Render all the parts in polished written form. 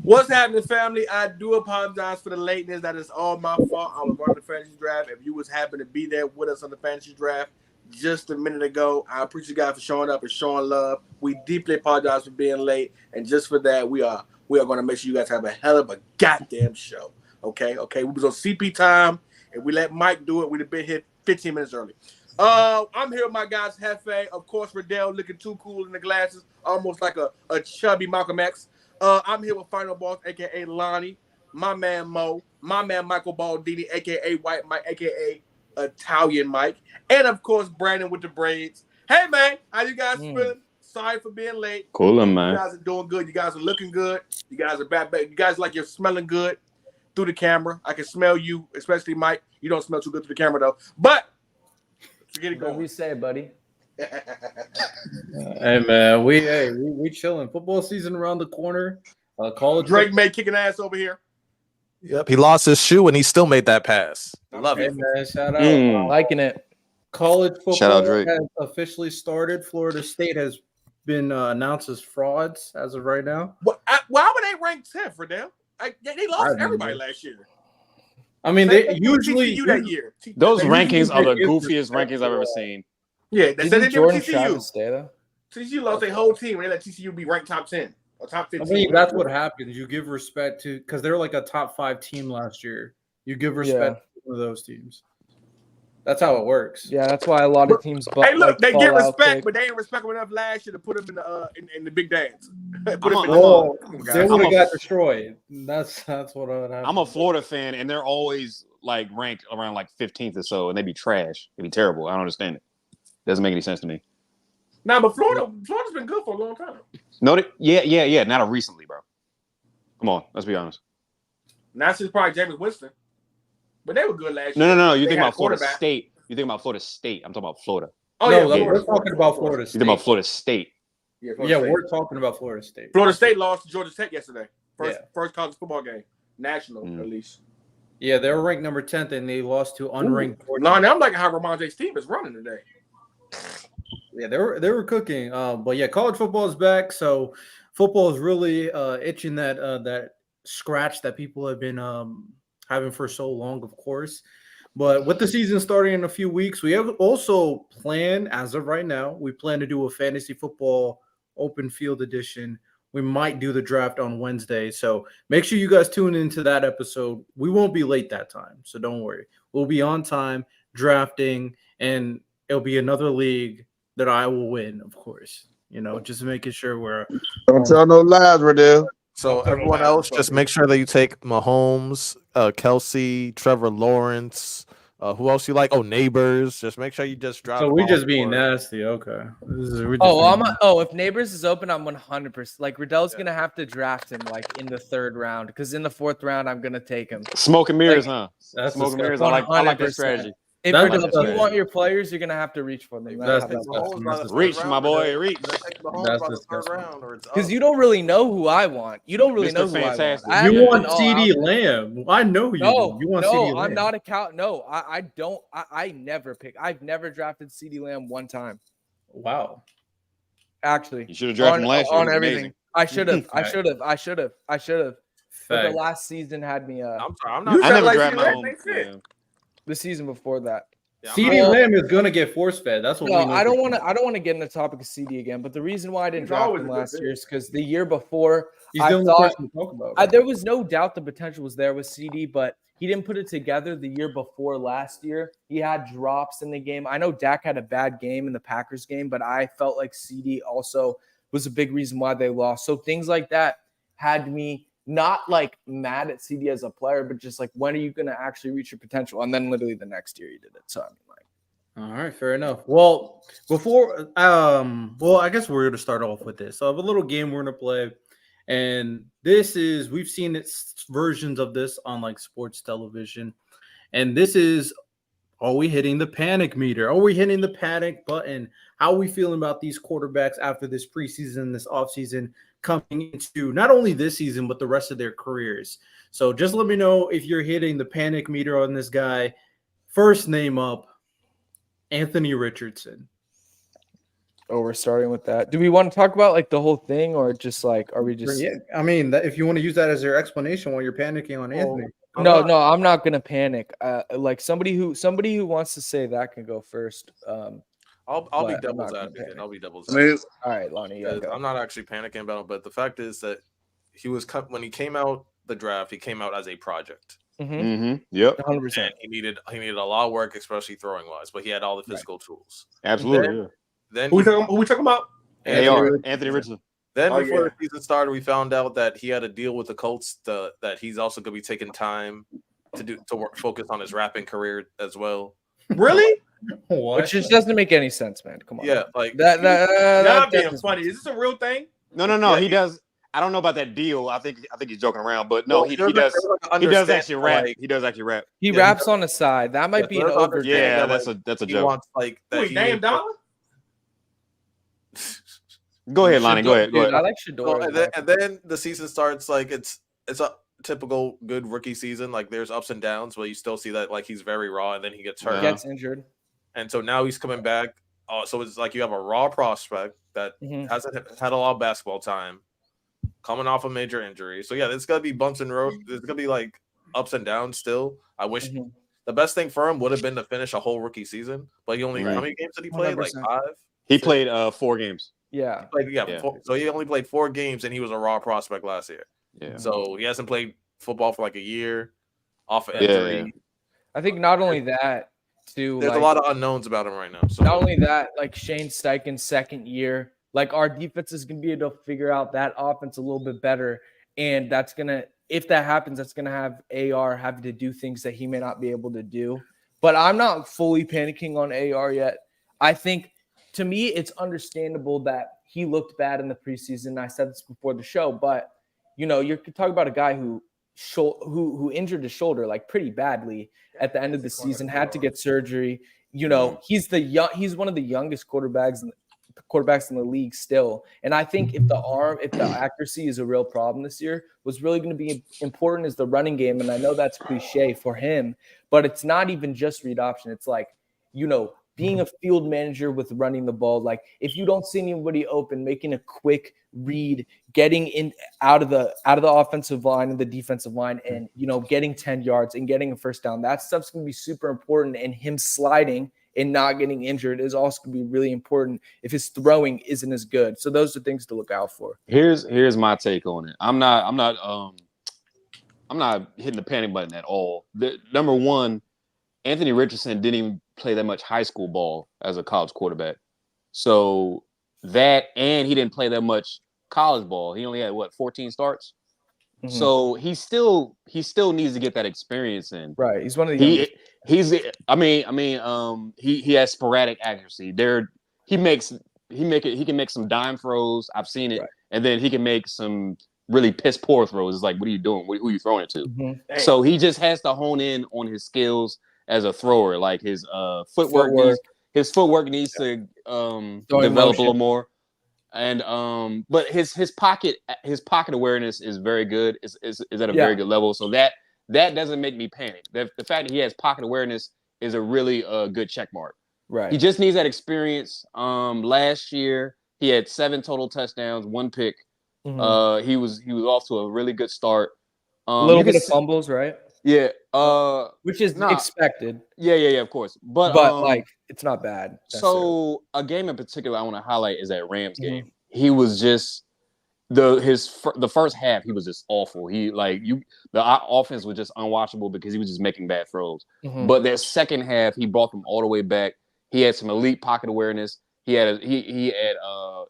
What's happening, family? I do apologize for the lateness. That is all my fault. I was running the fantasy draft. If you was happen to be there with us on the fantasy draft just a minute ago, I appreciate you guys for showing up and showing love. We deeply apologize for being late, and just for that, we are going to make sure you guys have a hell of a goddamn show. Okay. We was on CP time, and we let Mike do it. We'd have been here 15 minutes early. I'm here with my guys, Hefe. Of course, Riddell looking too cool in the glasses, almost like a chubby Malcolm X. I'm here with Final Boss, a.k.a. Lonnie, my man Mo, my man Michael Baldini, a.k.a. White Mike, a.k.a. Italian Mike, and, of course, Brandon with the braids. Hey, man, how you guys feeling? Sorry for being late. Cool, man. You guys are doing good. You guys are looking good. You guys are back. You guys like you're smelling good through the camera. I can smell you, especially Mike. You don't smell too good through the camera, though. But let's get it going. What do you say, buddy? Hey man, we chilling. Football season around the corner. College Drake may kicking ass over here. Yep, he lost his shoe and he still made that pass. Love Hey it. man, shout out. Liking it. College football Shout out Drake. has officially started. Florida State has been announced as frauds as of right now. Why were they ranked 10th for them? They lost everybody last year. I mean, they usually TCU that year. Those They rankings are the give goofiest respect rankings I've ever seen. Yeah, they said they Didn't did Jordan with Travis TCU. stay though? TCU lost their whole team, and they let TCU be ranked top 10 or top 15. I mean, that's what happens. You give respect to because they're like a top 5 team last year. You give respect to one of those teams. That's how it works. Yeah, that's why a lot of teams. Hey, look, they get fall out respect, quick. but they ain't respect them enough last year to put them in the big dance. They would have got destroyed. That's what would happen. I'm a Florida fan, and they're always like ranked around like 15th or so, and they be trash. They be terrible. I don't understand it. Doesn't make any sense to me. Nah, but Florida's been good for a long time. No, yeah. Not recently, bro. Come on, let's be honest. Now since probably Jameis Winston, but they were good last year. No. You They think had about Florida quarterback. State? You think about Florida State? I'm talking about Florida. Oh no, yeah, we're talking about Florida You State. think about Florida State? Yeah, We're talking about Florida State. Florida State lost to Georgia Tech yesterday. Yeah. First college football game, national at least. Yeah, they were ranked number 10th, and they lost to unranked. No, I'm like how Ramonde's team is running today. Yeah, they were cooking. But yeah, college football is back, so football is really itching that scratch that people have been having for so long, of course. But with the season starting in a few weeks, we have also planned, as of right now, we plan to do a fantasy football open field edition. We might do the draft on Wednesday, so make sure you guys tune into that episode. We won't be late that time, so don't worry. We'll be on time drafting, and it'll be another league that I will win, of course. Just making sure we're. Don't tell no lies, Riddell. So everyone else, just make sure that you take Mahomes, Kelsey, Trevor Lawrence. Who else you like? Oh, Neighbors. Just make sure you just drop. So we just being nasty. Okay. If Neighbors is open, I'm 100%. Like Riddell's gonna have to draft him like in the 3rd round because in the 4th round I'm gonna take him. Smoke and mirrors, huh? That's Smoke and mirrors. I like that strategy. If you want your players, you're gonna have to reach for them. Reach, my boy, reach. Because you don't really know who I want. You don't really know who Fantastic. I want. You want CeeDee Lamb. I know you. No, you want CeeDee Lamb. I'm not a cow. No, I don't. I never pick. I've never drafted CeeDee Lamb one time. Wow. Actually, You should have drafted him last year. on everything. I should have. But the Fact. last season had me. I'm sorry, I'm not. I never like drafted my CeeDee own. Lamb, they fit. The season before that. CeeDee Lamb is gonna get force fed. That's what we know. I don't want to get in the topic of CD again. But the reason why I didn't draft him last year is because the year before He's the only person to talk about. there was no doubt the potential was there with CD, but he didn't put it together the year before last year. He had drops in the game. I know Dak had a bad game in the Packers game, but I felt like CD also was a big reason why they lost. So things like that had me not like mad at CD as a player, but just like, when are you going to actually reach your potential? And then literally the next year he did it. So I mean, like, all right, fair enough. Well, before, I guess we're going to start off with this. So I have a little game we're going to play. And this is, we've seen versions of this on like sports television. And this is, are we hitting the panic meter? Are we hitting the panic button? How are we feeling about these quarterbacks after this preseason, this offseason, coming into not only this season, but the rest of their careers? So just let me know if you're hitting the panic meter on this guy. First name up, Anthony Richardson. Oh, we're starting with that. Do we want to talk about like the whole thing, or just like, are we just? Yeah, I mean, if you want to use that as your explanation while you're panicking on Anthony. No, I'm not gonna panic. Like somebody who wants to say that can go first. I'll be But I'm devil's not gonna advocate. panic. I'll be devil's I mean, advocate. All right, Lonnie. Yeah, Because I'm not actually panicking about it, but the fact is that when he came out the draft, he came out as a project. Yep. 100%. And he needed a lot of work, especially throwing wise, but he had all the physical tools. Absolutely. Then who we talking about? Anthony Richardson. Then before the season started, we found out that he had a deal with the Colts that he's also going to be taking time to focus on his rapping career as well. Really? What? Which just doesn't make any sense, man. Come on. Yeah, like Y'all being funny. Is this a real thing? No. Yeah, he does. I don't know about that deal. I think he's joking around, but no, he does. He does actually rap. He does actually rap. He raps on the side. That might be an over. Yeah, that's a he joke. wants like that. Wait, damn dollar. Go ahead, Lonnie. Go ahead. I like Shador. And then the season starts like it's a typical good rookie season. Like there's ups and downs, but you still see that like he's very raw, and then he gets hurt. Gets injured. And so now he's coming back. So it's like you have a raw prospect that hasn't had a lot of basketball time, coming off a major injury. So yeah, there's gonna be bumps in road. There's gonna be like ups and downs still. I wish the best thing for him would have been to finish a whole rookie season, but he only how many games did he play? 100%. Like 5. He played 4 games. Yeah. So he only played 4 games, and he was a raw prospect last year. Yeah. So he hasn't played football for like a year off of injury. Yeah. I think not only that, too. There's a lot of unknowns about him right now. So not only that, like Shane Steichen's second year, like our defense is going to be able to figure out that offense a little bit better. And that's going to, if that happens, that's going to have AR having to do things that he may not be able to do. But I'm not fully panicking on AR yet. I think, to me, it's understandable that he looked bad in the preseason. I said this before the show, but, you know, you're talking about a guy who injured his shoulder like pretty badly at the end of the season, had to get surgery. You know, he's one of the youngest quarterbacks in the league still. And I think if the accuracy is a real problem this year, what's really going to be important is the running game. And I know that's cliche for him, but it's not even just read option. It's like, you know, being a field manager with running the ball. Like if you don't see anybody open, making a quick read, getting in out of the offensive line and the defensive line, and, you know, getting 10 yards and getting a first down, that stuff's going to be super important. And him sliding and not getting injured is also going to be really important if his throwing isn't as good. So those are things to look out for. Here's my take on it. I'm not hitting the panic button at all. Number one, Anthony Richardson didn't even play that much high school ball as a college quarterback. So that, and he didn't play that much college ball. He only had 14 starts. Mm-hmm. So he still needs to get that experience in. Right. He's one of the he has sporadic accuracy. He can make some dime throws. I've seen it. Right. And then he can make some really piss poor throws. It's like, what are you doing? Who are you throwing it to? Mm-hmm. So he just has to hone in on his skills as a thrower. Like his footwork needs to develop a little more. And but his pocket awareness is very good. Is at a very good level. So that doesn't make me panic. The fact that he has pocket awareness is a really good check mark. Right. He just needs that experience. Last year he had 7 total touchdowns, 1 pick. Mm-hmm. He was off to a really good start. A little bit of fumbles, right? Yeah. Which is expected. Yeah, of course. But like it's not bad. So a game in particular I want to highlight is that Rams game. He was just the first half he was just awful. The offense was just unwatchable because he was just making bad throws. Mm-hmm. But that second half he brought them all the way back. He had some elite pocket awareness. He had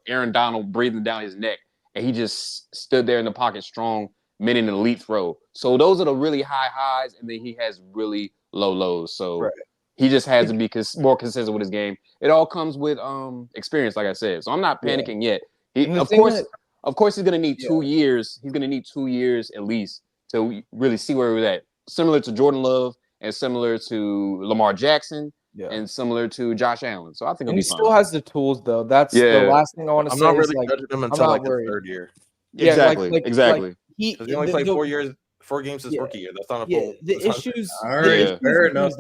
Aaron Donald breathing down his neck, and he just stood there in the pocket strong, made an elite throw. So those are the really high highs, and then he has really low lows. So he just has to be more consistent with his game. It all comes with experience, like I said. So I'm not panicking yet. Of course, he's going to need 2 years. He's going to need 2 years at least to really see where we're at. Similar to Jordan Love and similar to Lamar Jackson and similar to Josh Allen. So I think he still has the tools, though. That's the last thing I want to say. I'm not really judging him until the third year. Yeah, exactly. Because he only played 4 years, 4 games his rookie year. That's not a full. The issues. All right, fair enough.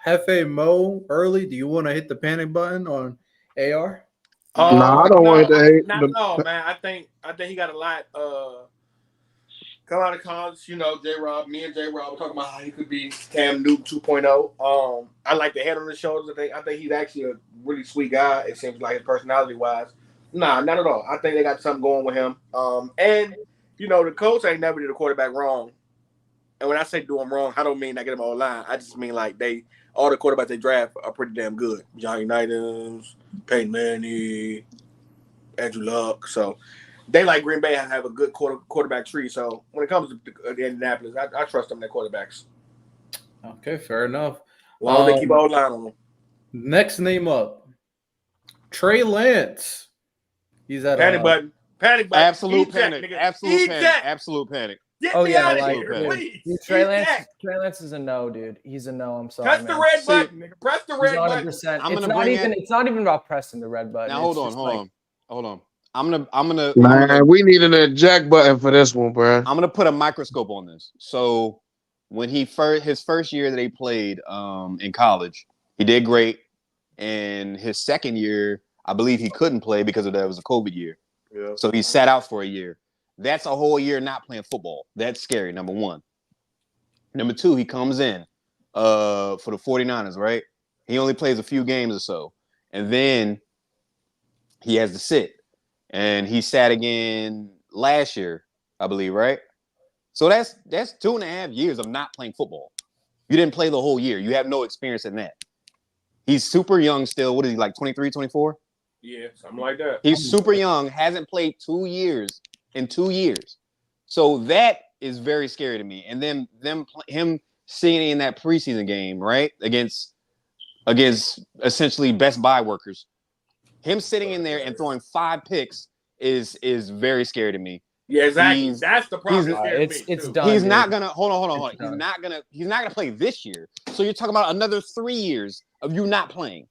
Hefe Mo, early. Do you want to hit the panic button on AR? Nah, I don't want to hate. Not at all, man. I think he got a lot. Come out of college, J-Rob. Me and J-Rob were talking about how he could be Cam Newton 2.0. I like the head on his shoulders. I think he's actually a really sweet guy. It seems like his personality-wise. Nah, not at all. I think they got something going with him. And the coach ain't never did a quarterback wrong. And when I say do him wrong, I don't mean I get him all line. I just mean like all the quarterbacks they draft are pretty damn good. John Unitas, Peyton Manning, Andrew Luck. So they like Green Bay have a good quarterback tree. So when it comes to Indianapolis, I trust them, their quarterbacks. Okay, fair enough. Long as they keep a whole line on them. Next name up, Trey Lance. He's at panic button. Absolute Eat panic. That, Absolute panic. That. Absolute panic. Get me out of here, panic. please. Trey Lance is a no, dude. He's a no. I'm sorry. Press the red button, nigga. Press the red button. 100%. It's not even about pressing the red button. Now hold on. I'm gonna. Man, we need an eject button for this one, bro. I'm gonna put a microscope on this. So when his first year that he played in college, he did great. And his second year, I believe he couldn't play because it was a COVID year. Yeah. So he sat out for a year. That's a whole year not playing football. That's scary, number one. Number two, he comes in for the 49ers, right? He only plays a few games or so. And then he has to sit. And he sat again last year, I believe, right? So that's 2.5 years of not playing football. You didn't play the whole year. You have no experience in that. He's super young still. What is he, like 23, 24? Yeah, something like that. He's super young, hasn't played 2 years in 2 years. So that is very scary to me. And then him sitting in that preseason game, right, against essentially Best Buy workers, him sitting in there and throwing 5 picks is very scary to me. Yeah, exactly. That's the problem. It's done. He's not gonna hold on. He's not gonna play this year. So you're talking about another 3 years of you not playing.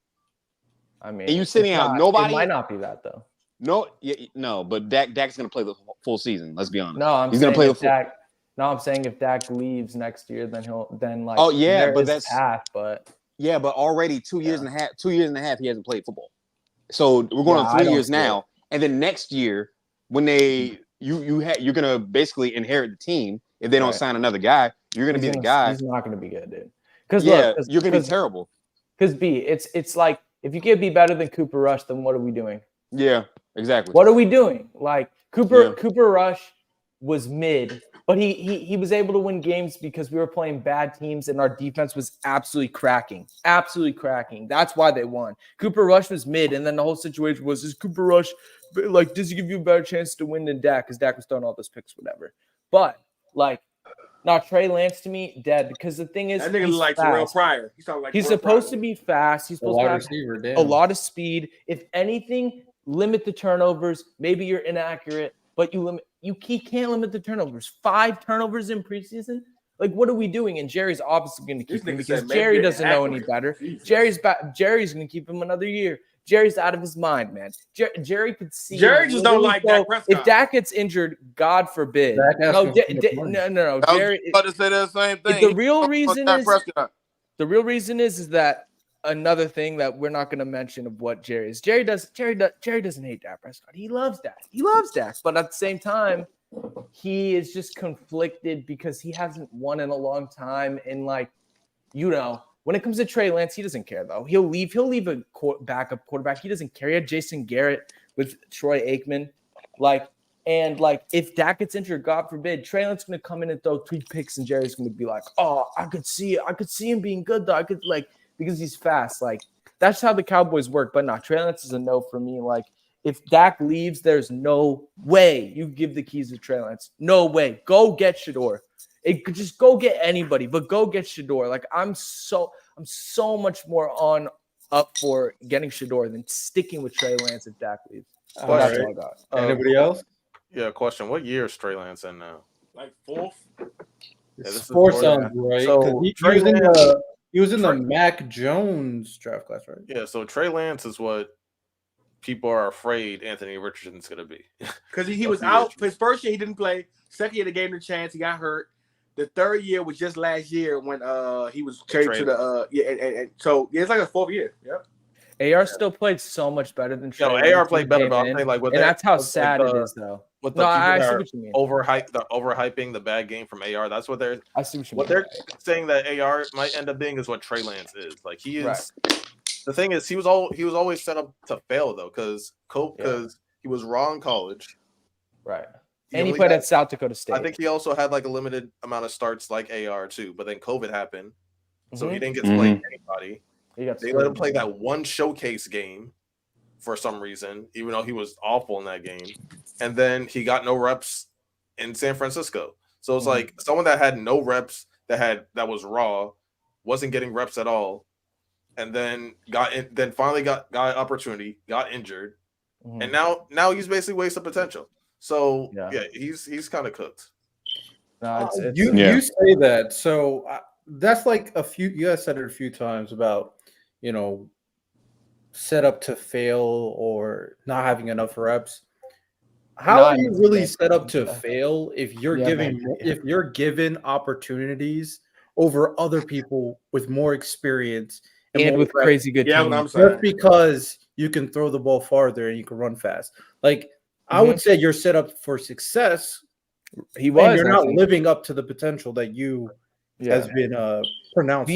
I mean, and you sitting out. Nobody. It might not be that though. No, but Dak's gonna play the full season. Let's be honest. No, he's gonna play the full. I'm saying if Dak leaves next year, then like. Oh yeah, but that's path. But yeah, but already 2 years and a half. 2 years and a half, he hasn't played football. So we're going on 3 years now, and then next year when you're gonna basically inherit the team if they don't sign another guy. You're gonna be the guy. He's not gonna be good, dude. Because you're gonna be terrible. Because it's like if you can't be better than Cooper Rush, then what are we doing? Yeah, exactly. What are we doing? Like Cooper Rush was mid, but he was able to win games because we were playing bad teams and our defense was absolutely cracking. That's why they won. Cooper Rush was mid, and then the whole situation was, is Cooper Rush like, does he give you a better chance to win than Dak? Because Dak was throwing all those picks, whatever. But like, now Trey Lance to me dead, because the thing is, that nigga like Terrell Pryor. He's supposed to be fast. He's supposed to have a lot of speed. If anything, limit the turnovers. Maybe you're inaccurate, but you can't limit the turnovers. 5 turnovers in preseason. Like, what are we doing? And Jerry's obviously going to keep him because Jerry doesn't know any better. Jerry's going to keep him another year. Jerry's out of his mind, man. Jerry could see. Jerry just don't like Dak Prescott. If Dak gets injured, God forbid. No. Jerry. About to say that same thing. The real reason is that another thing that we're not going to mention of what Jerry is. Jerry doesn't hate Dak Prescott. He loves Dak. But at the same time, he is just conflicted because he hasn't won in a long time. And when it comes to Trey Lance, he doesn't care though. He'll leave a backup quarterback. He doesn't care. He had Jason Garrett with Troy Aikman. If Dak gets injured, God forbid, Trey Lance is going to come in and throw 3 picks, and Jerry's going to be like, "Oh, I could see it. I could see him being good though. Because he's fast. That's how the Cowboys work." But no, Trey Lance is a no for me. If Dak leaves, there's no way you give the keys to Trey Lance. No way. Go get Shador. It could just go get anybody, but go get Shador. I'm so much more up for getting Shador than sticking with Trey Lance if Dak leaves. That's all I got. Anybody else? Yeah, question. What year is Trey Lance in now? Like 4th? Yeah, This 4 sounds right. So he was in the Mac Jones draft class, right? Yeah, so Trey Lance is what people are afraid Anthony Richardson's going to be. Because he was out. His first year, he didn't play. Second year, they gave him a chance. He got hurt. The third year was just last year when he was traded to the and so it's like a 4th year. Yep. AR still played so much better than Trey. AR played better, but I'm saying like and that's how sad it is, though. With the I see what you mean. Overhyping the bad game from AR. That's what they're. I see what you mean. What they're saying that AR might end up being is what Trey Lance is. Like he is. Right. The thing is, he was always set up to fail though, because he was raw in college. Right. And he played at South Dakota State. I think he also had like a limited amount of starts like AR too, but then COVID happened, so he didn't get to play anybody. They let him play that one showcase game for some reason, even though he was awful in that game. And then he got no reps in San Francisco. So it's like someone that had no reps, that was raw, wasn't getting reps at all, and then finally got an opportunity, got injured, and now he's basically wasted potential. So he's kind of cooked. No, you say that. So that's like you guys said it a few times about set up to fail or not having enough reps. How are you really set up to fail if you're given opportunities over other people with more experience and with crazy good teams? Just because you can throw the ball farther and you can run fast. Like I would say you're set up for success. You're not living up to the potential that has been pronounced.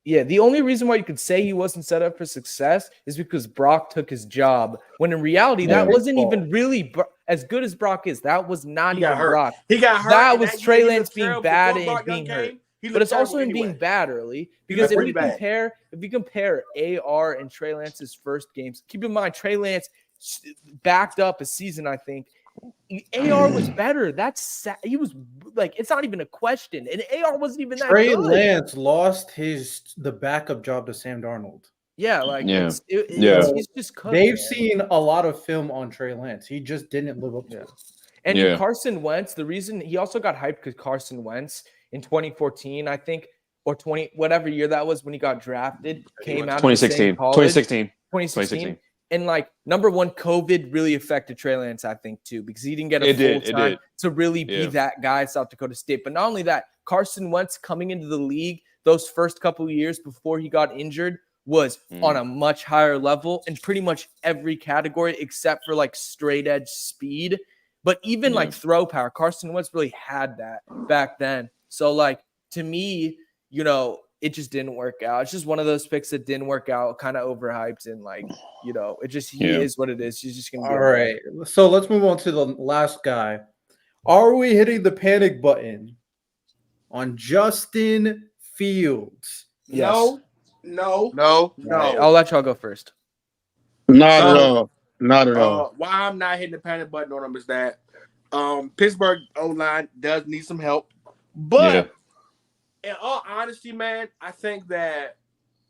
The only reason why you could say he wasn't set up for success is because Brock took his job. When in reality, that wasn't even really as good as Brock is. That was not even Brock. He got hurt. That was Trey Lance being bad and being hurt. But it's also him being bad early. Because if you compare AR and Trey Lance's first games, keep in mind Trey Lance backed up a season, I think. AR was better. He was like, it's not even a question. And AR wasn't even that good. Trey Lance lost the backup job to Sam Darnold. Yeah, like he's just cooked. They've seen a lot of film on Trey Lance. He just didn't live up to it. And Carson Wentz, the reason he also got hyped because Carson Wentz in 2014, I think, or whatever year that was when he got drafted, came out 2016. 2016. And like number one, COVID really affected Trey Lance, I think, too, because he didn't get a full time to really be that guy at South Dakota State. But not only that, Carson Wentz coming into the league those first couple of years before he got injured was on a much higher level in pretty much every category except for like straight edge speed. But even like throw power, Carson Wentz really had that back then. So like to me, it just didn't work out. It's just one of those picks that didn't work out, kind of overhyped, and like, it just is what it is. He's just gonna be all right. So let's move on to the last guy. Are we hitting the panic button on Justin Fields? Yes. No. I'll let y'all go first. Not at all. Why I'm not hitting the panic button on him is that Pittsburgh O-line does need some help, but. In all honesty, man, I think that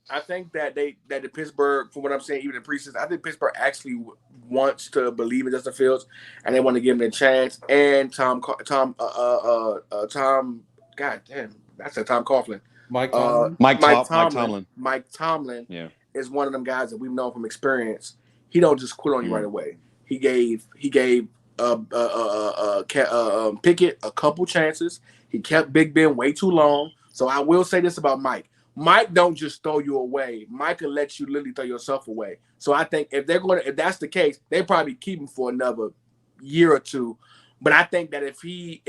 the Pittsburgh, from what I'm saying, even in preseason, I think Pittsburgh actually wants to believe in Justin Fields and they want to give him a chance. And Tom, God damn, that's a Tom Coughlin. Mike Tomlin. Mike Tomlin is one of them guys that we've known from experience. He don't just quit on you right away. He gave Pickett a couple chances. He kept Big Ben way too long. So I will say this about Mike. Mike don't just throw you away. Mike will let you literally throw yourself away. So I think if that's the case, they probably keep him for another year or two. But I think that if he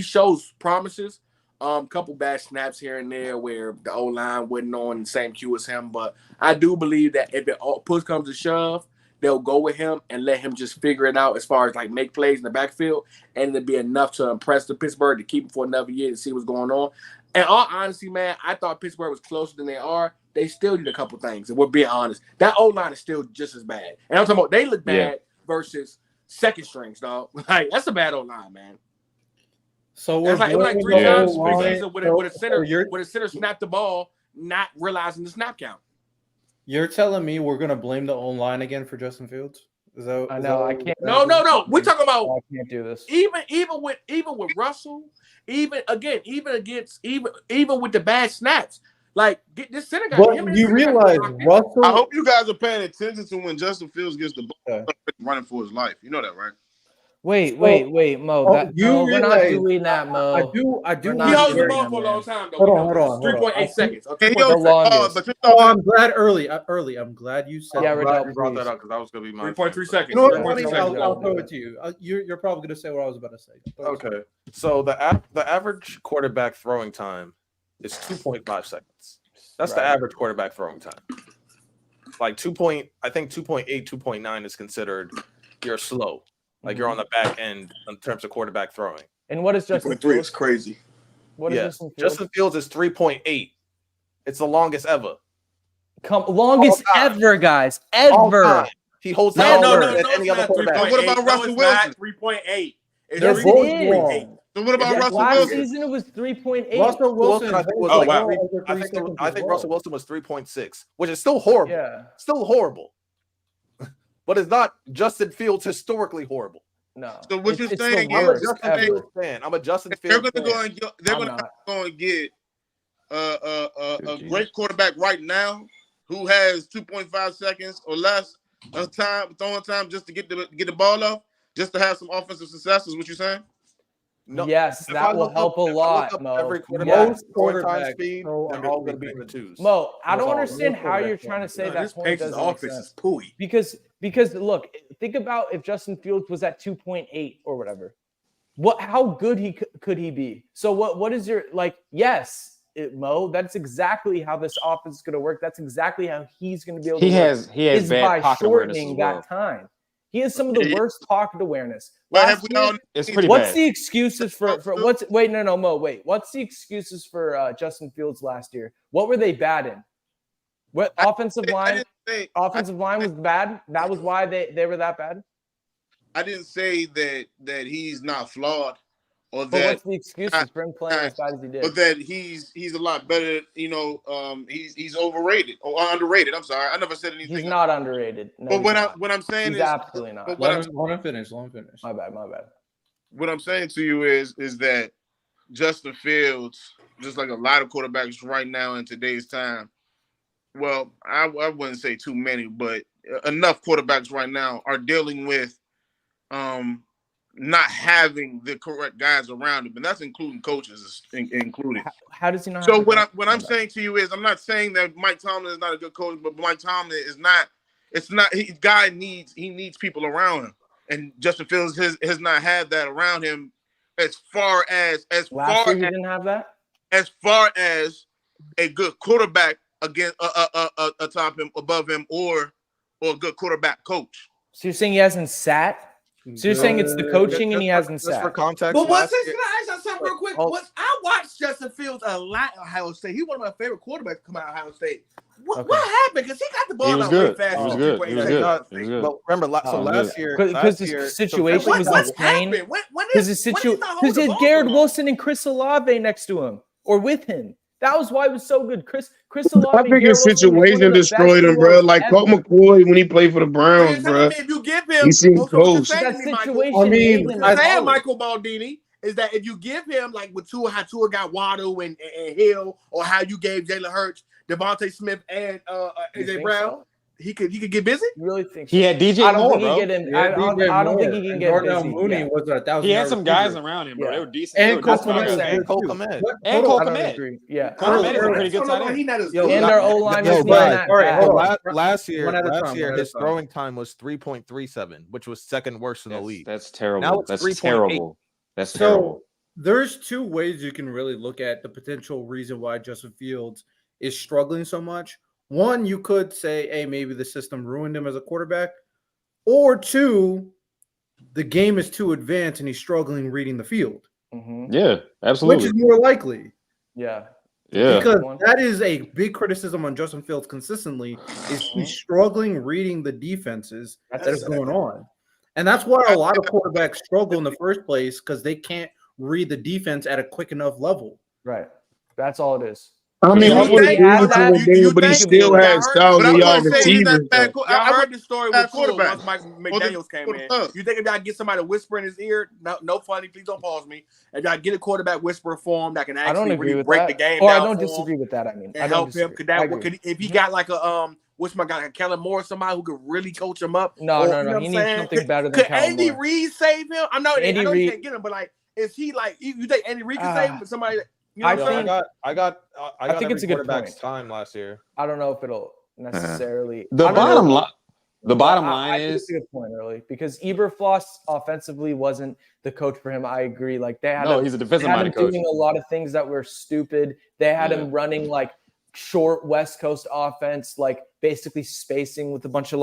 shows promises, couple bad snaps here and there where the O-line wasn't on the same cue as him. But I do believe that if push comes to shove, they'll go with him and let him just figure it out as far as like make plays in the backfield, and it'll be enough to impress the Pittsburgh to keep him for another year to see what's going on. And all honesty, man, I thought Pittsburgh was closer than they are. They still need a couple things, and we're being honest. That O-line is still just as bad. And I'm talking about they look bad versus second strings, dog. Like that's a bad O-line, man. So we're like 3 times preseason with a center snapped the ball, not realizing the snap count. You're telling me we're gonna blame the O-line again for Justin Fields? I know I can't. No. We're talking about. I can't do this. Even with Russell, even with the bad snaps, like get this center guy. But you realize Russell. I hope you guys are paying attention to when Justin Fields gets the ball running for his life. You know that, right? Wait, Mo. We're not doing that, Mo. I do. He holds the ball for a long time, though. Hold on. 3.8 seconds. The longest. I'm glad early. I'm glad you said. Yeah, I'm glad Riddell, you brought please. that up because that was going to be my 3.3 seconds. You know what? 3.3 seconds. I'll throw it to you. You're probably going to say what I was about to say. Okay. So the average quarterback throwing time is 2.5 seconds. That's the average quarterback throwing time. Like 2.8, 2.9 is considered you're slow. Like you're on the back end in terms of quarterback throwing. And what is Justin 3.3 Fields? is crazy. What is Justin Fields? Justin Fields is 3.8. It's the longest ever. Longest ever, guys. Ever. He holds No, any other quarterback. What about Russell Wilson? 3.8. Yes, it is. So what about Russell Last Wilson? season it was 3.8. Russell Wilson, I think was Oh, wow. I think Russell Wilson was 3.6, which is still horrible. Yeah. Still horrible. But it's not Justin Fields historically horrible. No. So what you're It's saying the I'm a worst Justin ever. Fields fan. I'm a Justin they're Fields going to fan. go and they're going to go and get a Jesus. great quarterback right now who has 2.5 seconds or less of throwing time just to get the ball off, just to have some offensive success. Is what you're saying? No, Yes, if that I will look help up- a if I look lot, up Mo. Every quarterback Yes. throwing time Quarterbacks speed, throw they're under all going to 3 be in the twos. Mo, I don't Most understand how you're quarterbacks trying to say No, that this point Patriots doesn't make offense sense. is pooey. Because look, think about if Justin Fields was at 2.8 or whatever. How good could he be? So what is your Mo, that's exactly how this offense is going to work. That's exactly how he's going to be able to work. He has bad by pocket awareness as shortening well. that time. He has some of the worst pocket awareness. But Last year, It's pretty what's bad. the excuses for what's wait no Mo wait what's the excuses for Justin Fields last year? What were they bad in? What offensive line was bad? That was why they were that bad. I didn't say that he's not flawed or But that what's the excuses for him playing as bad as he did? but that he's a lot better. He's overrated or underrated. I'm sorry, I never said anything. He's not underrated. No, But what I'm saying he's is absolutely not. But Let him finish. My bad. what I'm saying to you is that Justin Fields, just like a lot of quarterbacks right now in today's time, well, I wouldn't say too many, but enough quarterbacks right now are dealing with not having the correct guys around him, and that's including coaches included. How does he not? So what I'm saying to you is, I'm not saying that Mike Tomlin is not a good coach, but Mike Tomlin is not. It's not. He needs people around him, and Justin Fields has not had that around him. As far as last year he didn't have that. As far as a good quarterback against atop him, above him, or a good quarterback coach. So you're saying he hasn't sat? So you're saying it's the coaching and he hasn't Just for sat? context, But last can year- I ask you something real quick? I watched Justin Fields a lot at Ohio State. He's one of my favorite quarterbacks to come out of Ohio State. What happened? Because he got the ball He was out way good. fast. He was in good. 2.8 He was seconds. good. He was good. But remember, last year, Because his situation was What's insane. happened? Because he had Garrett Wilson and Chris Olave next to him or with him. That was why it was so good. Chris Olave. I think his situation destroyed him, bro. Like Colt McCoy when he played for the Browns, bro. If you give him, He seemed close. That situation. I mean, saying Michael Baldini is that if you give him like with Tua, how Tua got Waddle and Hill, or how you gave Jalen Hurts, Devontae Smith, and AJ Brown, so? he could get busy. You really think He had DJ I don't Moore, think bro. he get him. I don't think he can get busy. Mooney was a 1,000. He had some guys around him, bro. They were decent. And That's what I'm saying. and Cole Kmet. And Cole I don't Kmet. agree. Yeah. Cole Kmet is a pretty good tight end. He not as Yo, good. And our O-line was not bad. Last year, One at a time. his throwing time was 3.37, which was second worst in the league. That's terrible. Now it's That's 3.8. terrible. That's So terrible. there's two ways you can really look at the potential reason why Justin Fields is struggling so much. One, you could say, hey, maybe the system ruined him as a quarterback. Or two, the game is too advanced and he's struggling reading the field. Yeah, absolutely. Which is more likely. Yeah. Yeah. Because that is a big criticism on Justin Fields consistently, is he's struggling reading the defenses that is going on. And that's why a lot of quarterbacks struggle in the first place, because they can't read the defense at a quick enough level. Right. That's all it is. I mean, I If would he agree had with you that, with Daniel, but he still has but thousands I of was yard gonna say he's not receivers. bad. Y'all heard the story with Tua quarterback. once Mike McDaniels came in. You think if y'all get somebody to whisper in his ear, no funny, please don't pause me. If y'all get a quarterback whisperer for him that can I don't actually agree really with break that. the game Or down I don't for disagree him with that. I mean, and I don't help him. disagree. If he got like what's my guy, Kellen Moore, somebody who could really coach him up? No. You know what He I'm needs saying? something better than Could Kellen Andy Moore. Reid save him? I know Andy you Reid- can't get him, but like, is he like you think Andy Reid can save him? But somebody, you know I what I'm think- saying? I got think it's a good quarterback's point. time last year. I don't know if it'll necessarily. The I don't bottom know. line. The But bottom I line think is it's a good point early because Eberfloss offensively wasn't the coach for him. I agree. Like they had he's a they defensive had him minded coach. doing a lot of things that were stupid. They had Yeah. him running like short West Coast offense, like basically spacing with a bunch of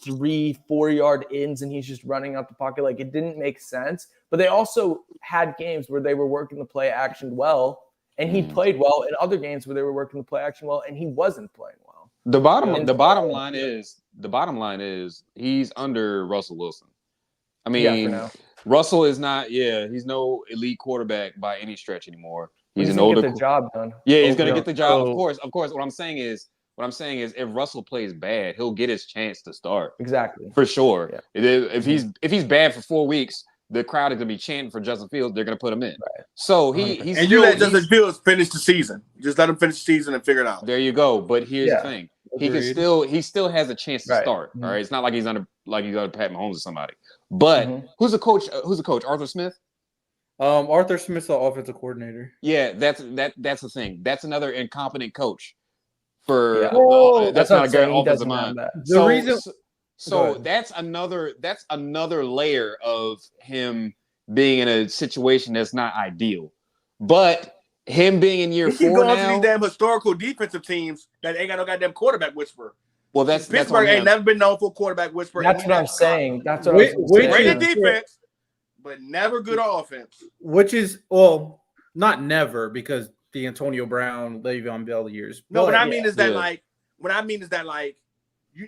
3-4 yard ins, and he's just running out the pocket. Like it didn't make sense. But they also had games where they were working the play action well, and he played well. In other games where they were working the play action well, and he wasn't playing well. The bottom line is he's under Russell Wilson. I mean, for now. Russell is not. Yeah, he's no elite quarterback by any stretch anymore. He's an gonna older. get the job done. Yeah, he's gonna Yeah. get the job. So- Of course. What I'm saying is, if Russell plays bad, he'll get his chance to start Exactly. for sure. Yeah. If he's bad for 4 weeks, the crowd is gonna be chanting for Justin Fields. They're gonna put him in. Right. So he's And you let Justin Fields finish the season. Just let him finish the season and figure it out. There you go. But here's Yeah. the thing: Agreed. he still has a chance to Right. start. Mhm. All right, it's not like he's under Pat Mahomes or somebody. But who's the coach? Arthur Smith. Arthur Smith's the offensive coordinator. Yeah, that's the thing. That's another incompetent coach. For Yeah. that's That's not what a I'm good saying. He offensive doesn't mind. have that. The reason- Go So ahead. that's another layer of him being in a situation that's not ideal. But him being in year He keep 4 going to now. these damn historical defensive teams that ain't got no goddamn quarterback whisperer. That's Pittsburgh on ain't him. never been known for a quarterback whisperer. That's what I'm saying. That's what I was Which- saying. Great Yeah. in defense, but never good offense. Which is not never, because the Antonio Brown, Le'Veon Bell years. No, what But I mean is that Yeah.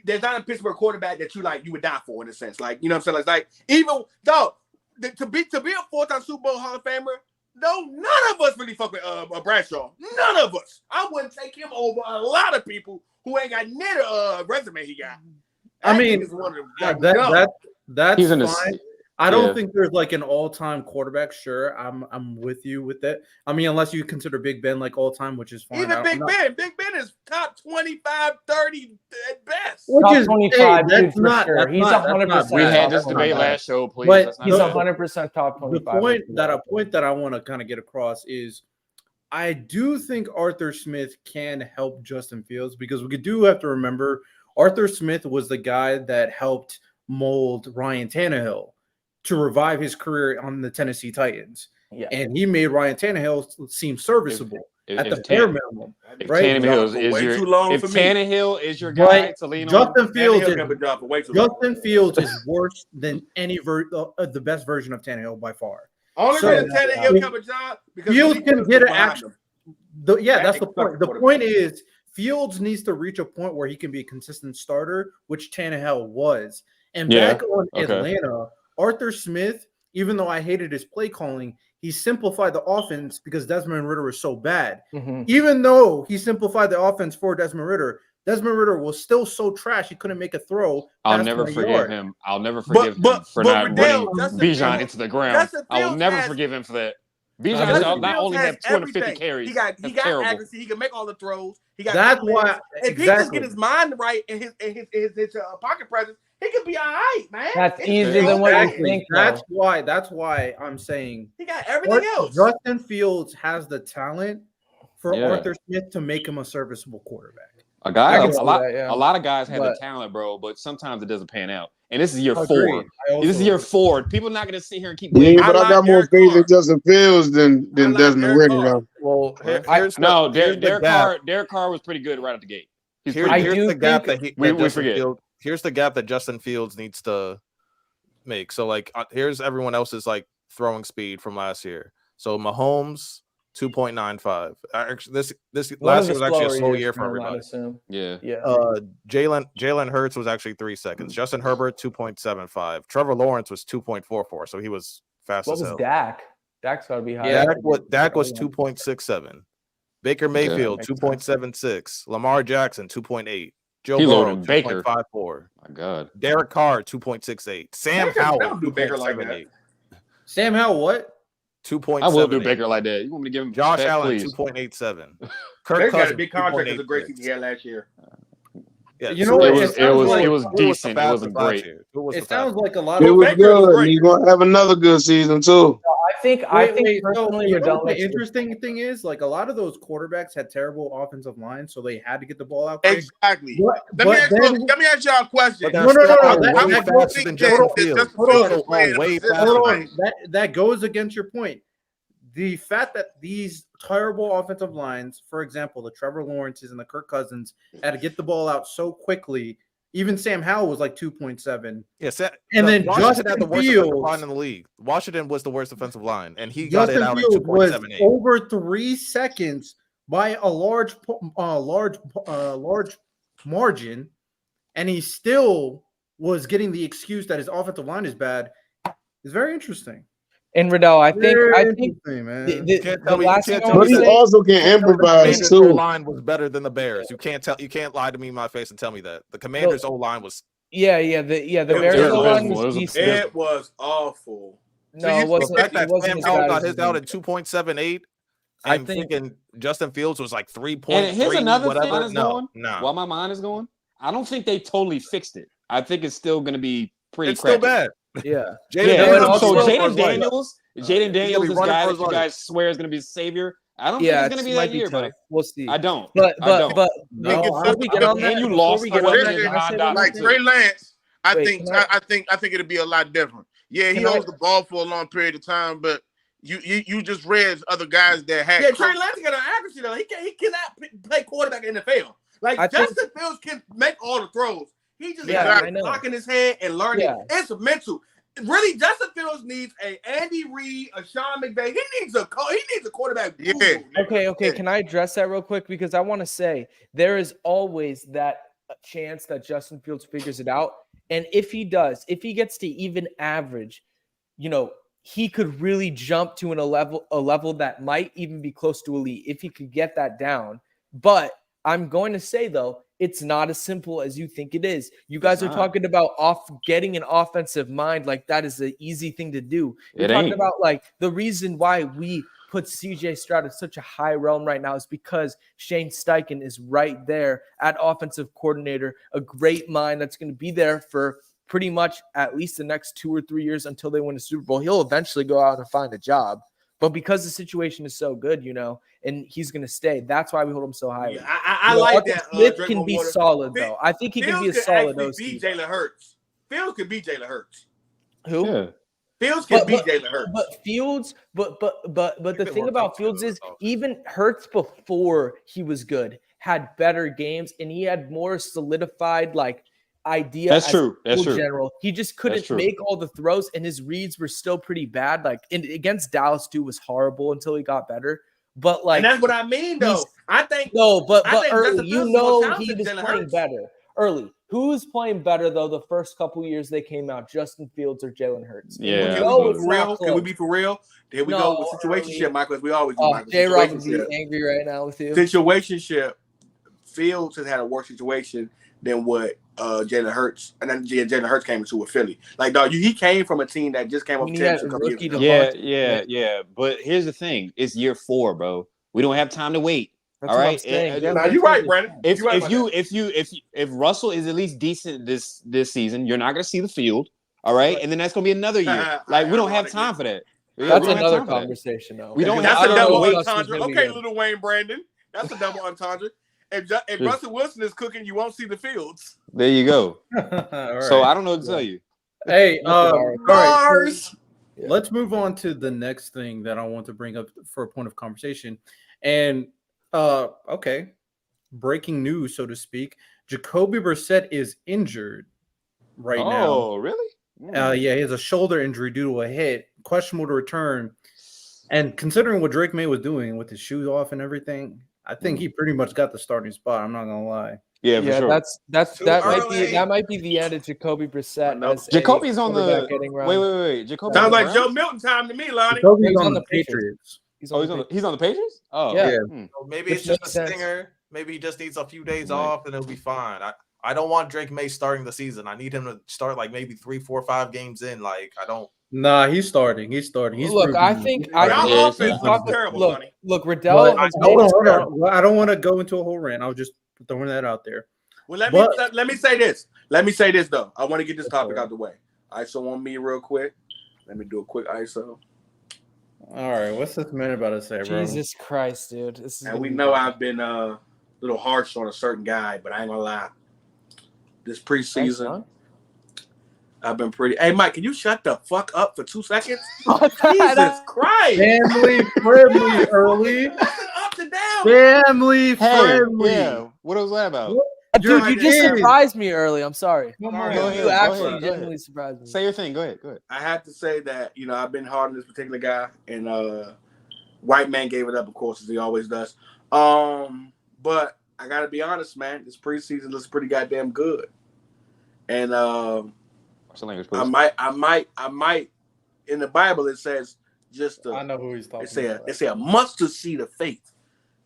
there's not a Pittsburgh quarterback that you would die for in a sense. Like, you know what I'm saying? Like even though to be a 4-time Super Bowl Hall of Famer, no, none of us really fuck with Bradshaw. None of us. I wouldn't take him over a lot of people who ain't got near the resume he got. I That mean, nigga's one of them. that's He's in a- fine. I don't yeah. think there's like an all-time quarterback. Sure, I'm with you with that. I mean, unless you consider Big Ben like all-time, which is fine. Even Big Ben is top 25, 30 at best. Which Top is 25, hey, dude, that's for not. sure. That's He's not- 100%. We Top had this 25. debate last show, please. But Let's not He's do the- that. 100% top 25. The point that I want to kind of get across is I do think Arthur Smith can help Justin Fields, because we do have to remember Arthur Smith was the guy that helped mold Ryan Tannehill to revive his career on the Tennessee Titans. Yeah. And he made Ryan Tannehill seem serviceable at the bare minimum. If Right? Tannehill is Way your too long if for me. Tannehill is your guy But to lean on, Justin Fields Tannehill is kept a job for way too long. Justin Fields is worse than any the best version of Tannehill by far. Only So- reason Tannehill kept a job because Fields Malik can Willis get was an behind action. him. That's the point. The quarterback. point is Fields needs to reach a point where he can be a consistent starter, which Tannehill was. And Yeah, back on okay. Atlanta, Arthur Smith, even though I hated his play calling, he simplified the offense because Desmond Ridder was so bad. Mhm. Even though he simplified the offense for Desmond Ridder was still so trash he couldn't make a throw. I'll past never my forgive yard. him. I'll never forgive him but for not Riddell, running Justin Bijan Fields- into the ground. Justin I will Fields never has- forgive him for that. Justin Bijan Fields not only has had 250 everything. carries. He got That's terrible. accuracy. He can make all the throws. He got That's good why legs. If he just get his mind right and his pocket presence, he could be all right, man. That's It's easier so than what you bad. think. That's why I'm saying He got everything else. Justin Fields has the talent for Yeah. Arthur Smith to make him a serviceable quarterback. A guy, I can a see lot, that, yeah. a lot of guys have the But- talent, bro, but sometimes it doesn't pan out. And this is year Agreed. 4. I also This is year 4. People are not going to sit here and keep Yeah, waiting. but I like got more Derek faith in Carr. Justin Fields than I like Desmond Derek Ridder. Carr. though. Well, here's No, here's the gap. Derek Carr was pretty good right out the gate. He's Here's, pretty I good. here's do the gap think- that he. We that Justin forget. Fields, here's the gap that Justin Fields needs to make. So like, here's everyone else's like throwing speed from last year. So Mahomes 2.95. Actually, this One last of year the was actually a slower slow years year for for him, I'd everybody. assume. Yeah. Yeah. Jalen Hurts was actually 3 seconds. Justin Herbert 2.75. Trevor Lawrence was 2.44. So he was fast What as was hell. Dak? Dak's got to be higher. Dak was 2.67. Baker Mayfield 2.76. Lamar Jackson 2.8. Joe He Burrow loaded Baker. 2.54. My God. Derek Carr 2.68. Sam Baker, Howell don't do Baker like that. 2.78. Sam Howell, what? 2.78. I will do Baker like that. You want me to give him Josh respect, Allen please? 2.87. Baker Kirk got a Cousins big contract because 2.86. of great season he had last year. Yeah, You know It what? was Tua decent. the It wasn't fastest last great. year. Tua was It the sounds fastest. like a lot It of. was Baker was good. great. He's gonna have another good season too. I think personally, You know what Riddell the makes it- interesting thing is, like a lot of those quarterbacks had terrible offensive lines, so they had to get the ball out quick. Exactly. But Let me then- ask y'all a question. But they're No, no, still no, all that- way that faster goes- than that Justin Justin Fields. Fields They're is playing all a way position faster. Hold like- on, that goes against your point. The fact that these terrible offensive lines, for example, the Trevor Lawrences and the Kirk Cousins, had to get the ball out so quickly. Even Sam Howell was like 2.7. Yes, And then Washington Justin had the worst offensive Fields- line in the league. Washington was the worst offensive line, and he got it Justin out in Fields was 2.78. over 3 seconds by a large margin, and he still was getting the excuse that his offensive line is bad. It's very interesting. And Riddell, I think Interesting, man. the Can't tell me- last you thing can't I tell But want he to me say, also can improvise Commanders' too. O-line was better than the Bears. You can't lie to me in my face and tell me that. The Commanders' O-line was the It Bears was O-line abysmal. It was was decent. It was awful. No, So it the wasn't. fact It that wasn't Sam as Howell bad got as his it out was. at 2.78, I and think- freaking Justin Fields was like 3.3. And here's another thing whatever. that's No, going. no, While my mind is going, I don't think they totally fixed it. I think it's still going to be pretty. it's still crappy. bad. Yeah. Jaden Yeah. Daniels So is running for Jaden his life. Daniels, He's this gonna be running guy for that his you life. guys swear is going to be the savior. I don't think Yeah, it's going to be might that year, tough. buddy. We'll see. I don't. But I don't. Make it before we get on that, And you before lost we the get on that, weapon in can I Jahan say one Dotson, Like thing? Trey Lance, I Wait, think can I think it'll be a lot different. Yeah, he Can I- holds the ball for a long period of time, but you just read other guys that had. Yeah, Trey Lance got an accuracy though. He cannot play quarterback in the NFL. Like I think- Justin Fields can make all the throws. He just Yeah, got I know. knocking his head and learning. Yeah. It's mental. Really, Justin Fields needs a Andy Reid, a Sean McVay. He needs a quarterback. Yeah. guru. Okay. Yeah. Can I address that real quick? Because I want to say there is always that chance that Justin Fields figures it out. And if he does, if he gets to even average, he could really jump to a level that might even be close to elite if he could get that down. But I'm going to say, though, it's not as simple as you think it is. You guys are talking about getting an offensive mind like that is an easy thing to do. You're talking about like the reason why we put CJ Stroud at such a high realm right now is because Shane Steichen is right there at offensive coordinator, a great mind that's going to be there for pretty much at least the next 2 or 3 years until they win a Super Bowl. He'll eventually go out and find a job. But because the situation is so good, and he's going to stay, that's why we hold him so high. Yeah, I like that. Smith Drake can be Water. solid, though. I think he can be a solid Fields OC. could beat Jalen Hurts. Fields could beat Jalen Hurts. Who? Yeah. Fields could beat Jalen Hurts. But Fields, but the thing about Fields is though. even Hurts before he was good had better games, and he had more solidified idea. That's as true. That's in true. General, he just couldn't true. make all the throws, and his reads were still pretty bad. Against Dallas, too, was horrible until he got better. But and that's what I mean, though. I think but I think early, Justin Fields is more he talented was than Jalen playing Hurts. better. Early, who was playing better though? The first couple years they came out, Justin Fields or Jalen Hurts? Yeah. Can we be for real? Can we be for real? Here we go with situationship, Michael, as we always do. Michael. J-Rob would be Situationship. angry right now with you. Situationship. Fields has had a worse situation than what Jalen Hurts, and then Jalen Hurts came into with Philly. Like, dog, he came from a team that just came up He had championship a a couple years rookie ago. to- Yeah. But here's the thing: it's year 4, bro. We don't have time to wait. That's All what I'm right. saying. Nah, you're right, Brandon. If You're right about if Russell is at least decent this season, you're not going to see the field. All right, and then that's going to be another year. Like we don't have time for that. That's we don't have another time for that. conversation, though. We don't That's have a to double wait. entendre. Okay, Little Wayne Brandon. That's a double entendre. If Russell Wilson is cooking, you won't see the Fields. There you go. All right. So I don't know what to tell you. Hey, all right. Bars. Let's move on to the next thing that I want to bring up for a point of conversation. And okay, breaking news, so to speak. Jacoby Brissett is injured right now. Oh, really? Yeah, he has a shoulder injury due to a hit, questionable to return. And considering what Drake May was doing with his shoes off and everything, I think he pretty much got the starting spot. I'm not gonna lie. Yeah, for sure. That might be the end of Jacoby Brissett. As Jacoby's a on the getting wait. Jacoby Sounds like Joe Milton time to me, Lonnie. Jacoby's He's on on the the Patriots. Patriots. He's on the Patriots. Oh yeah. So maybe it's just a stinger. Maybe he just needs a few days off and it'll be fine. I don't want Drake May starting the season. I need him to start like maybe 3, 4, 5 games in. Like I don't. Nah, he's starting. Look, I think Y'all offense looks terrible, Sonny. Look, Riddell. Hold on. Well, I don't want to go into a whole rant. I was just throwing that out there. Well, let me say this. Let me say this though. I want to get this topic out the way. ISO on me real quick. Let me do a quick ISO. All right, what's this man about to say, bro? Jesus Christ, dude. And we know I've been a little harsh on a certain guy, but I ain't gonna lie. This preseason, I've been pretty. Hey, Mike, can you shut the fuck up for 2 seconds? Jesus Christ! Family friendly early. Up and down. Family friendly. Yeah. What was that about? Dude, you just surprised me early. I'm sorry. Come on, You actually genuinely surprised me. Say your thing. Go ahead. I have to say that I've been hard on this particular guy, and white man gave it up, of course, as he always does. But I gotta be honest, man. This preseason looks pretty goddamn good, and I might. In the Bible, it says I know who he's talking about. It say a mustard seed of faith.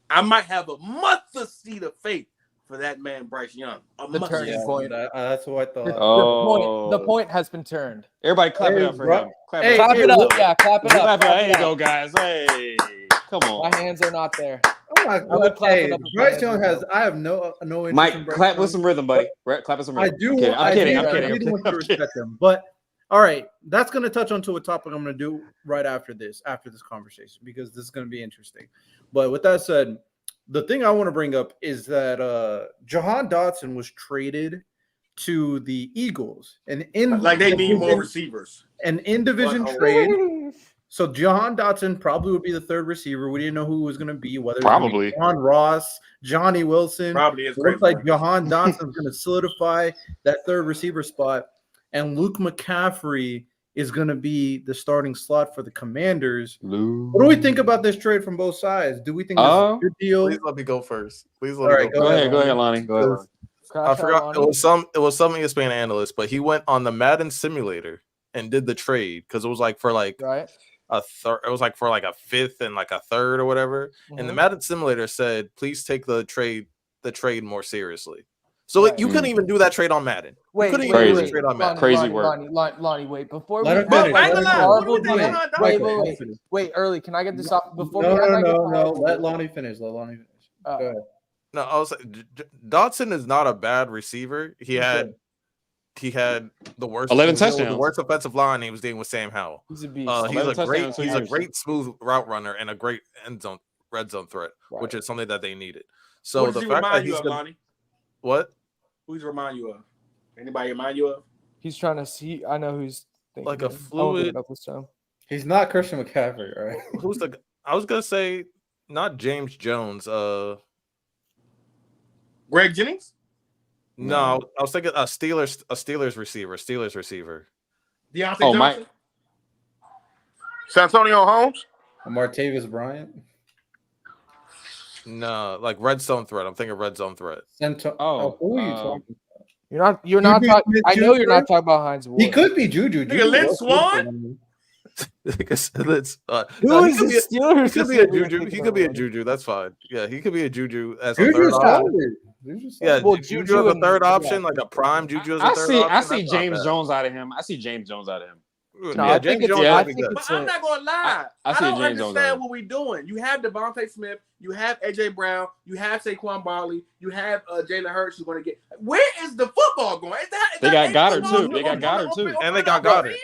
I might have a mustard seed of faith for that man, Bryce Young. The turning point. That's what I thought. The point has been turned. Everybody clap it up for him. Clap it up. Yeah, clap it up. There you go, guys. Hey, come on. My hands are not there. I would clap it up. Bryce Young has. I have no interest. Mike, clap with some rhythm, buddy. Clap with some rhythm. I'm kidding. I do want to respect them, but all right, that's going to touch onto a topic I'm going to do right after this conversation, because this is going to be interesting. But with that said, the thing I want to bring up is that Jahan Dotson was traded to the Eagles, and they need more receivers. An in-division trade. So Jahan Dotson probably would be the third receiver. We didn't know who it was going to be, whether probably John Ross, Johnny Wilson. Probably is. Looks like Jahan Dotson is going to solidify that third receiver spot, and Luke McCaffrey is going to be the starting slot for the Commanders. What do we think about this trade from both sides? Do we think this is a good deal? Please let me go first. Go ahead, Lonnie. Go ahead. I forgot it was some ESPN analyst, but he went on the Madden simulator and did the trade because it was like for like a third. It was like for like a fifth and like a third or whatever. Mm-hmm. And the Madden simulator said, "Please take the trade more seriously." So like, you couldn't even do that trade on Madden. Wait, you couldn't even do that trade on Madden. Crazy work. Lonnie, wait. Before we wait, early. Can I get this off before? No. Let Lonnie finish. Go ahead. No, I was Dotson is not a bad receiver. He had the worst 11 touchdowns. The worst offensive line he was dealing with Sam Howell. He's a beast. He's a great smooth route runner and a great red zone threat, which is something that they needed. So the fact that he's Lonnie? What? Who's remind you of? Anybody remind you of? He's trying to see. I know who's like a fluid. He's not Christian McCaffrey, right? Who's the? I was gonna say not James Jones. Greg Jennings? No, I was thinking a Steelers receiver. Deontay Johnson? Mike. Santonio Holmes? Martavis Bryant? No, like red zone threat. I'm thinking red zone threat. Who are you talking about? You're not talking. I know you're not talking about Hines Ward. He could be Juju. Lynn Swan? Who is the Steelers? He could be a Juju. He could be a Juju. That's fine. Yeah, he could be a Juju as a third option. Yeah, Juju as a third option, like a prime Juju as a third option. I see James Jones out of him. No, I think it's but I'm not gonna lie. I don't understand what we're doing. You have Devontae Smith, you have AJ Brown, you have Saquon Barkley, you have Jalen Hurts who's gonna get. Where is the football going? They got Goddard too. And they got Goddard.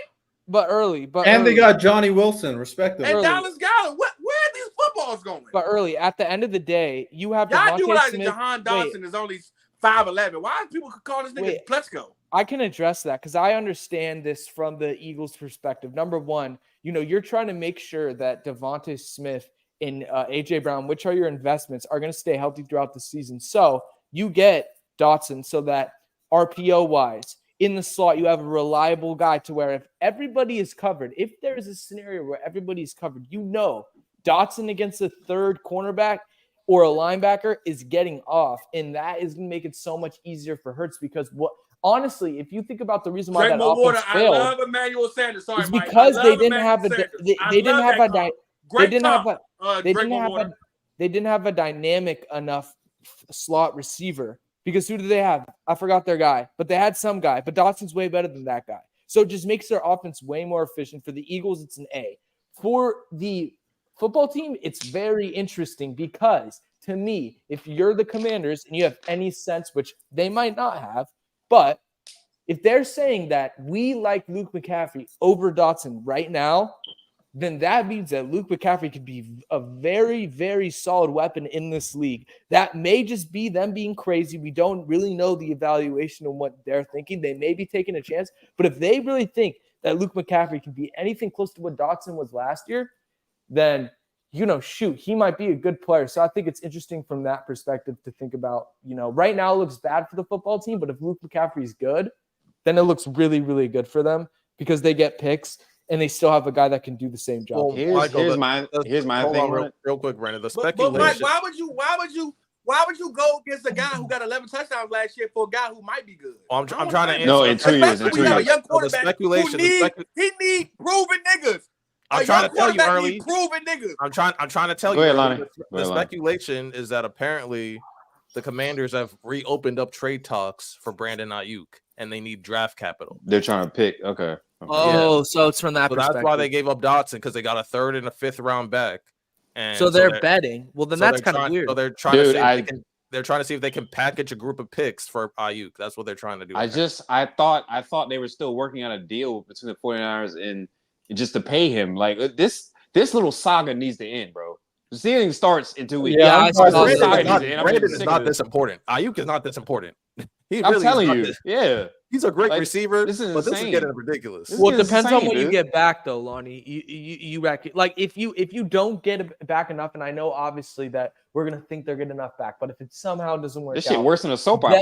And they got Johnny Wilson, respectively. And Dallas Goddard. Where are these footballs going? But early, at the end of the day, you have Y'all do like Smith. Jahan Dotson is only 5'11". Why do people call this nigga Plesko? I can address that because I understand this from the Eagles' perspective. Number one, you're trying to make sure that Devontae Smith and AJ Brown, which are your investments, are going to stay healthy throughout the season. So you get Dotson so that RPO-wise, in the slot, you have a reliable guy to where if everybody is covered, if there is a scenario where everybody is covered, Dotson against a third cornerback or a linebacker is getting off. And that is going to make it so much easier for Hurts because honestly, if you think about the reason why that offense failed, I love Emmanuel Sanders. Sorry, it's because they didn't have a they Drake didn't have a dynamic enough slot receiver because who do they have? I forgot their guy, but they had some guy. But Dotson's way better than that guy, so it just makes their offense way more efficient. For the Eagles, it's an A. For the football team, it's very interesting because to me, if you're the Commanders and you have any sense, which they might not have, but if they're saying that we like Luke McCaffrey over Dotson right now, then that means that Luke McCaffrey could be a very, very solid weapon in this league. That may just be them being crazy. We don't really know the evaluation of what they're thinking. They may be taking a chance. But if they really think that Luke McCaffrey can be anything close to what Dotson was last year, then, shoot, he might be a good player. So I think it's interesting from that perspective to think about, right now it looks bad for the football team, but if Luke McCaffrey is good, then it looks really, really good for them because they get picks and they still have a guy that can do the same job. Well, Here's my thing. Real quick, Brandon. The But speculation. Mike, why would you go against a guy who got 11 touchdowns last year for a guy who might be good? I'm trying to answer. No, in 2 years. Especially when you have a young quarterback speculation. he need proven niggas. I'm trying to tell you early. Proven niggas. I'm trying to tell Go you. ahead, Lonnie. The speculation is that apparently the Commanders have reopened up trade talks for Brandon Aiyuk, and they need draft capital. They're trying to pick. Okay. Oh, so it's from that perspective. That's why they gave up Dotson, because they got a 3rd and a 5th round back. And so they're betting. Well, then that's kind of weird. So they're trying to see they're trying to see if they can package a group of picks for Aiyuk. That's what they're trying to do. I thought they were still working on a deal between the 49ers and just to pay him. Like this little saga needs to end, bro. The season starts in 2 weeks. Yeah, Brandon is not this important. Aiyuk is not this important. I'm telling you, yeah. He's a great receiver, this is but this is insane. getting ridiculous. Well, it depends on what you get back, though, Lonnie. You reckon, like if you don't get it back enough, and I know obviously that we're gonna think they're getting enough back, but if it somehow doesn't work, this shit worse than a soap opera,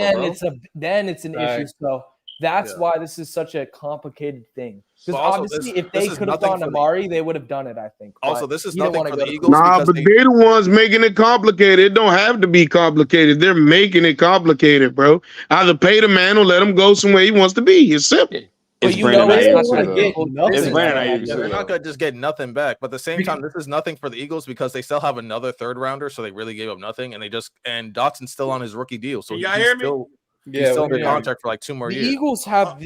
then it's an issue. So that's why this is such a complicated thing. Because obviously, if they could have gone Amari, they would have done it. I think. Also, this is nothing for the Eagles. Nah, but they're the ones making it complicated. It don't have to be complicated. They're making it complicated, bro. Either pay the man or let him go somewhere he wants to be. It's simple. It's Brandon Aiyuk. They're not gonna just get nothing back. But at the same time, this is nothing for the Eagles because they still have another 3rd rounder, so they really gave up nothing, and Dotson's still on his rookie deal. So y'all hear me? He's still under contract for like 2 more years. The Eagles have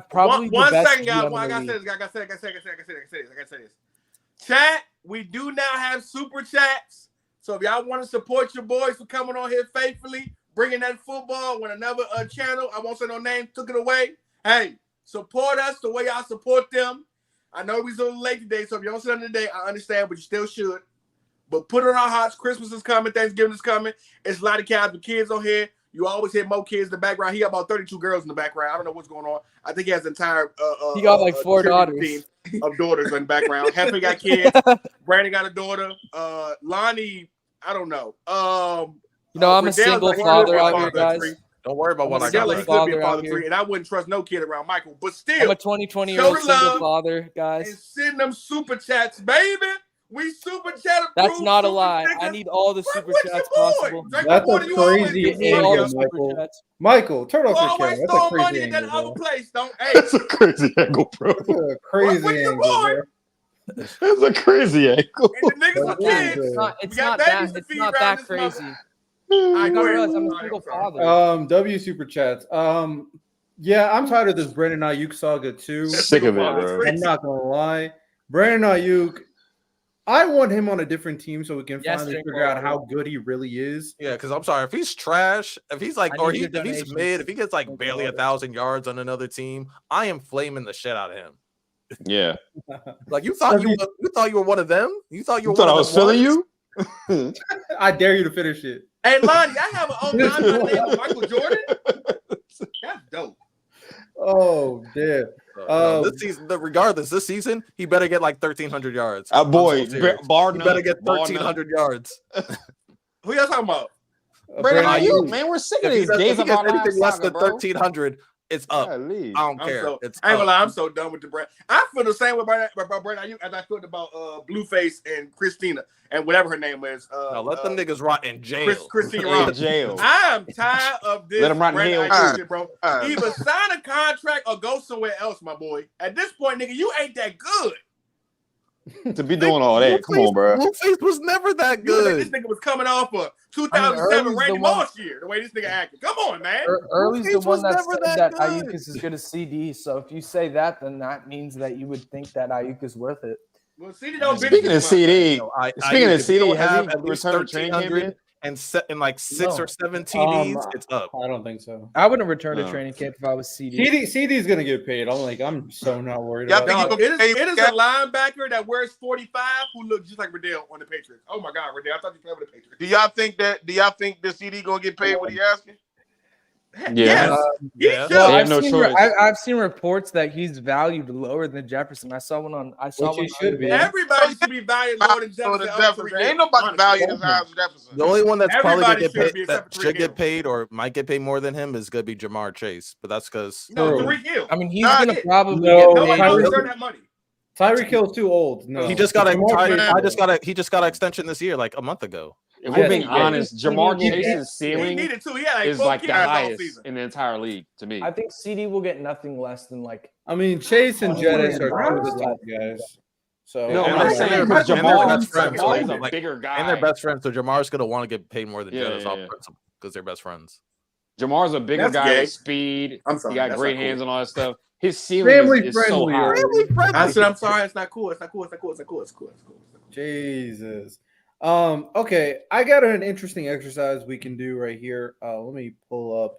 probably one the best second, guys. I gotta say this. Chat, we do now have super chats. So if y'all want to support your boys for coming on here faithfully, bringing that football when another channel, I won't say no name, took it away. Hey, support us the way y'all support them. I know we was a little late today, so if you don't see nothing today, I understand, but you still should. But put it on our hearts. Christmas is coming. Thanksgiving is coming. It's a lot of kids on here. You always hear Mo kids in the background. He got about 32 girls in the background. I don't know what's going on. I think he has an entire he got like 4 daughters. Of daughters in the background. Hefe got kids. Brandon got a daughter. Lonnie, I don't know. I'm a single father out here, guys. Don't worry about what I got. He could be a father 3, and I wouldn't trust no kid around Michael. But still, I'm a 20-year-old single father, guys. And send them super chats, baby. We super chat. That's not a lie. I need all the super chats possible. That's a crazy angle, Michael, turn off your camera. That's a crazy angle, bro. That's a crazy angle, bro. That's a crazy angle, bro. That's a crazy angle. And the niggas with kids. It's not that crazy. I gotta realize I'm a single father. W super chats. Yeah, I'm tired of this Brandon Aiyuk saga too. Sick of it, bro. I'm not gonna lie. Brandon Aiyuk, I want him on a different team so we can finally figure out how good he really is. Yeah, because I'm sorry, if he's trash, if he's like, or if he's mid, if he gets like barely 1,000 yards on another team, I am flaming the shit out of him. Yeah, like you thought you were one of them. You thought I was feeling you. I dare you to finish it. Hey, Lonnie, I have an 09 name of Michael Jordan. That's dope. Oh, damn. This season, regardless, this season he better get like 1,300 yards. Boy, he better get 1,300 yards. Who y'all talking about? Brandon Aiyuk, man, we're sick of these days of our anything less than 1,300. It's up. I don't care. I ain't gonna lie, I'm so done with the brand. I feel the same way about Brandon Aiyuk as I felt about Blueface and Christina and whatever her name is. No, let them niggas rot in jail. Christina Ross. Jail. I'm tired of this. Let them rot in jail, shit, bro. Either sign a contract or go somewhere else, my boy. At this point, nigga, you ain't that good. to be doing all that. Come on, bro. Blueface was never that good. This nigga was coming off a 2007 Early's Randy the one- Moss year. The way this nigga acted. Come on, man. Early's the Blueface one was that never said that that good. Aiyuk is as good as CD. So if you say that, then that means that you would think that Aiyuk is worth it. Well, CD don't Speaking of CD, speaking of CD, has he at least returned to training camp 1,300 yet? and set in like 6 No. or 7 TDs, it's up. I don't think so. I wouldn't return No. to training camp if I was CD. CD's gonna get paid. I'm so not worried Y'all about think it. Dog, it is a linebacker that wears 45 who looks just like Riddell on the Patriots. Oh my God, Riddell! I thought you played with the Patriots. Do y'all think the CD gonna get paid what he asking? Yeah. Yeah. Well, They I've, have no seen, choice. I've seen reports that he's valued lower than Jefferson. I saw one on. I saw Which one. he should be. Everybody should be valued lower than So the Jefferson. Jefferson. Ain't nobody valued as high as Jefferson. The only one that's probably gonna Everybody get should paid, be that except for should Tariq get Hill. paid or might get paid more than him is gonna be Jamar Chase, but that's because No, Bro. Tariq Hill. I mean, he's Nah, gonna yeah. probably No, get Nobody paid. else Tyreek- earn that money. Tyreek Hill's too old. No, he just got Man. he just got an extension this year, like a month ago. If we're Yeah, being yeah. honest, Jamar He Chase's He ceiling needed to. He had like is 4 like the kids all highest season. in the entire league to me. I think CD will get nothing less than like. I mean, Chase and Jettis are Bro. two of the top guys. So No, And I'm they're- saying and because they're best friends, so Jamar is a like- bigger guy. And they're best friends, so Jamar's gonna want to get paid more than Yeah, Jettis yeah, off yeah. principle because they're best friends. Jamar's a bigger That's guy gay. with speed. I'm sorry. He got that's great not cool. hands and all that stuff. His ceiling Family is so friendly, high. right? I said, I'm sorry. It's not cool. It's not cool. It's not cool. It's not cool. It's not cool. It's cool. Jesus. Okay, I got an interesting exercise we can do right here. Let me pull up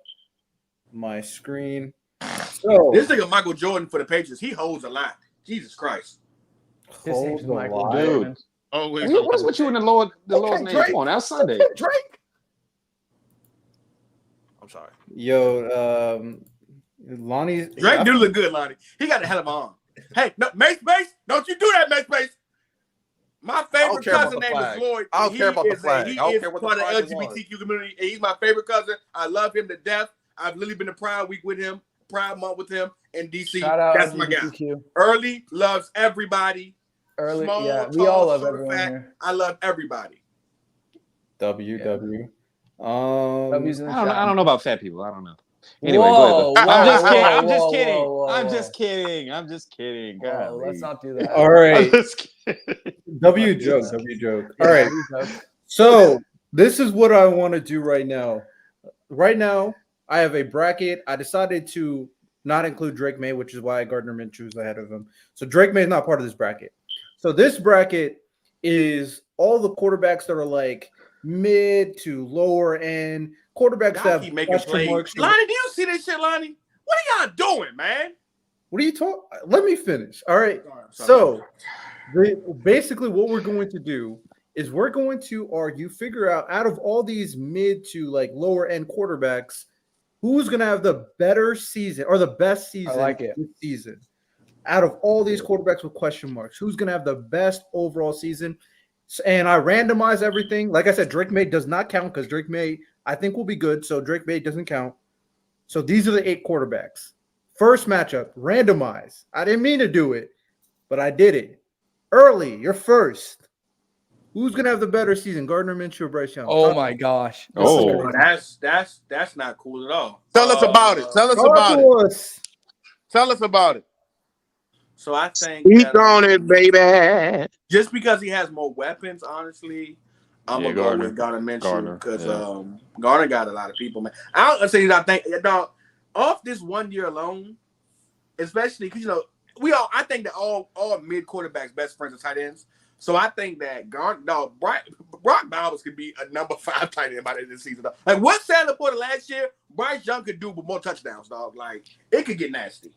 my screen. So This nigga Michael Jordan for the Patriots, he holds a lot. Jesus Christ. His name's Hold the Michael line. Jordan. Always. What's with you in the lowest name? Drake. Come on, that's Sunday. Drake. I'm sorry. Yo, Lonnie Drake do look good, Lonnie. He got a hell of an arm. Hey, no, Mace, don't you do that, Mace. My favorite care about cousin the name is flag. Floyd. I don't He care about the is flag. He I don't is care what the part of flag the is on. LGBTQ community. And he's my favorite cousin. I love him to death. I've literally been to Pride Week with him, Pride Month with him in DC. Shout out That's my guy. LGBTQ. Early loves everybody. Early, Small, yeah, we tall, all love short, everyone fat. here. I love everybody. WW. W's in the I chat. don't know about fat people. I don't know. Anyway, Whoa, go ahead. whoa, I'm just kidding. whoa, I'm just whoa, kidding. whoa, whoa, I'm whoa. just kidding. I'm just kidding. Whoa, God, let's not do that. All I'm right, just kidding. W joke. All Yeah, right, we joke. so this is what I want to do right now. Right now, I have a bracket. I decided to not include Drake May, which is why Gardner Minshew is ahead of him. So Drake May is not part of this bracket. So this bracket is all the quarterbacks that are like mid to lower end quarterbacks Y'all that keep have making question plays. marks. Lonnie, do you see this shit, Lonnie? What are y'all doing, man? What are you talking? Let me finish. All right. Sorry. So basically what we're going to do is we're going to figure out of all these mid to like lower end quarterbacks, who's going to have the better season or the best season like it. this season. Out of all these quarterbacks with question marks, who's going to have the best overall season? And I randomize everything. Like I said, Drake May does not count because Drake May, I think, will be good. So Drake May doesn't count. So these are the 8 quarterbacks. First matchup, randomize. I didn't mean to do it, but I did it. Early, you're first. Who's going to have the better season, Gardner Minshew or Bryce Young? Oh my gosh. Oh. That's not cool at all. Tell us about it. Tell us Talk about to it. us. Tell us about it. So I think Speak that, on it, baby. just because he has more weapons, honestly, I'm Yeah, gonna go Gardner. with Gardner Minshew because Yeah. Gardner got a lot of people, man. I don't say I think dog, off this 1 year alone, especially because I think that all mid quarterbacks best friends are tight ends. So I think that Brock Bowers could be a number 5 tight end by the end of the season. Dog. Like what Sam Laporta last year, Bryce Young could do with more touchdowns, dog. Like it could get nasty.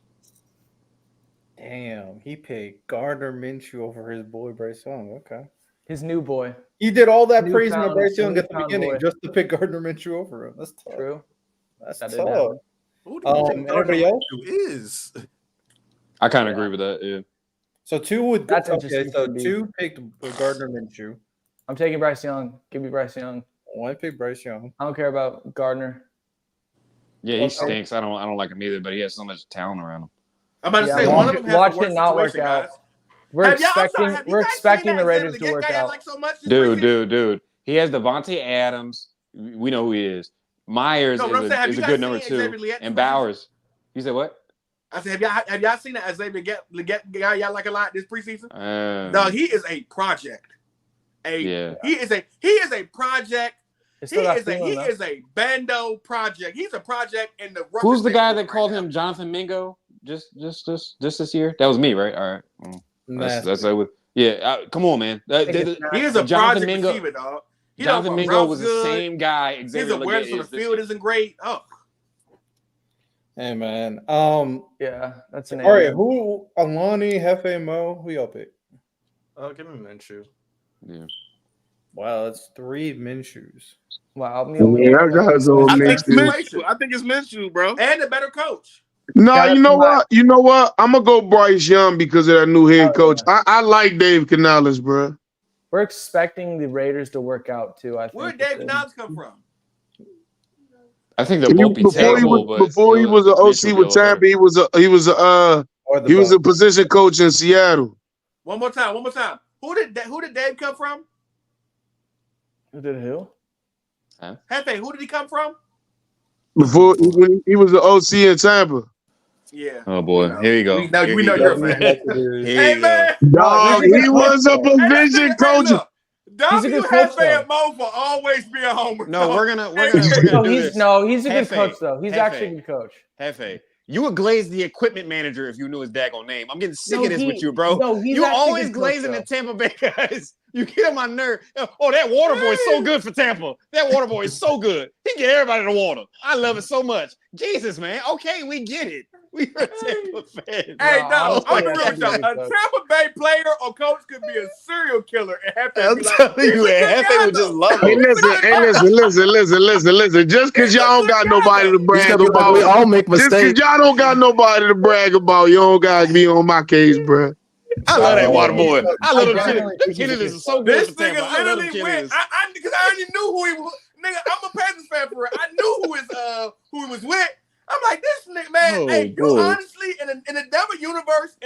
Damn, he picked Gardner Minshew over his boy Bryce Young. Okay. His new boy. He did all that Newfound- praising of Bryce Young at the newfound beginning boy. just to pick Gardner Minshew over him. That's tough. True. That's That did tough. happen. Who do you think Anybody else? Who is? I kind of agree with that. Yeah. So 2 would That's okay. interesting So to me. 2 picked Gardner Minshew. I'm taking Bryce Young. Give me Bryce Young. 1 picked Bryce Young. I don't care about Gardner. Yeah, he Okay. stinks. I don't like him either, but he has so much talent around him. I'm about to Yeah, say watch one of it- them has watch the worst it not work situation, out. guys. We're Have y'all- I'm sorry, expecting have you we're guys expecting seen the that Raiders exhibit to work guy I out. like so much this weekend? Dude. He has Devontae Adams. We know who he is. Myers No, but I'm saying, have is you a guys good number seen 2. Xavier Leggett And this Bowers. You said what? I said, have y'all seen that Xavier get guy y'all like a lot this preseason? No, he is a project. He is a project. He is a Bando project. He's a project in the. Who's the guy that called him Jonathan Mingo? Just this year? That was me, right? All right. That's come on, man. He is a project receiver, dog. Jonathan Mingo was the same guy. His awareness on the field isn't great. Oh. Hey man. Yeah, that's an. All right, who Alani, Hefe, Mo? Who y'all pick? Give me Minshew. Yeah. Wow, that's 3 Minshews. Wow, I think it's Minshew, bro, and a better coach. No, you know what? I'm gonna go Bryce Young because of that new head coach. I like Dave Canales, bro. We're expecting the Raiders to work out too. I think. Where did Dave Canales come from? I think they'll both be terrible. Before he was an OC with Tampa, he was a position coach in Seattle. One more time. Who did Dave come from? Who? Hefe, who did he come from? Before he was the OC in Tampa. Yeah. Oh boy, here you go. We know you're a fan. Hey man, dog, he was a position coach. W Hefe and Mo for always being homer. No, we're gonna do this. No, he's a good coach though. He's actually a good coach. Hefe. You would glaze the equipment manager if you knew his daggone name. I'm getting sick of this with you, bro. You always glazing the Tampa Bay guys. You get on my nerve. Oh, that water boy is so good for Tampa. That water boy is so good. He get everybody the water. I love it so much. Jesus, man. Okay, we get it. We are Tampa fans. Hey, no, I'm real with y'all. A Tampa Bay player or coach could be a serial killer. And I'm telling you, Hefe would just love it. Hey, listen. Just because y'all don't got nobody to brag about, we all make mistakes. Just because y'all don't got nobody to brag about, you don't got to be on my case, bro. I love that water boy. I love them Kennedys are so good. This nigga literally went. Because I already knew who he was. Nigga, I'm a Panthers fan for real. I knew who he was with. I'm like, this nigga, man. You honestly, in another universe,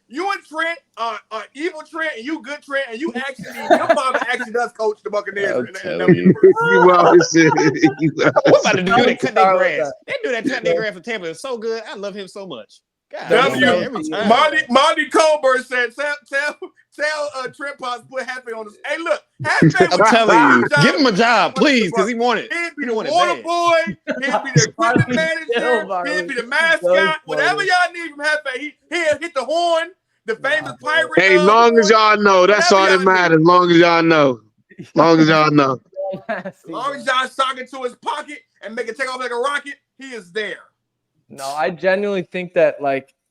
you and Trent are evil Trent, and you good Trent, and your father actually does coach the Buccaneers in another universe. What about to do that cut their grass? They do that cut their grass for Tampa. It's so good. I love him so much. Monty Colbert said, tell Trent Potts put Happy on this. Hey, look, Happy. I'm telling you, give him a job, please, because he wanted. He'd be the water boy. He'd be the equipment manager. He'd be the mascot. Whatever y'all need from Happy, he'll hit the horn. The famous pirate. Hey, long as y'all know, that's all that matters. Long as y'all know. Long as y'all sock into his pocket and make it take off like a rocket, he is there. No, I genuinely think that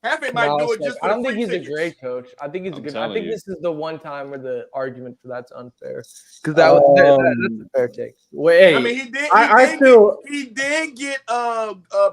Happy might do it just. I don't think he's a great coach. I think he's a good. I think this is the one time where the argument for that's unfair because that's a fair take. Wait, I mean, he did get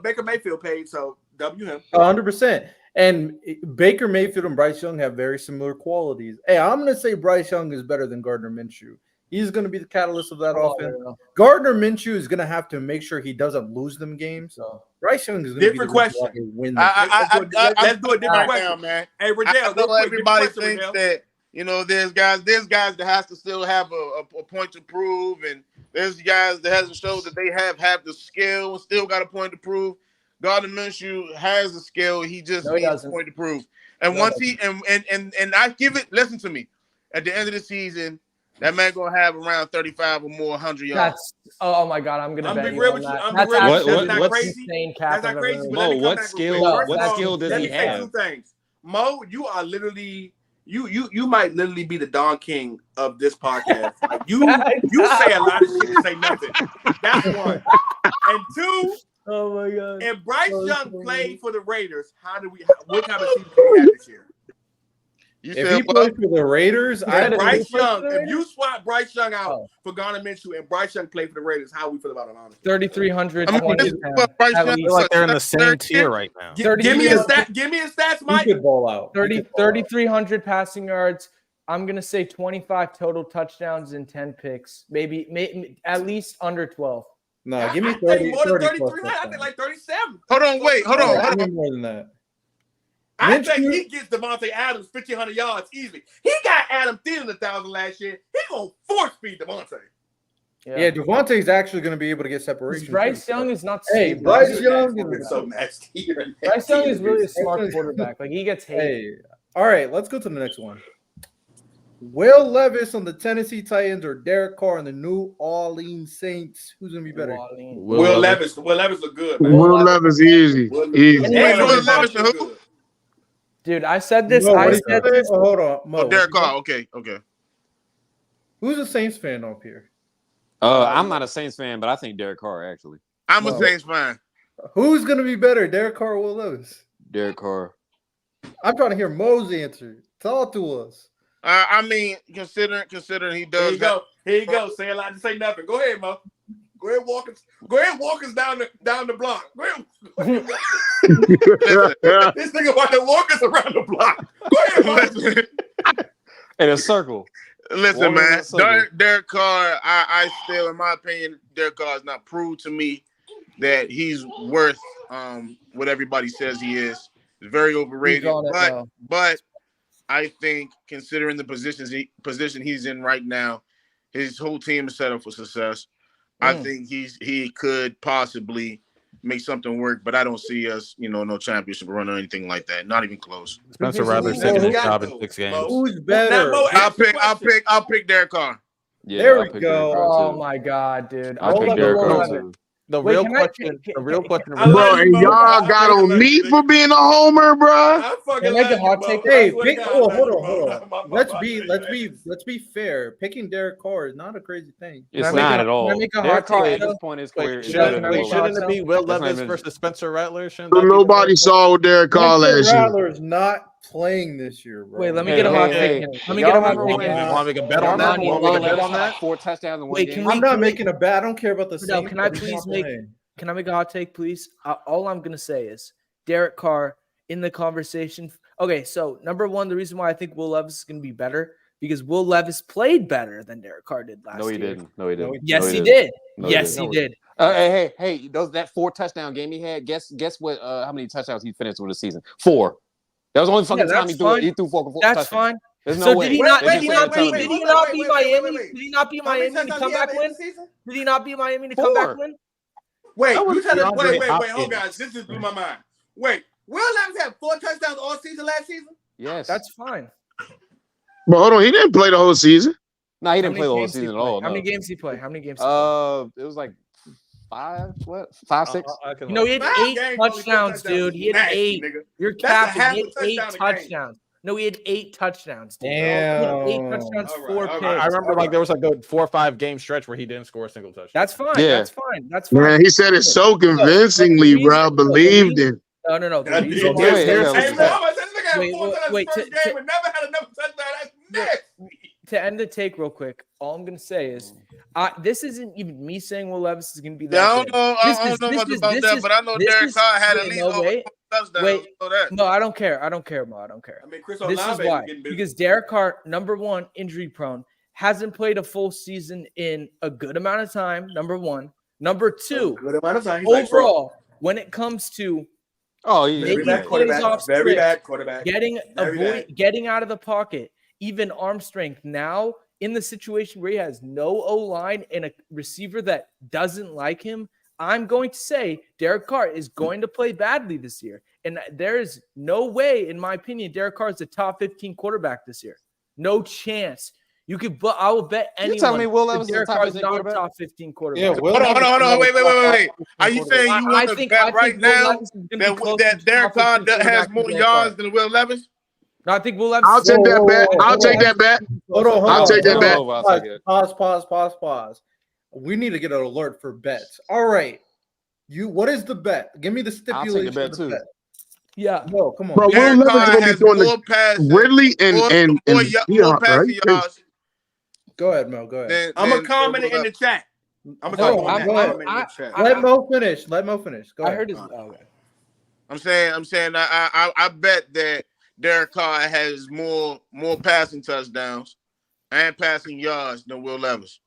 Baker Mayfield paid, so W him 100%. And Baker Mayfield and Bryce Young have very similar qualities. Hey, I'm going to say Bryce Young is better than Gardner Minshew. He's going to be the catalyst of that offense. Yeah. Gardner Minshew is going to have to make sure he doesn't lose them games. So Bryce Young is going to be the question. Win let's do a different question, man. Hey, Riddell, I know everybody thinks that there's guys that has to still have a point to prove, and there's guys that hasn't showed that they have the skill and still got a point to prove. Gardner Minshew has the skill. He just needs a point to prove. And once he and I give it. Listen to me. At the end of the season, that man gonna have around 35 or more 100 yards. Oh my God, I'm gonna bet you on that. That's not crazy. That's not crazy. Mo, what skill does he have? Two things. Mo, you are literally you might literally be the Don King of this podcast. You say a lot of shit and say nothing. That's one. And two. Oh my God! If Bryce Young played for the Raiders, what kind of season do we have this year? If he played for the Raiders, Bryce Young. If you swap Bryce Young out for Gardner Minshew and Bryce Young played for the Raiders, how we feel about it? Honestly, 3,300. I feel like they're in the same tier right now. Give me a stats, Mike. He could ball out. 3,300 passing yards. I'm gonna say 25 total touchdowns and 10 picks. Maybe at least under 12. No, give me 30. More than 33. I think like 37. Hold on. More than that. I think he gets Devontae Adams 1,500 yards easily. He got Adam Thielen 1,000 last year. He gonna force feed Devontae. Yeah, Devontae's actually going to be able to get separation. Bryce Young is not. Hey, Bryce Young is so nasty. Bryce Young is really a smart quarterback. Like he gets hate. Hey, all right, let's go to the next one. Will Levis on the Tennessee Titans or Derek Carr on the New Orleans Saints? Who's gonna be better? Will Levis. Will Levis look good, man. Will Levis easy. Easy. Will Levis and who? Dude, I said this. No, I said this. Oh, hold on. Oh, Derek Carr. Okay. Who's a Saints fan up here? I'm not a Saints fan, but I think Derek Carr actually. I'm a Saints fan. Who's gonna be better, Derek Carr or Will Levis? Derek Carr. I'm trying to hear Mo's answer. Talk to us. I mean, considering he does. Here you go. Say a lot to say nothing. Go ahead, Mo. Go ahead, walk us down the block. Go ahead. This nigga about to walk us around the block. Go ahead, Mo. In a circle. Listen, man. Derek Carr, I still, in my opinion, Derek Carr has not proved to me that he's worth what everybody says he is. He's very overrated. But I think, considering the position he's in right now, his whole team is set up for success. I think he could possibly make something work, but I don't see us, no championship run or anything like that. Not even close. Spencer Rattler's taking his job in 6 games. Who's better? I'll pick Derek Carr. Yeah, there we go. Oh my God, dude! I'll pick Derek Carr too. The real question. Bro, and y'all got on me for being a homer, bro. Can I make a hot take? Hey, hold on. Let's be fair. Picking Derek Carr is not a crazy thing. It's not at all. Derek Carr at this point in his career. Shouldn't it be Will Levis versus Spencer Rattler? Nobody saw Derek Carr last year. Rattler's not playing this year, bro. Wait, let me get a hot take. Let me get a hot take. Want to make a bet on that? Want to make a bet on that? 4 touchdowns in 1 Wait, game. I'm not making a bet. I don't care about the No, can I make a hot take, please? All I'm gonna say is Derek Carr in the conversation. Okay, so number one, the reason why I think Will Levis is gonna be better because Will Levis played better than Derek Carr did last year. No, he didn't. Yes, he did. Yes, he did. Hey! That 4 touchdown game he had. Guess what? How many touchdowns he finished with the season? 4. That was the only fucking time he threw it. He threw 4 touchdowns. That's fine. There's no way. Did he not beat Miami? Did he not beat Miami to come back win? Did he not beat Miami to come back win? Wait, hold on. This just blew my mind. Wait, Will Levis had 4 touchdowns all season last season? Yes. That's fine. But hold on, he didn't play the whole season. No, he didn't play the whole season at all. How many games did he play? It was like 5, 6? He had 8 touchdowns, dude. He had 8. You're capping. He had 8 touchdowns. No, he had 8 touchdowns. Dude. Damn. He had 8 touchdowns, 4 picks. I remember there was a 4 or 5 game stretch where he didn't score a single touchdown. That's fine. Yeah. That's fine. That's fine. Man, he said it so convincingly, bro. I believed it. No. Wait. To end the take real quick, all I'm going to say is this isn't even me saying Will Levis is going to be that. I don't know much about that, but I know Derek Carr had at least over touchdowns. Wait, no, I don't care, Mo. I don't care. I mean, This is why. Because Derek Carr, number one, injury prone, hasn't played a full season in a good amount of time, number one. Number two, overall, when it comes to very bad quarterback. Getting out of the pocket, even arm strength. Now, in the situation where he has no O-line and a receiver that doesn't like him, I'm going to say Derek Carr is going to play badly this year. And there is no way, in my opinion, Derek Carr is a top 15 quarterback this year. No chance. I will bet anyone. You telling me Will Levis is a top 15 quarterback? Top 15 quarterback. Yeah, hold on. Wait. Are you saying you want to bet right now that Derek Carr has more yards than Will Levis? No, I think Will Levis. I'll take that bet. Hold on. I'll take that bet. Pause. We need to get an alert for bets. All right. What is the bet? Give me the stipulation. I'll take the bet too. Yeah. No, come on. Bro, Will Levis is going to be throwing the Ridley and more passing yards. Go ahead, Mo. Go ahead. I'm going to comment in the chat. Let Mo finish. Go ahead. I heard his. Okay. I'm saying I bet that Derek Carr has more passing touchdowns and passing yards than Will Levis.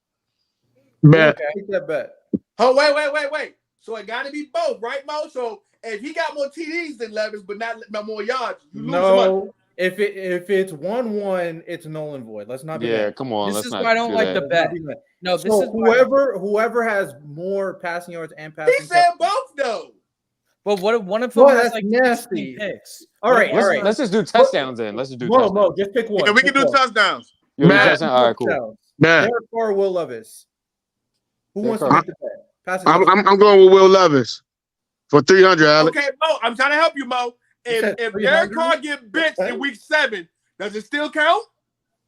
Bet. Take that bet. Oh, wait. So it got to be both, right, Mo? So if he got more TDs than Levis, but not more yards, you lose money. If it's 1-1, it's null and void. Let's not be Yeah, that. come on. This Let's is not why I don't do like that. the bet. No, this So is why. whoever has more passing yards and passing. He said both though. But what if one of them Well, has that's like nasty. 16 picks? All right, Let's just do touchdowns then. Let's just do touchdowns. Mo, just pick one. Yeah, we can Pick do one. touchdowns. You want to do Matt. touchdown? All right, cool. Touchdowns. Man, Derek Carr, Will Levis. Who Derek wants to Carr. make the bet? Passing touchdowns. I'm going with Will Levis for 300, Alex. Okay, Mo, I'm trying to help you, Mo. You said If 300? Derek Carr get benched in week 7, does it still count?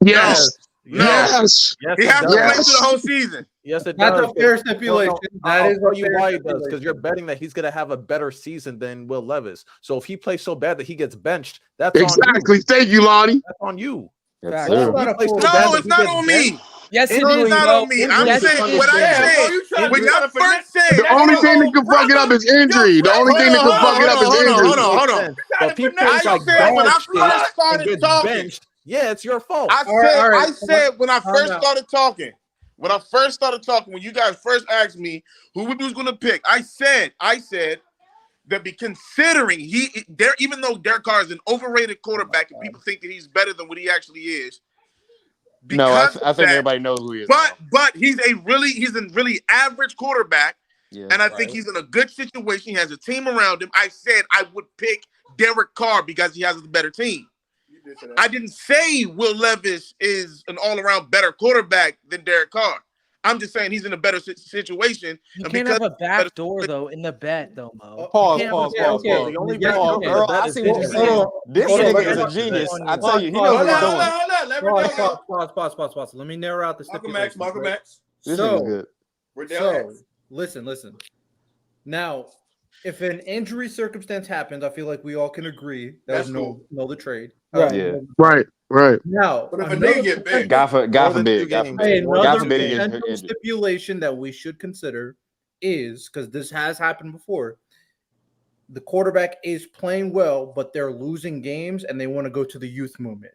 Yes. No. Yes. Yes, He it has to does. play Yes. through the whole season. Yes, it That's does. a fair stipulation. That I'll is tell a you fair why it does, because stipulation. you're betting that he's going to have a better season than Will Levis. So if he plays so bad that he gets benched, that's on you. Exactly. Thank you, Lonnie. That's on you. Yes, Facts. sir. Not a He plays full- so bad No, that it's he not gets on benched. me. Yes, it No, is. it's not Mo. on me. I'm Yes, saying it what is. I Yeah, said. Mo, you trying to When be y'all trying to first finesse- said, The only thing that can fuck it up is injury. The only thing that can fuck it up is injury. Hold on. But if he I plays like said when I dog shit first and started gets talking, benched, yeah, it's your fault. I All right. said when I first out. started talking, when you guys first asked me who we was going to pick, I said that considering even though Derek Carr is an overrated quarterback and people think that he's better than what he actually is. No, I because of think that, everybody knows who he is. But he's a really average quarterback, Yeah. and I think he's in a good situation. He has a team around him. I said I would pick Derek Carr because he has a better team. I didn't say Will Levis is an all-around better quarterback than Derek Carr. I'm just saying he's in a better situation. You and can't because have a back door though in the bet though, Mo. Pause, You can't pause, have a pause, back door. pause. The only Yeah, bet Oh, you can Earl, bet I is see what you're his saying. on. This Hold on, nigga let is me- a genius. on I you. tell you, he Pause, knows what Hold he's on, doing. hold on. Let Riddell go. Pause. Let me narrow out the Malcolm X, stipulations. Malcolm right? X. This So- nigga's good. Riddell So X. listen. Now, if an injury circumstance happens, I feel like we all can agree that That's was cool. no the trade. Right. Yeah. Right. Now, But if a another nigga get potential- big, God More than two forbid. God games. forbid. More than God another forbid he gets potential injured. stipulation that we should consider is, because this has happened before, the quarterback is playing well, but they're losing games and they want to go to the youth movement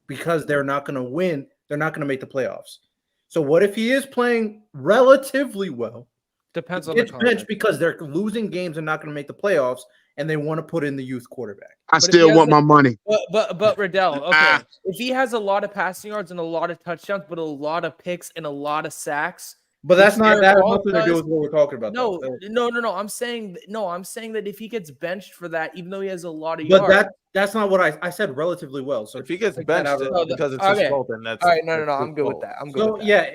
because they're not going to win. They're not going to make the playoffs. So what if he is playing relatively well? Depends on the It's benched context. because they're losing games and not going to make the playoffs, and they want to put in the youth quarterback. I if he still has want a- my money. But Riddell, okay. Ah. If he has a lot of passing yards and a lot of touchdowns, but a lot of picks and a lot of sacks, But that's Which not Derek that has Carr nothing to do does- with what we're talking about. no, though. no. I'm saying that if he gets benched for that, even though he has a lot of But yards. that's not what I said. Relatively well. So If he gets take that benched out of- No, because it's okay. his fault, then that's All right, no. that's I'm his good with fault. that. I'm good So with that. yeah,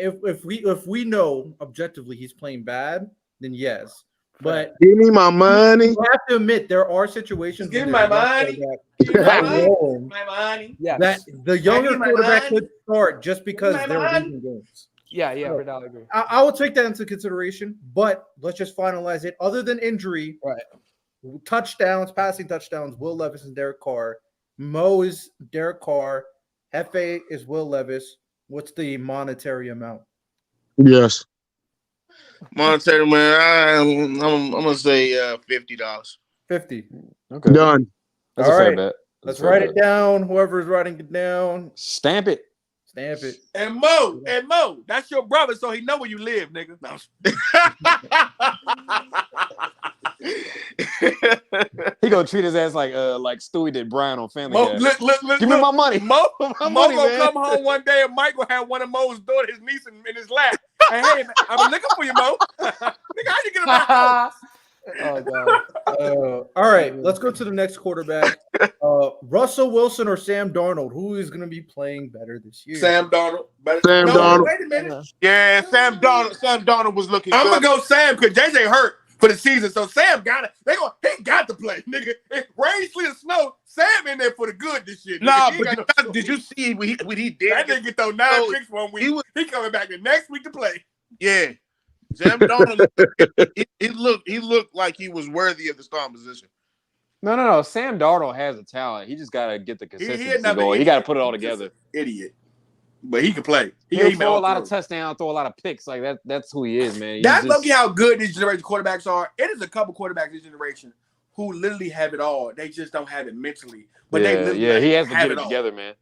if we know objectively he's playing bad, then yes. But Give me my money. you have to admit there are situations Give when me my there's a money. quarterback Give me my that money. rolling, My money. Yes. that the younger need my quarterback money. could start just because my they're money. losing games. yeah, Riddell, I agree. I will take that into consideration, but let's just finalize it. Other than injury, Right. touchdowns, passing touchdowns, Will Levis and Derek Carr. Mo is Derek Carr. Hefe is Will Levis. What's the monetary amount? Yes. monetary man, I'm gonna say $50. 50. Okay. Done. That's All a fair right. bet. Let's That's a fair write bet. it down. Whoever's writing it down, Stamp it. stamp it. And Mo, that's your brother, so he know where you live, nigga. No. He gonna treat his ass like Stewie did Brian on Family Mo, Guy. look. Give me my money. Mo, My Mo money, gonna man. come home one day and Mike will have one of Mo's daughter, his niece, in his lap. Hey, I've been looking for you, Mo. Nigga, how you get around? Oh god. All right, let's go to the next quarterback. Russell Wilson or Sam Darnold? Who is going to be playing better this year? Sam Darnold. Sam Darnold. Wait a minute. Yeah, Sam Darnold was looking I'm good. gonna go Sam because JJ hurt for the season, so Sam got it. He got to play, nigga. If rain, sleet, or snow, Sam in there for the good this year. Nigga. Nah, He ain't but got no- did you see what he did? That nigga throw 9 So, picks 1 week. he was- He coming back the next week to play. Yeah, Sam Darnold. he looked like he was worthy of the starting position. No. Sam Darnold has a talent. He just gotta get the consistency another going. He idiot. gotta put it all He's just together. an idiot, but he can play. He'll made throw a all lot of throws. touchdowns, throw a lot of picks. Like that. That's who he is, man. He's That's just- lucky how good this generation quarterbacks are. It is a couple quarterbacks this generation who literally have it all. They just don't have it mentally. But they literally he has to have get it all. together, man.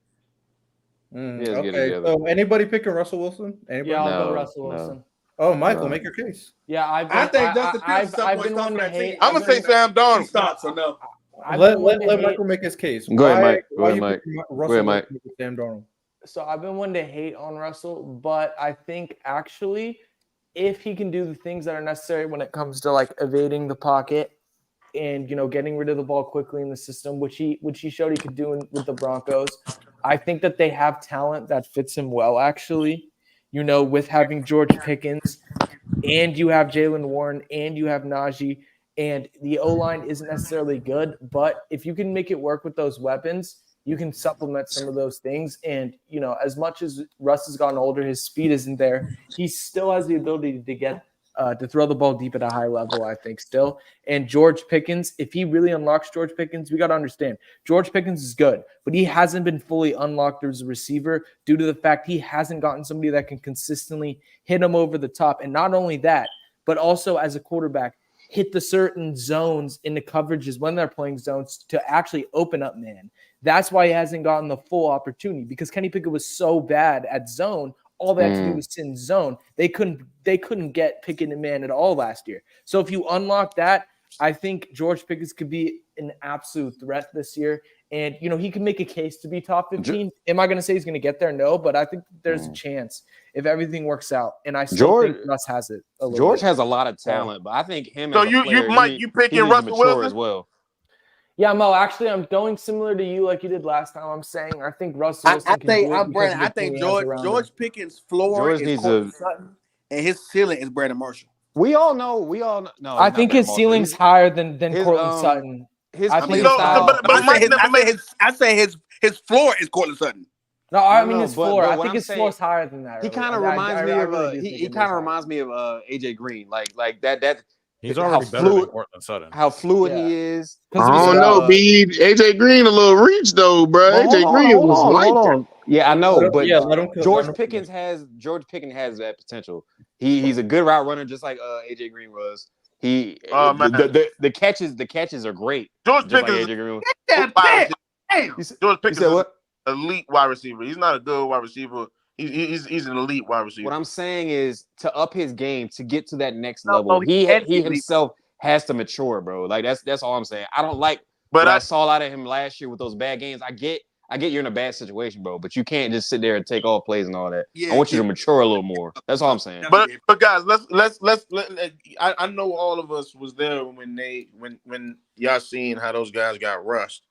He has to get it Okay, together. so anybody picking Russell Wilson? Anybody? Yeah, I'll No, go Russell no. Wilson. Oh, Michael, No. make your case. Yeah, I think Justin Fields I've somewhat been starts one for to that hate. team. I'm gonna say Sam He Darnold. starts, so no. Let Michael make his case. Go ahead, Mike. Go Why ahead, you Mike. put Go Russell ahead, Mike. Wilson with Sam Darnold? So I've been one to hate on Russell, but I think actually if he can do the things that are necessary when it comes to like evading the pocket and getting rid of the ball quickly in the system, which he showed he could do with the Broncos, I think that they have talent that fits him well actually. With having George Pickens and you have Jalen Warren and you have Najee, and the O-line isn't necessarily good, but if you can make it work with those weapons, you can supplement some of those things. And, as much as Russ has gotten older, his speed isn't there. He still has the ability to get to throw the ball deep at a high level, I think, still. And George Pickens, if he really unlocks George Pickens, we got to understand, George Pickens is good, but he hasn't been fully unlocked as a receiver due to the fact he hasn't gotten somebody that can consistently hit him over the top. And not only that, but also as a quarterback, hit the certain zones in the coverages when they're playing zones to actually open up man. That's why he hasn't gotten the full opportunity, because Kenny Pickett was so bad at zone. All they had to do was sit in zone. They couldn't get Pickett and man at all last year. So if you unlock that, I think George Pickens could be an absolute threat this year. And, he can make a case to be top 15. Am I going to say he's going to get there? No, but I think there's a chance if everything works out. And I still think Russ has it a little George bit. has a lot of talent, but I think him So as a player, Mike, you picking Russell Wilson as well. Yeah, Mo, actually, I'm going similar to you like you did last time. I'm saying I think Russell Wilson can do it. Brandon, I think George Pickens' floor is Courtland Sutton, and his ceiling is Brandon Marshall. We all know. No, I think his ceiling's higher than Courtland Sutton. I say his floor is Courtland Sutton. No, I mean his floor. I think his floor is higher than that. He kind of reminds me of he kind of reminds me of AJ Green, like that. He's already better than Courtland Sutton. How fluid he is. I don't know, B. AJ Green a little reach though, bro. AJ Green was light. Yeah, I know, but George Pickens has that potential. He's a good route runner, just like AJ Green was. The catches are great. George just Pickens, like AJ Green. George Pickens is elite wide receiver. He's not a good wide receiver. He's an elite wide receiver. What I'm saying is, to up his game, to get to that next level, he himself has to mature, bro. Like that's all I'm saying. I don't like what I saw out of him last year with those bad games. I get you're in a bad situation, bro, but you can't just sit there and take all plays and all that. I want you to mature a little more. That's all I'm saying. But guys, let's I know all of us was there when y'all seen how those guys got rushed.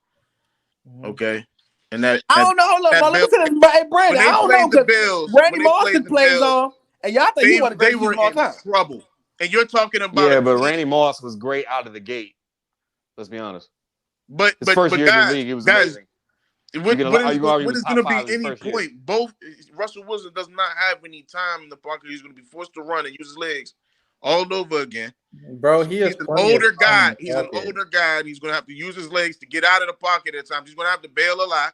Okay. And I don't know. Hold on, listen to this, Brandon. I don't know because Randy Moss plays on, and y'all think he wanted to were in trouble. And you're talking about but Randy Moss was great out of the gate. Let's be honest. But his first year in the league, it was amazing. What is going to be any point? Both Russell Wilson does not have any time in the pocket. He's going to be forced to run and use his legs all over again. Bro, he's an older guy. He's an older guy, and he's going to have to use his legs to get out of the pocket at times. He's going to have to bail a lot,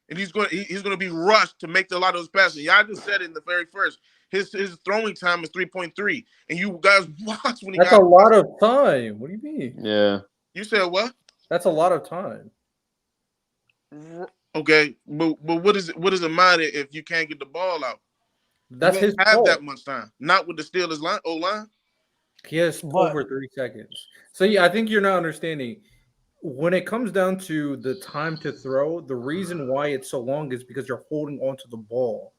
and he's going to be rushed to make a lot of those passes. Y'all just said it in the very first. His throwing time is 3.3, and you guys watch when he. That's a lot of time. What do you mean? Yeah. You said what? That's a lot of time. Okay, but what does it matter if you can't get the ball out? That's his have fault. That much time. Not with the Steelers line. He has over 30 seconds. So yeah, I think you're not understanding. When it comes down to the time to throw, the reason why it's so long is because you're holding onto the ball.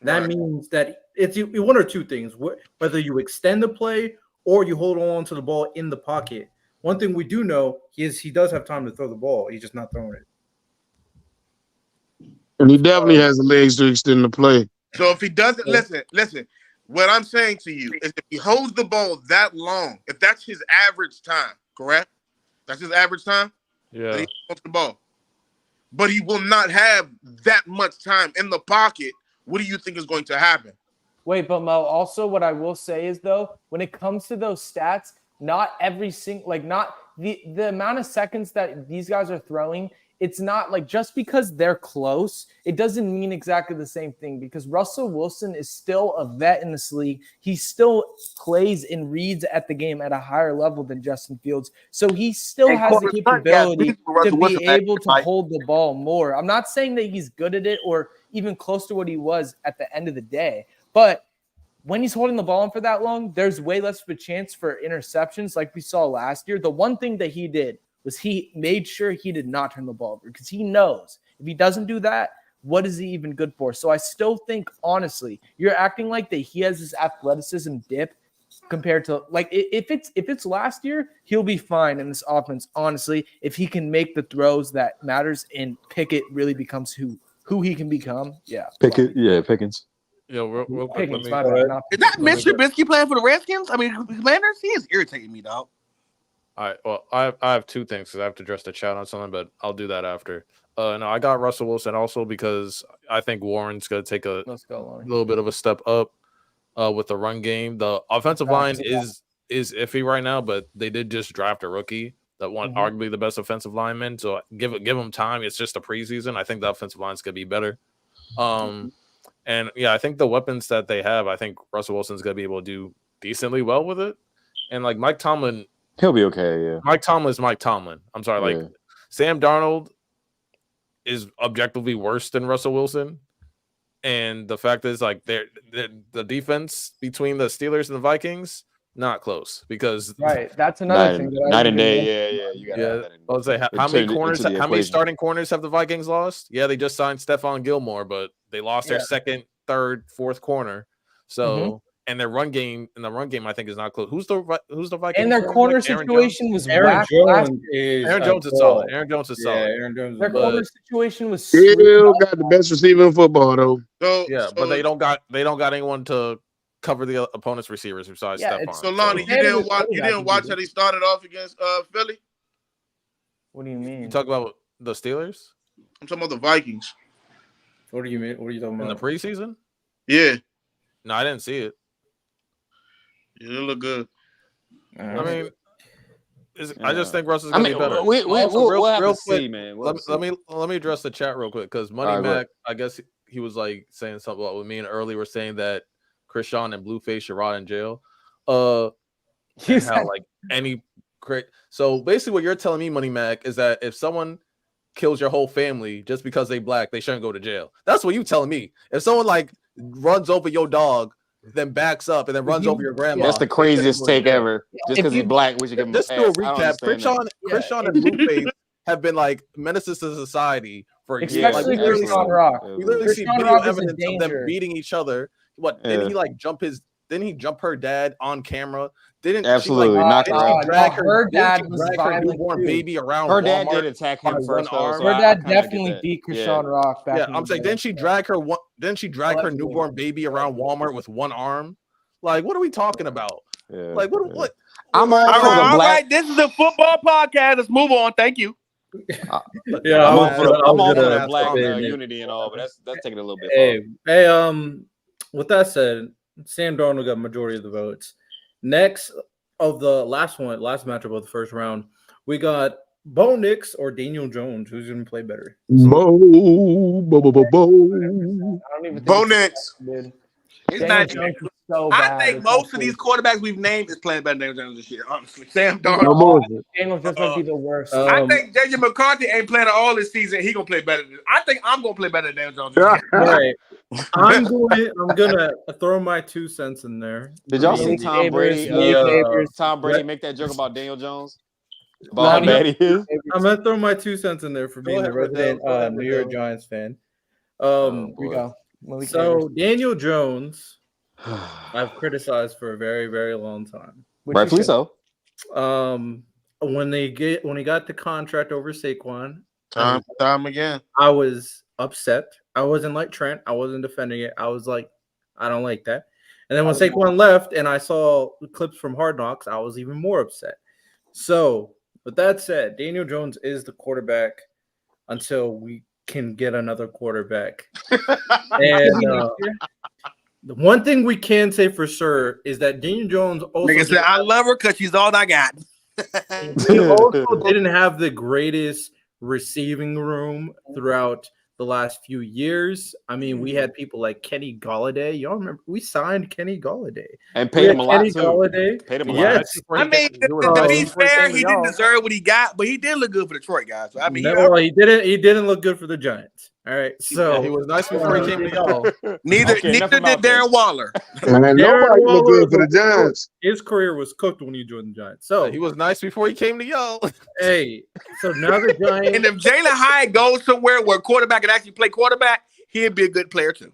That means that it's one or two things. Whether you extend the play or you hold on to the ball in the pocket. One thing we do know is he does have time to throw the ball. He's just not throwing it. And he definitely has the legs to extend the play. So if he doesn't, listen. What I'm saying to you is if he holds the ball that long, if that's his average time, correct? That's his average time? Yeah. That he holds the ball. But he will not have that much time in the pocket. What do you think is going to happen? Wait, but Mo, also what I will say is, though, when it comes to those stats, not every single, not the amount of seconds that these guys are throwing, it's not like just because they're close, it doesn't mean exactly the same thing, because Russell Wilson is still a vet in this league. He still plays and reads at the game at a higher level than Justin Fields. So he still has the capability to be able to hold the ball more. I'm not saying that he's good at it or even close to what he was at the end of the day, but when he's holding the ball in for that long, there's way less of a chance for interceptions like we saw last year. The one thing that he did was he made sure he did not turn the ball over because he knows if he doesn't do that, what is he even good for? So I still think, honestly, you're acting like that he has this athleticism dip compared to like if it's last year, he'll be fine in this offense. Honestly, if he can make the throws that matters and Pickett really becomes who he can become. Yeah, Pickens. Yeah, real quick. Pickens, Is that Mitch Trubisky playing for the Redskins? I mean, Commanders. He is irritating me, dog. All right. Well, I have two things because I have to address the chat on something, but I'll do that after. No, I got Russell Wilson also because I think Warren's going to take a little bit of a step up with the run game. The offensive line is iffy right now, but they did just draft a rookie that won arguably the best offensive lineman. So give him time. It's just a preseason. I think the offensive line is going to be better. And yeah, I think the weapons that they have, I think Russell Wilson's going to be able to do decently well with it. And like Mike Tomlin, he'll be okay. Yeah, Mike Tomlin is Mike Tomlin. I'm sorry, like Sam Darnold is objectively worse than Russell Wilson. And the fact is, like, the defense between the Steelers and the Vikings, not close because that's another thing. Night and day, yeah. You got I was say how many starting corners have the Vikings lost? Yeah, they just signed Stephon Gilmore, but they lost their second, third, fourth corner. So. And their run game, I think, is not close. Who's the Vikings? And their corner situation was Aaron Jones is solid. Aaron Jones is solid. Aaron Jones. Their corner situation was still got the best receiver in football though. But they don't got anyone to cover the opponent's receivers besides Stephon. So Lonnie, you didn't watch how they started off against Philly? What do you mean? You talk about the Steelers? I'm talking about the Vikings. What do you mean? What are you talking about? In the preseason? Yeah. No, I didn't see it. Yeah, they look good. I mean, I just think Russ is going to be better. We'll have real to quick, see, man. Let me address the chat real quick because Money Mac, I guess he was like saying something about with me and early were saying that Krishan and Blueface should rot in jail. So basically, what you're telling me, Money Mac, is that if someone kills your whole family just because they black, they shouldn't go to jail. That's what you telling me. If someone like runs over your dog, then backs up and then runs over your grandma. That's the craziest take ever. Just because he's black, we should give him just do a recap. Krishan and Blueface have been like menaces to society for years. Especially Krishan Rock. We literally see video evidence of them beating each other. Didn't he jump her dad on camera? Absolutely her dad was her newborn baby around. Her dad did attack him first. Her dad definitely beat Krishan Rock back. I'm saying, didn't she drag her newborn baby around Walmart with one arm? Like, what are we talking about? Yeah, like, what? I'm all right. This is a football podcast. Let's move on. Thank you. I'm all for the black unity and all, but that's taking a little bit. Hey, with that said, Sam Darnold got majority of the votes. Next of the last matchup of the first round, we got Bo Nix or Daniel Jones. Who's going to play better? Bo Nix. It's not so bad. I think most of these quarterbacks we've named is playing better than Daniel Jones this year, honestly. Sam Darnold. Daniel just might be the worst. I think JJ McCarthy ain't playing all this season. He gonna play better. I think I'm gonna play better than Daniel Jones. All right. I'm gonna throw my 2 cents in there. Did y'all see Tom Brady? Tom Brady make that joke about Daniel Jones? About how bad he is? I'm gonna throw my 2 cents in there for being the resident New York Giants fan. Here we go. So Daniel Jones, I've criticized for a very, very long time. Rightfully so. When he got the contract over Saquon, time again, I was upset. I wasn't like Trent. I wasn't defending it. I was like, I don't like that. And then when Saquon left, and I saw clips from Hard Knocks, I was even more upset. So, with that said, Daniel Jones is the quarterback until we can get another quarterback. And the one thing we can say for sure is that Daniel Jones also said, I love her because she's all I got. He also didn't have the greatest receiving room throughout the last few years. I mean, we had people like Kenny Golladay. Y'all remember we signed Kenny Golladay and paid him a lot Kenny too. Golladay. Paid him a lot. Yes. I mean, to be fair, he didn't deserve what he got, but he did look good for Detroit, guys. So, I mean, he didn't look good for the Giants. All right, so he was nice before he came to y'all. Neither did Darren Waller. Man, nobody look good for the Giants. His career was cooked when he joined the Giants. So He was nice before he came to y'all. hey, so now the Giants. And if Jalen Hyatt goes somewhere where quarterback can actually play quarterback, he'd be a good player too.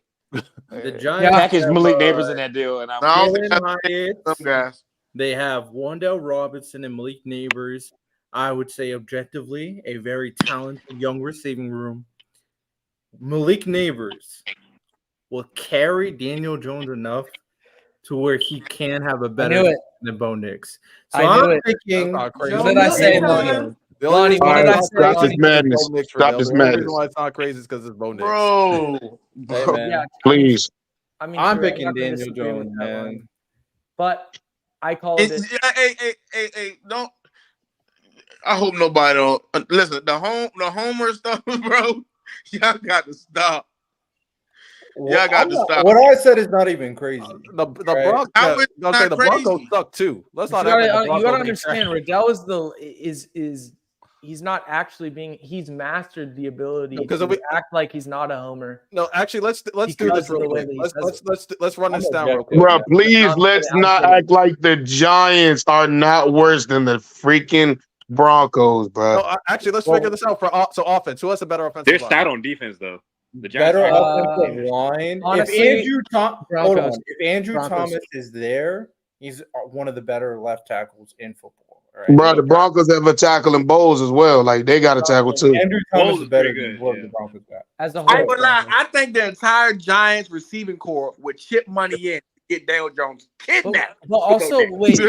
The Giants package have, Malik Neighbors in that deal, and I'm Jalen Hyatt. Some guys. They have Wandale Robinson and Malik Neighbors. I would say objectively a very talented young receiving room. Malik Neighbors will carry Daniel Jones enough to where he can have a better than Bo Nix. So I'm thinking. What did I say, Lonnie? Lonnie, what did I say? Stop this madness. Stop this The madness. reason why it's not crazy is because it's Bo Nix. Bro. Hey, man. Yeah, Please. I mean, I'm true, picking not gonna Daniel disagree with Jones, that man. one. But I called it. Hey, don't. I hope nobody don't listen. The homer stuff, bro. Y'all got to stop. Y'all got to stop. What I said is not even crazy. The How Broncos. is it The not Broncos crazy? suck too. Let's You not. act like the gotta Broncos ain't understand, trash. Riddell is he's not actually being. He's mastered the ability Because to we- act like he's not a homer. No, actually, let's do Because this of the real way quick. that he Let's run this I'm down real objective. quick. Bro, please I'm let's kidding, I'm not kidding. act like the Giants are not worse than the freaking Broncos, bro. No, actually, let's figure this out for offense. Who has a better offensive they're line? stout on defense though. The Giants Better are offensive line. honestly, If Andrew Broncos. Thomas is there, he's one of the better left tackles in football. Right? Bro, the Broncos have a tackle in Bowles as well. Like they got a tackle too. Andrew Thomas Bowles is is better pretty than good, what yeah. the Broncos got. As a I ain't whole, gonna lie. I think the entire Giants receiving core would chip money in to get Daniel Jones kidnapped. but also wait.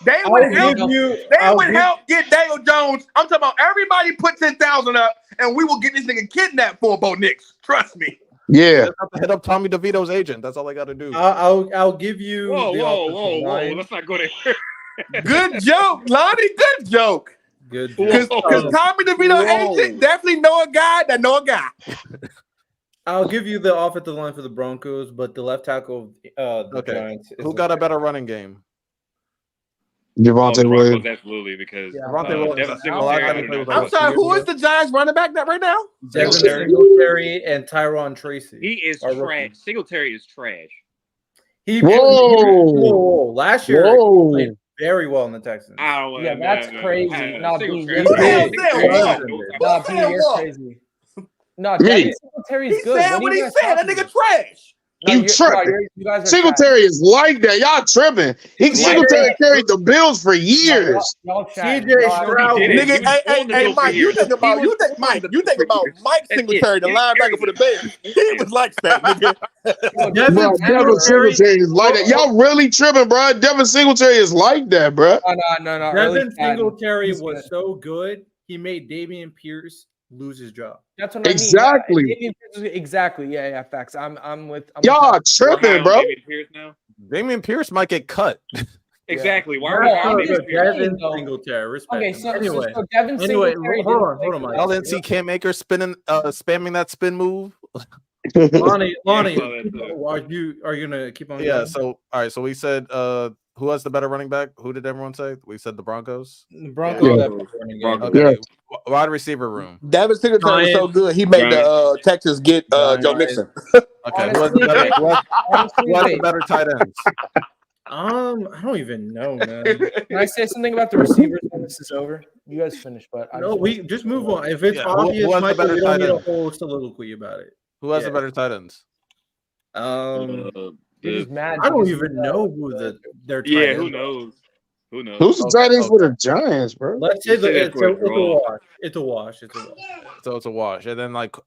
They I would will help. give you. They I'll would give- help get Daniel Jones. I'm talking about everybody put 10,000 up, and we will get this nigga kidnapped for Bo Nix. Trust me. Yeah. Just have to hit up Tommy DeVito's agent. That's all I got to do. I'll give you. the offensive line. Let's not go there. Good joke, Lonnie. Good joke. Good. Because Tommy DeVito Whoa. agent definitely know a guy that know a guy. I'll give you the offensive line for the Broncos, but the left tackle of the Okay. Giants. Who got a better running game? Javonte Williams. Absolutely, because Devin Devin Singletary. I'm sorry, who is the Giants running back that right now? Devin Singletary and Tyron Tracy. He is Our trash. rookie. Singletary is trash. Whoa. Last year, he Whoa. played very well in the Texans. I don't Yeah, that's crazy. Nah, B, Singletary. you're crazy. Nah, B, said you're what? crazy. No, Me. Devin Singletary He is good. said what he said. That nigga trash. You tripping. You guys are Singletary is like that. Y'all tripping. Singletary carried the Bills for years. CJ Stroud. Nigga, hey, Mike, you think about Mike Singletary, the linebacker for the Bears. He was like that, nigga. Bro, Devin Singletary is like that. Y'all really tripping, bro. Devin Singletary is like that, bro. No. Devin Singletary was so good, he made Dameon Pierce lose his job. That's what I Exactly. mean. Exactly. Yeah, facts. I'm with Y'all tripping, bro. Damian Pierce might get cut. Exactly. Why Devin Singletary. Respect. Okay, him. so anyway, Devin Singletary. hold on, Mike. Y'all didn't see Cam Akers spamming that spin move. Lonnie, Yeah, are you gonna keep on? Yeah. going? So all right. So we said who has the better running back? Who did everyone say? We said the Broncos. The Broncos. Yeah. have a running game. Okay. Wide receiver room. Devin Singletary was so good, he made the Texans get Joe Mixon. Okay. Who has the better, who has the better tight ends? I don't even know, man. Can I say something about the receivers when this is over? You guys finish, but No, we just move on. If it's Yeah, obvious, who has the Michael, better we don't tight need a end? whole soliloquy about it. Who has Yeah. the better tight ends? You're just mad. I don't because- even know who their tight Yeah, ends who are. knows? Who knows? Who's the tight ends for the Giants, bro? Let's say You say that it's for a a draw. wash. It's a wash. So it's a wash. And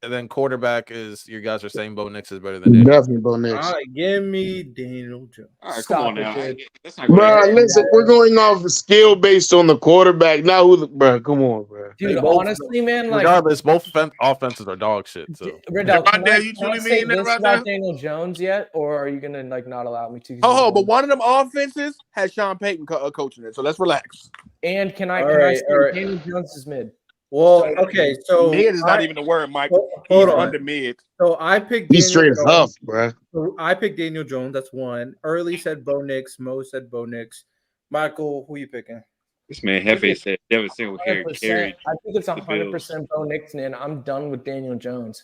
then quarterback is you guys are saying Bo Nix is better than Daniel. Definitely Bo Nix. All right, give me Daniel Jones. All right, Stop come on it, now. dude. Let's not go Bro, there. listen, we're going off the skill based on the quarterback. Now who bro, come on, bro. Dude, They both- honestly, man, like Regardless, both offenses are dog shit. So Riddell, can Dare I, you can I truly say mean that this right about now? Daniel Jones yet, or are you gonna not allow me to? Oh, but one of them offenses has Sean Payton coaching it, so let's relax. And can I All say right. Daniel Jones is mid? Well, okay, so Mid is not even a word, Mike. hold He's on. under mid. So I picked He's Daniel straight Jones. huff, bro. So I picked Daniel Jones. That's one. Early said Bo Nix. Mo said Bo Nix. Michael, who you picking? This man Hefe said Devin Singletary 100%. carried. I think it's 100% Bo Nix, and I'm done with Daniel Jones.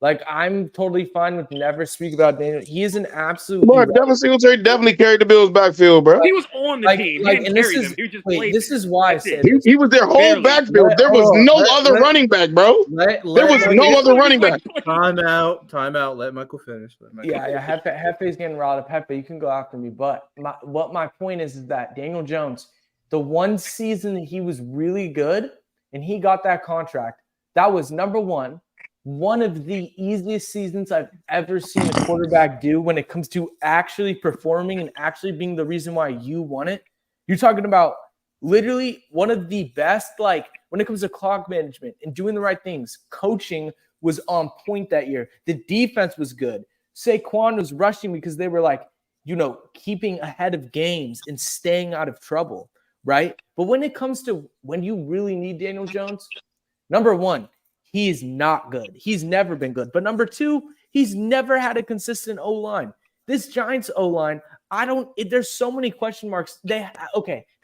Like, I'm totally fine with never speak about Daniel. He is an absolute. But Devin Singletary definitely carried the Bills' backfield, bro. He was on the team. He didn't and this carry is them. He just wait. played This them. is why I That's say it. this. He was their whole Barely. backfield. There was no other running back, bro. There was no other running back. Time out. Let Michael finish. Yeah. Hefe's getting riled up. Hefe, you can go after me. But my point is that Daniel Jones, the one season that he was really good and he got that contract, that was number one of the easiest seasons I've ever seen a quarterback do when it comes to actually performing and actually being the reason why you won it. You're talking about literally one of the best, like when it comes to clock management and doing the right things. Coaching was on point that year. The defense was good. Saquon was rushing because they were like, keeping ahead of games and staying out of trouble, right? But when it comes to when you really need Daniel Jones, number one, he is not good. He's never been good. But number two, he's never had a consistent O-line. This Giants O-line, there's so many question marks. They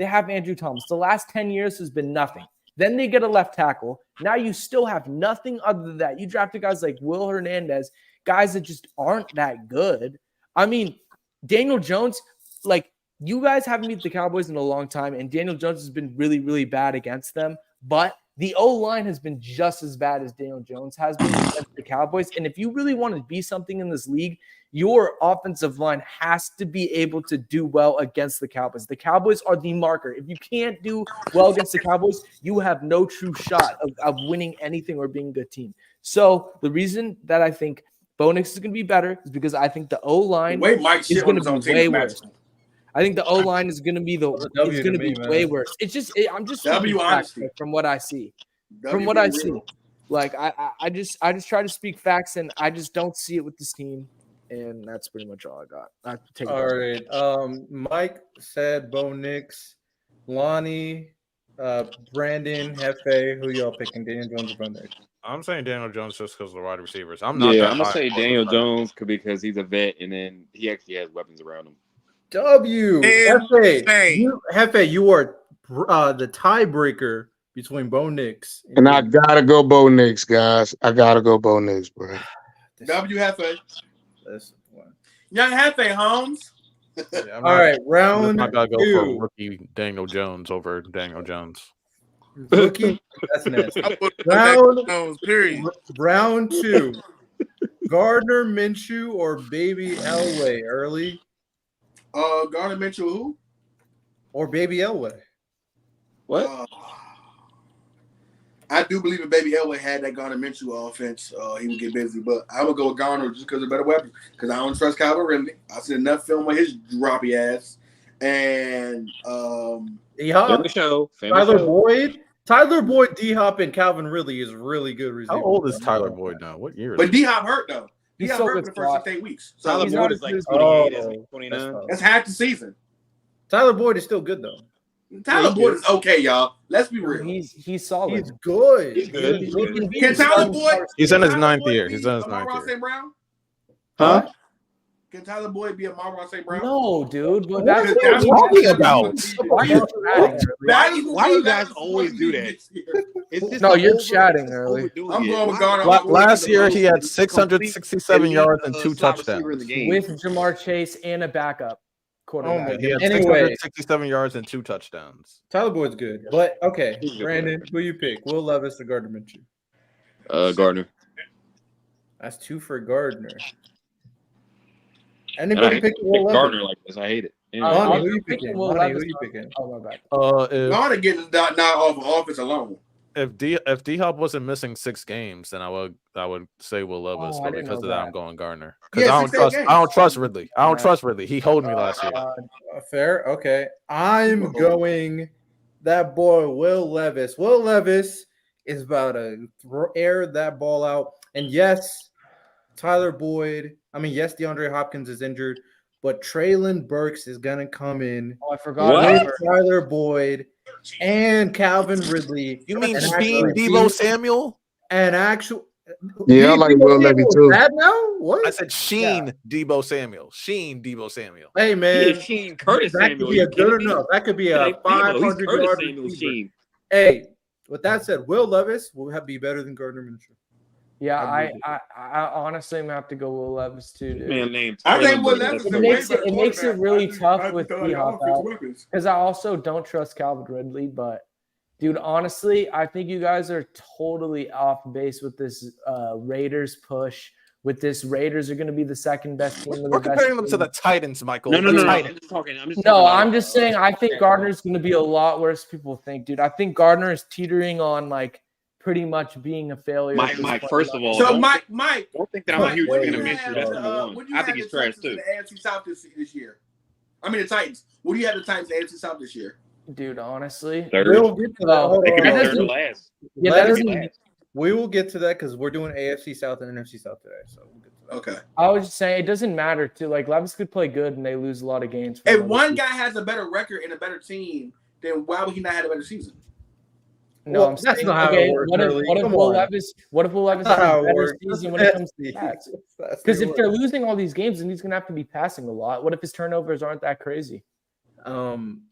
have Andrew Thomas. The last 10 years has been nothing. Then they get a left tackle. Now you still have nothing other than that. You drafted guys like Will Hernandez, guys that just aren't that good. I mean, Daniel Jones, like, you guys haven't beat the Cowboys in a long time, and Daniel Jones has been really, really bad against them. But the O-line has been just as bad as Daniel Jones has been against the Cowboys. And if you really want to be something in this league, your offensive line has to be able to do well against the Cowboys. The Cowboys are the marker. If you can't do well against the Cowboys, you have no true shot of winning anything or being a good team. So the reason that I think Bo Nix is going to be better is because I think the O-line is going to be way worse. I think the O-line is going to be way worse. I'm just W honesty from what I see. W Like I just try to speak facts, and I just don't see it with this team, and that's pretty much all I got. All right. Mike said Bo Nix, Lonnie, Brandon, Hefe. Who y'all picking? Daniel Jones or Bo Nix? I'm saying Daniel Jones just because of the wide receivers. I'm gonna say Daniel Jones because he's a vet, and then he actually has weapons around him. Hefe, you are the tiebreaker between Bo Nix and I gotta go Bo Nix, guys. I gotta go Bo Nix, bro. W Hefe. Young Hefe, Holmes. Yeah, all right, round I gotta go two. for rookie Daniel Jones over Daniel Jones. Rookie, that's nasty. Round two. Gardner Minshew or Baby Elway early? Gardner Minshew who? Or Baby Elway? What? I do believe if Baby Elway had that Gardner Minshew offense, he would get busy. But I would go with Gardner just because of better weapons. Because I don't trust Calvin Ridley. I've seen enough film with his droppy ass. And Tyler Boyd, D-Hop, and Calvin Ridley is really good receiver. How old is Tyler Boyd now? What year? But D-Hop hurt though. D-Hop hurt for the first 6 to 8 weeks. So Tyler Boyd is like 28, 29. That's half the season. Tyler Boyd is still good though. Tyler Boyd is okay, y'all. Let's be real. He's solid. He's good. Can Tyler Boyd? He's in his ninth year. He's in his ninth year. St. Brown? Huh? Can Tyler Boyd be a Amon St. Brown? No, dude. But What are you talking about? Why you guys always do that? No, you're chatting early. I'm going with Gardner. Last year, he had 667 yards and 2 touchdowns. With Jamar Chase and a backup quarterback. He had 667 yards and 2 touchdowns. Tyler Boyd's good. But, okay, Brandon, who you pick? Will Levis or Gardner Minshew? Gardner. That's 2 for Gardner. Anybody pick Will Levis? Gardner like this? I hate it. Lonnie, who you picking? Who you picking? Oh, my bad. Gardner getting not off of offense alone. If D-Hop wasn't missing 6 games, then I would say Will Levis, but because of that, I'm going Gardner. Because I don't trust Ridley. I don't trust Ridley. He hold me last year. Fair, okay. I'm going that boy Will Levis. Will Levis is about to air that ball out. And yes, Tyler Boyd. Yes, DeAndre Hopkins is injured, but Treylon Burks is gonna come in. Oh, I forgot. With Tyler Boyd and Calvin Ridley. You mean Deebo Samuel? And actual Yeah, I like Will Levy too. Bad now? What? I said Sheen Debo Samuel. Sheen Debo Samuel. Hey man, Sheen Curtis that Samuel. could be a good enough. That could be a 500 yard receiver. Hey, with that said, Will Levis will be better than Gardner Minshew. Yeah, I honestly am gonna have to go Will Levis too, dude. Man named I think Will Levis it makes it really tough with D-Hop out because I also don't trust Calvin Ridley. But dude, honestly, I think you guys are totally off base with this Raiders push. With this, Raiders are going to be the second best team. We're comparing them to the Titans, Michael. No. I'm just saying. I think Gardner's going to be a lot worse than people think, dude. I think Gardner is teetering on like pretty much being a failure. Mike, first of all, so Mike, don't think that I'm a huge fan of Minshew. Minshew. That's number one. I think he's trash too. The AFC South this year. I mean the Titans. What do you have the Titans in the AFC South this year? Dude, honestly, we'll get to that. Last. Yeah, that doesn't. We will get to that because we're doing AFC South and NFC South today. So we'll get to that. Okay. I was just saying it doesn't matter too. Like Levis could play good and they lose a lot of games. If one guy has a better record and a better team, then why would he not have a better season? No, well, I'm that's saying, not how it works. What if Will Levis has a better season when it comes to stats? Because if they're losing all these games, then he's gonna have to be passing a lot. What if his turnovers aren't that crazy? Hold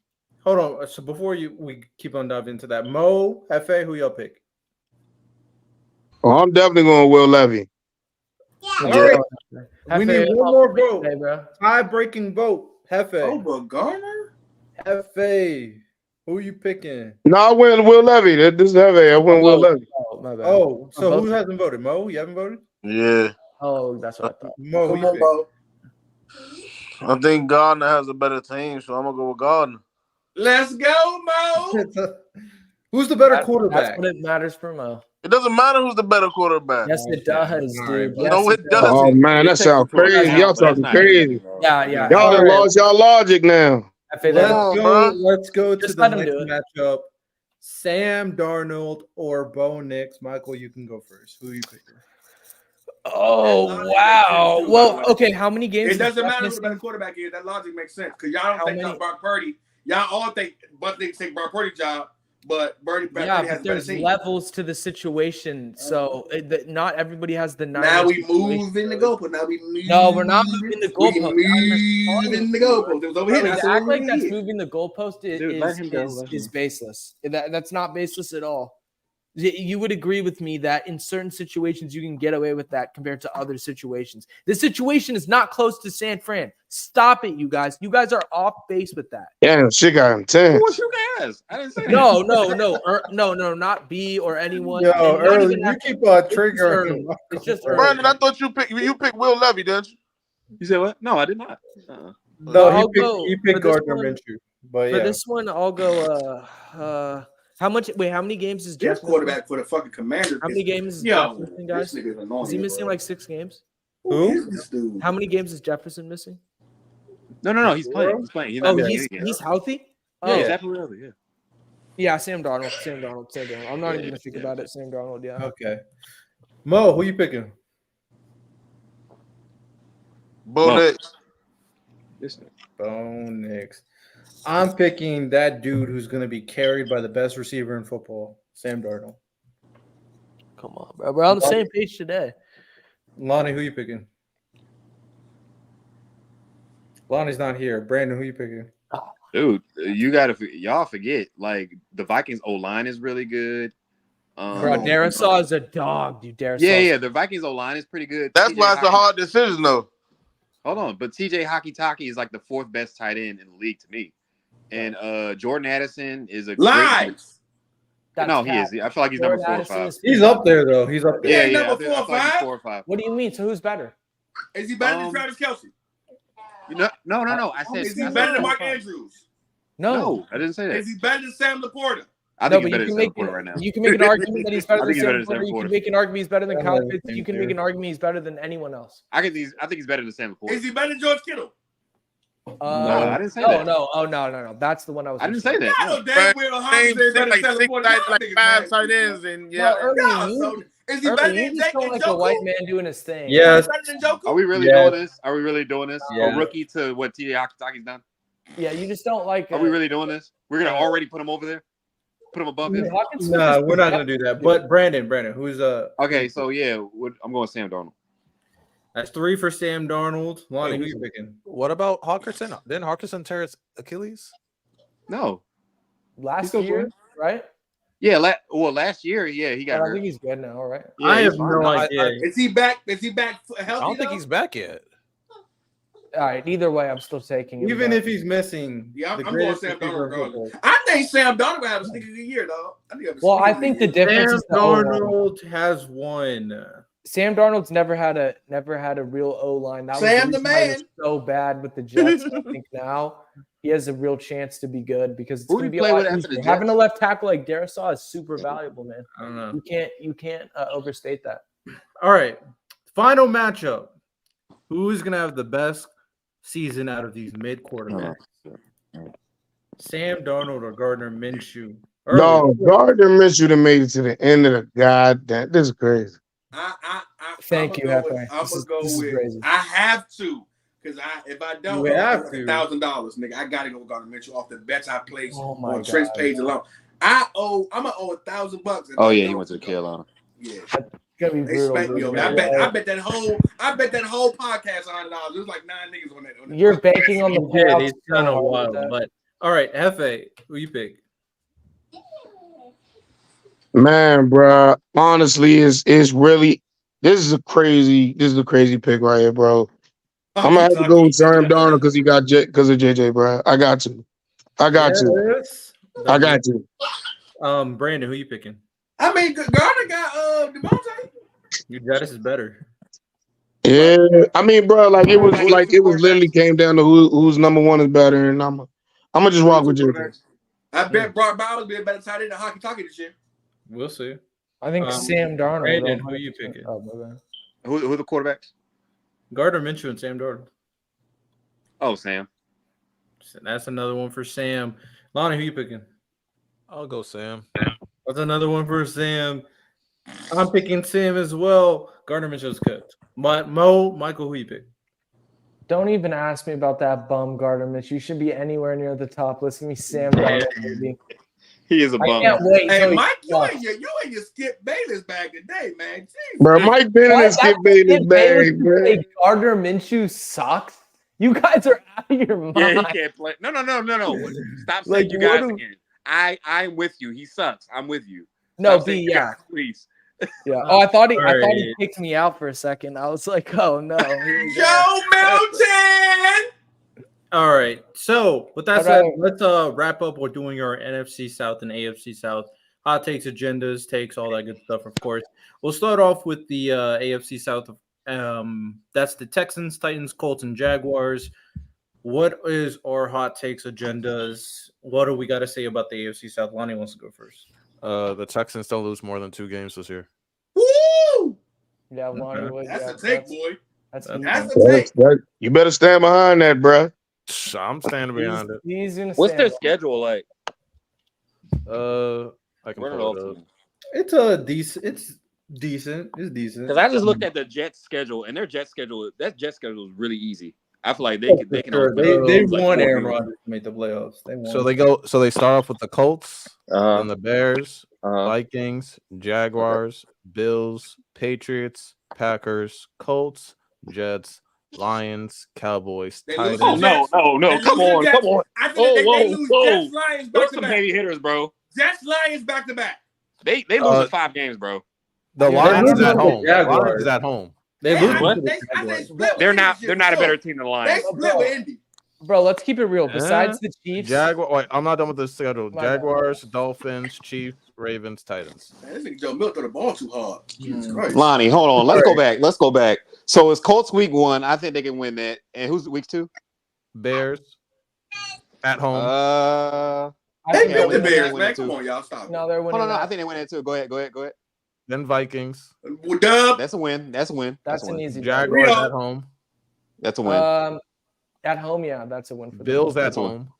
on. So before we keep on diving into that, Mo, Hefe, who y'all pick? Oh, I'm definitely going Will Levy. All right. We need one more vote. Tie-breaking vote. Hefe. Over Garner? Hefe. Who are you picking? No, I went Will Levy. This is Hefe. I went Will Levy. Oh, my bad. Oh, so who hasn't voted? Mo, you haven't voted? Yeah. Oh, that's what I thought. Mo, who Come you on, pick? Bo. I think Gardner has a better team, so I'm gonna go with Gardner. Let's go, Mo. Who's the better quarterback? That's what it matters for Mo. It doesn't matter who's the better quarterback. Yes, it does, dude. Yes, No, it doesn't. Oh man, that sounds crazy. Y'all talking crazy. Yeah. Y'all done lost y'all logic now. Let's go to Just the let him next do it. matchup. Sam Darnold or Bo Nix. Michael, you can go first. Who are you picking? Oh, wow. Well, okay, how many games? It doesn't matter who the better quarterback is. That logic makes sense because y'all don't think Brock Purdy. Y'all all think niggas take Brock Purdy's job, but Purdy has a better there's team. levels to the situation, so not everybody has the. Now we move in the goalpost. Now we move. No, we're not moving the goalpost. Moving the goalpost. It was over here. To act like that's moving the goalpost is baseless. That's not baseless at all. You would agree with me that in certain situations you can get away with that compared to other situations. This situation is not close to San Fran. Stop it, you guys. You guys are off base with that. Yeah, shit got intense. What's you guys? I didn't say that. No, not B or anyone. Yo, early, you keep triggering. It's just Brandon, I thought you picked Will Levy, didn't you? You said what? No, I did not. No, he picked Gardner Minshew. But for this one, I'll go. How many games is Jeff quarterback for the fucking Commanders? How many games is Jefferson, guys? Is he missing like 6 games? Who? How many games is Jefferson missing? No. He's playing. He's healthy? Yeah, he's absolutely healthy. Yeah. Yeah, Sam Darnold. I'm not even going to think about it. Sam Darnold, yeah. Okay. Mo, who you picking? Bo Nix. Bo Nix. I'm picking that dude who's going to be carried by the best receiver in football, Sam Darnold. Come on, bro. We're on the same page today. Lonnie, who you picking? Lonnie's not here. Brandon, who you picking? Dude, y'all forget, like, the Vikings O-line is really good. Bro, Darisaw is a dog, dude. Yeah, the Vikings O-line is pretty good. That's why it's a hard decision, though. Hold on, but TJ Hockey-Taki is like the 4th best tight end in the league to me. And Jordan Addison is a lies. No, he is. I feel like he's number 4 or 5. He's up there though. He's up there. Yeah, number 4 or 5. 4 or 5. What do you mean? So who's better? Is he better than Travis Kelce? No. I said. Is he better than Mark Andrews? No, I didn't say that. Is he better than Sam Laporta? I think he's better than Sam Laporta right now. You can make an argument that he's better than Sam Laporta. You can make an argument he's better than Kyle Pitts. You can make an argument he's better than anyone else. I think he's better than Sam Laporta. Is he better than George Kittle? No, I didn't say that. No. That's the one I was. I didn't say that. I know damn well like 5 tight ends and yeah. Is he better than Jake like a white man doing his thing? Yes. Are we really doing this? Are we really doing this? A rookie to what TJ Hockey-Taki's done? Yeah, you just don't like. Are we really doing this? We're gonna already put him over there. Put him above him. No, we're not gonna do that. But Brandon, who's Okay, so yeah, I'm going Sam Darnold. That's 3 for Sam Darnold. Lonnie, who you picking? What about Hawkinson? Didn't Hawkinson tear his Achilles? No. Last year, right? Yeah, last year, yeah, he got hurt. I think he's good now, right? Yeah, I have no idea. Is he back? Is he back healthy? I don't think he's back yet. All right. Either way, I'm still taking him. Even if he's missing, Yeah, the I'm going greatest Sam receiver of Darnold. football. I think Sam Darnold will have a sneaky good year, though. I think the difference Sam is the O-line. Darnold has won. Sam Darnold's never had a real O-line. That Sam was the reason why he man. was so bad with the Jets. I think now he has a real chance to be good because it's Who going to did he be a play lot with after the easier. Jets? Having a left tackle like Darisaw is super valuable, man. I don't know. You can't overstate that. All right. Final matchup. Who is going to have the best season out of these mid quarterbacks? Sam Darnold or Gardner Minshew? No, Gardner Minshew done made it to the end of the goddamn. This is crazy. Thank you, Hefe. I'm gonna go This is with. crazy. I have to, because if I don't, You have it's to. $1,000, nigga. I gotta go with Gardner Minshew off the bets I placed Oh my on Trent's God. page alone. I'm gonna owe $1,000. Oh yeah, he went to the Carolina. Yeah, It's gonna be they brutal. spanked me dude. over that. I bet that whole podcast $100. It was like 9 niggas on that. You're banking on the Yeah, playoffs. he's kind of so hard with wild. that. But all right, Hefe, who you pick? Man, bro. Honestly, it's really this is a crazy pick right here, bro. I'm gonna have to go with Sam Darnold because he got because of JJ, bro. I got to. Yes. I got to. Brandon, who you picking? I mean, Gardner got Devontae. This is better. Yeah, I mean, bro, it was literally came down to who's number one is better, and I'm gonna just rock with JJ. I bet Brock Bowers be a better tight end than Hockey Talkie this year. We'll see. I think Sam Darnold. Brandon, who you picking? Oh, my bad. Who are the quarterbacks? Gardner Minshew and Sam Darnold. Oh, Sam. So that's another one for Sam. Lonnie, who you picking? I'll go Sam. That's another one for Sam. I'm picking Sam as well. Gardner Minshew's cooked. Michael, who you pick? Don't even ask me about that bum Gardner Minshew. You should be anywhere near the top. Listen to me, Sam Darnold, baby. He is a I bum. can't wait. Hey, till he Mike, you sucks. ain't your Skip Bayless bag today, man. Jeez. Bro, Mike been in What? his Skip That's Bayless Skip bag, Bayless bro. say Gardner Minshew sucks. You guys are out of your mind. Yeah, he can't play. No. Stop saying Like, you guys what again. I'm with you. He sucks. I'm with you. No, Stop saying B, you yeah. guys, please. Yeah. Oh, I thought he Alright. kicked me out for a second. I was like, oh no. Here we go. Joe Milton. All right. So with that All said, right. let's wrap up. We're doing our NFC South and AFC South hot takes, agendas, takes, all that good stuff. Of course, we'll start off with the AFC South. That's the Texans, Titans, Colts, and Jaguars. What is our hot takes, agendas? What do we got to say about the AFC South? Lonnie wants to go first. The Texans don't lose more than 2 games this year. Woo! Yeah, Lonnie would. That's Yeah, a take, boy. That's That's a take. You better stand behind that, bro. I'm standing behind it. He's gonna What's their stand. schedule like? I can Run it pull off it to up. me. It's a decent. It's decent. It's decent. Because I just looked at the Jets schedule, and their Jet schedule is really easy. I feel like they can. Sure. only They lose, like, won 4 Aaron games. Rodgers to make the playoffs. They won. So they start off with the Colts, then the Bears, Uh-huh. Vikings, Jaguars, Bills, Patriots, Packers, Colts, Jets, Lions, Cowboys, They lose Titans. to Jets. No. They Come lose to on. Jets. I think they lose Jets, Lions back What's to some back. heavy hitters, bro? Jets, Lions back to back. They lose in 5 games, bro. The Yeah, Lions they is lose at to the home. Jaguars. Lions is at home. They Hey, lose I to think the they Jaguars. split with They're Indy not. this They're not a year. better team than the They Lions. split with Indy. Bro, let's keep it real. Besides the Chiefs, Jaguar. Wait, I'm not done with the schedule. My bad. Jaguars, Dolphins, Chiefs, Ravens, Titans. Man, this nigga Joe Milton threw the ball too hard. Jesus Christ. Lonnie, hold on. Let's go back. So it's Colts week 1. I think they can win that. And who's week 2? Bears at home. I They think built the they Bears, win. man. Come on, y'all. Stop. No, they're winning. Hold on. I that. think they win that too. Go ahead. Then Vikings, Well, Dub. That's a win. That's That's a an win. easy. Jaguars Real. at home, That's a win. At home, yeah, that's a win for them. Bills at That's a win. home.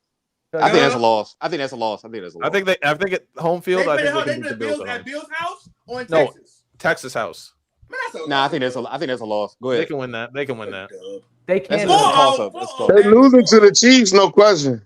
I think that's a loss. I think that's a loss. I think at home They field. I play think they they can beat play the Bills Bills at at home. Bill's house or in No. Texas? Texas house. Man, that's a Nah, I think that's a loss. Go They ahead. can win that. They can win that. Dub. They That's can't. a toss up. Four-oh. Let's go. They losing to the Chiefs, no question.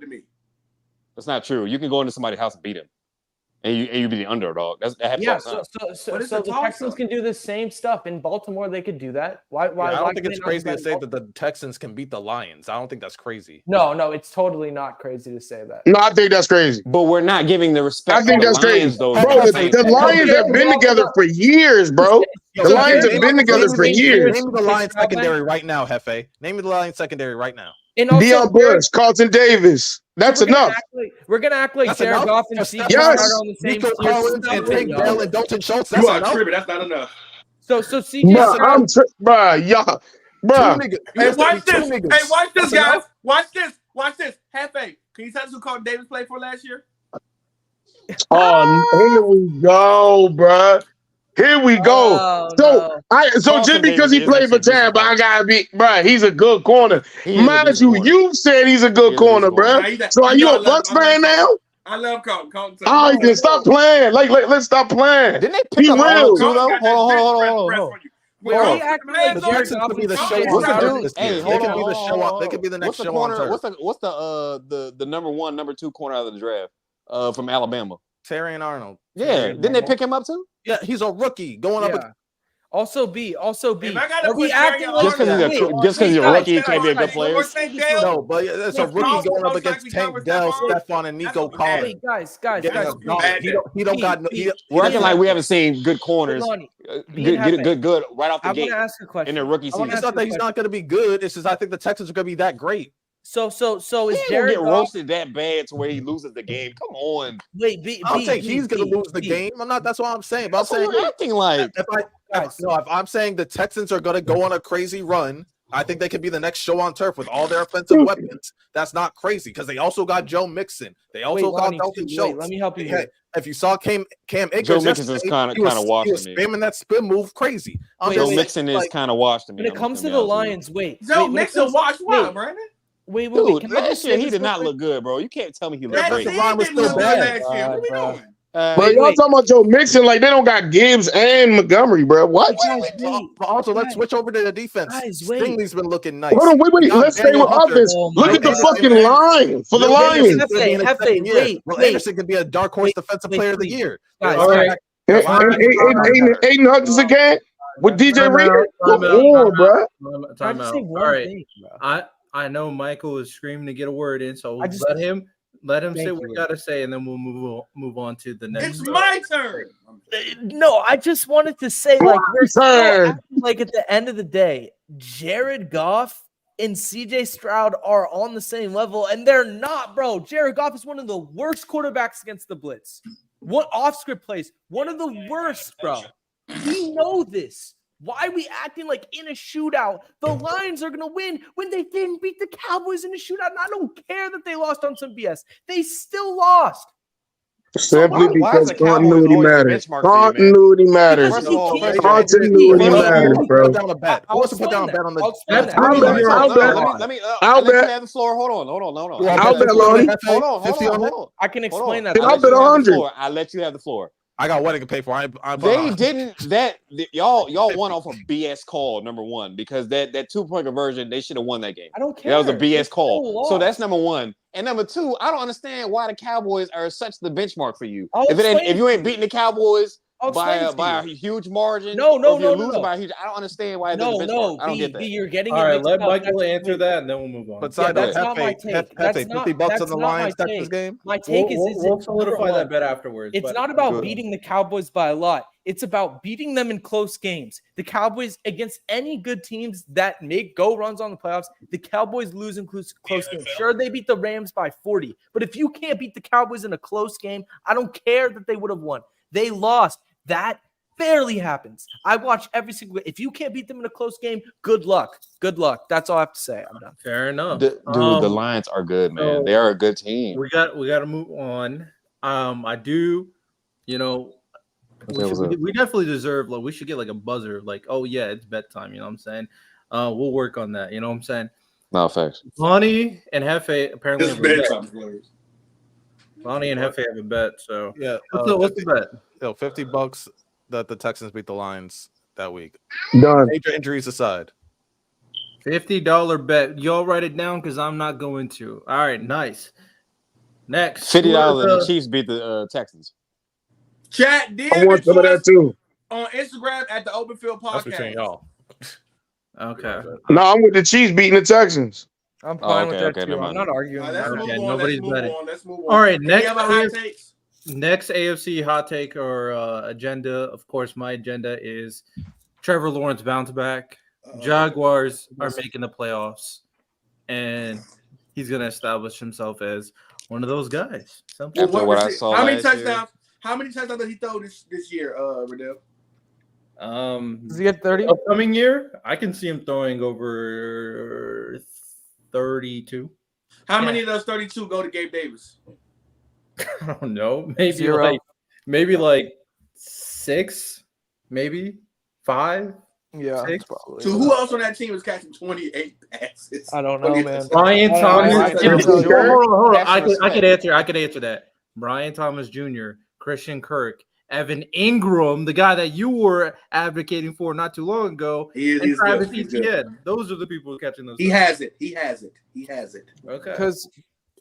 to me. That's not true. You can go into somebody's house and beat him, and you be the underdog. That happens all the time. So the Texans can do the same stuff in Baltimore. They could do that. Why? I don't think it's crazy to say that the Texans can beat the Lions. I don't think that's crazy. No, it's totally not crazy to say that. No, I think that's crazy. But we're not giving the respect. I think that's crazy, though. bro. The Lions have been together for years, bro. The Lions have been together for years. Name me the Lions secondary right now, Hefe. Name me the Lions secondary right now. Deion Bush, Carlton Davis. That's enough. We're gonna act like That's Jared enough? Goff and CJ Yes. are on the same Nico tier. Collins and Tank Dell and Dalton Schultz. You That's are enough. tripping. That's not enough. So CJ Bruh, Stroud, bruh, y'all, bruh. Two niggas. Hey, watch this. Hey, watch this, That's guys. enough. Watch this. Watch this. Hefe, can you tell us who Carlton Davis played for last year? Oh, here we go, bruh. Here we go. Oh, So no. just because he played for Tampa, I gotta be, bruh. He's a good corner. Mind you, you said he's a good corner, bruh. So are you a Bucks fan now? I love Carlton. Oh, then stop playing. Let's stop playing. Didn't they pick up Arnold too though? Wait, are you acting like The Jared Texans Goff could be and the show CJ on Stroud? turf this Hey, year. hold They could on, be the hold show on. on. They could be the next What's the show corner? on turf. What's the number 1, number 2 corner out of the draft? From Alabama. Terry and Arnold. Yeah, didn't they pick him up too? Yeah, he's a rookie going up. Yeah. Also B. If I gotta Are we put acting Terry like Just because he's a rookie, he can't be a good player. No, but it's a rookie going up against Tank Dell, Stephon, and Nico Collins. Wait, guys. He don't got no. We're acting like we haven't seen good corners. Lonnie, good right off the I gate want to ask a question. in their rookie season. It's not that he's not going to be good. It's just I think the Texans are going to be that great. So is He ain't gonna Jared get Goff? roasted that bad to where he loses the game. Come on. Wait, B. I don't think he's going to lose the game. I'm not. That's what I'm saying. But I'm saying You're acting like. if I'm saying the Texans are going to go on a crazy run, I think they could be the next show on turf with all their offensive weapons. That's not crazy because they also got Joe Mixon. They also got Dalton Schultz. Let me help you here. If you saw Cam Akers, Joe Mixon is kind of washed he was to me. spamming that spin move crazy. Joe Mixon is kind of washed to me. When it comes to the Lions, Joe Mixon washed what, Brandon? Wait. Dude, Can I last just year say he this did real not quick? look good, bro. You can't tell me he looked That great. line was still bad last year. What are we doing? Bro, y'all talking about Joe Mixon like they don't got Gibbs and Montgomery, bro. What? But also, let's switch over to the defense. Stingley's been looking nice. Hold on, wait. Let's stay with offense. Look at the fucking line for the Lions. Will Anderson could be a dark horse defensive player of the year. All right. Aiden Hutchinson can with DJ Reader. Come on, bro. Time out. All right. I know Michael is screaming to get a word in, so let him say what he got to say, and then we'll move on to the next. It's my turn. No, I just wanted to say, like, we're still acting like at the end of the day, Jared Goff and CJ Stroud are on the same level, and they're not, bro. Jared Goff is one of the worst quarterbacks against the blitz. What off-script plays? One of the worst, bro. We know this. Why are we acting like in a shootout the Lions are going to win when they didn't beat the Cowboys in a shootout? And I don't care that they lost on some BS. They still lost. Simply because continuity matters. Continuity matters. Continuity matters, bro. Put down a bet. Who wants to put down a bet on the? Let me have the floor. Hold on. I'll bet, Lonnie. Hold on. I can explain that. I'll bet 100. I'll let you have the floor. I got wedding to pay for. They didn't y'all won off a BS call, number one, because that 2-point conversion, they should have won that game. I don't care. That was a BS call. So that's number one. And number two, I don't understand why the Cowboys are such the benchmark for you. If you ain't beating the Cowboys by a huge margin, no, by a huge, I don't understand why. I don't get that. You're getting all right. Let Michael answer that, and then we'll move on. But that's not my take. That's $50 on the Lions Texans game. My take we'll solidify that bet afterwards. It's not about beating the Cowboys by a lot. It's about beating them in close games. The Cowboys, against any good teams that make go runs on the playoffs, the Cowboys lose in close games. Sure, they beat the Rams by 40, but if you can't beat the Cowboys in a close game, I don't care that they would have won. They lost. That barely happens. I watch every single. If you can't beat them in a close game, good luck. Good luck. That's all I have to say. I'm done. Fair enough. Dude, the Lions are good, man. So they are a good team. We got to move on. I do. We definitely deserve. Like, we should get like a buzzer. Like, oh yeah, it's bedtime. You know what I'm saying? We'll work on that. You know what I'm saying? No facts. Lonnie and Hefe apparently. It's bedtime. Lonnie and Hefe have a bet. So yeah, what's the bet? $50 that the Texans beat the Lions that week. Done. Major injuries aside. $50 bet. Y'all write it down because I'm not going to. All right, nice. Next, $50 and the Chiefs beat the Texans. Chat, I want some of that too. On Instagram at the Open Field Podcast. That's between y'all. Okay. No, I'm with the Chiefs beating the Texans. I'm fine with that too. I'm not arguing. Nobody's betting. Let's move on. All right, next AFC hot take or agenda. Of course, my agenda is Trevor Lawrence bounce back. Jaguars are making the playoffs, and he's going to establish himself as one of those guys. After what I saw how many last touchdowns? year. How many touchdowns did he throw this year, Riddell? Does he get 30? Upcoming year, I can see him throwing over 32. How many of those 32 go to Gabe Davis? I don't know. Maybe 0. like 6, maybe 5. Yeah. 6. So who else on that team is catching 28 passes? I don't know, man. Brian Thomas. Brian Thomas. Hold on. I Respect. could answer that. Brian Thomas Jr., Christian Kirk, Evan Ingram, the guy that you were advocating for not too long ago, and Travis Etienne. Those are the people catching those. He has it. Okay. Because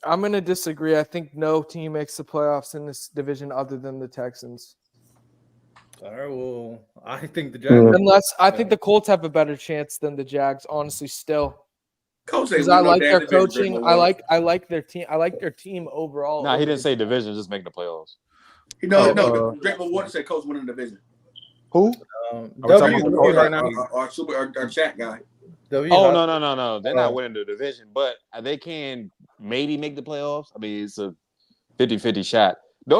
I'm going to disagree. I think no team makes the playoffs in this division other than the Texans. All right. Well, I think the Jags. Unless I think the Colts have a better chance than the Jags, honestly, still. Because I like their coaching. I like their team. I like their team overall. Nah, he didn't say division, just making the playoffs. No. Drake Water said coach winning the division. Who? Our chat guy. Oh no! They're not winning the division, but they can maybe make the playoffs. I mean, it's a 50-50 shot. The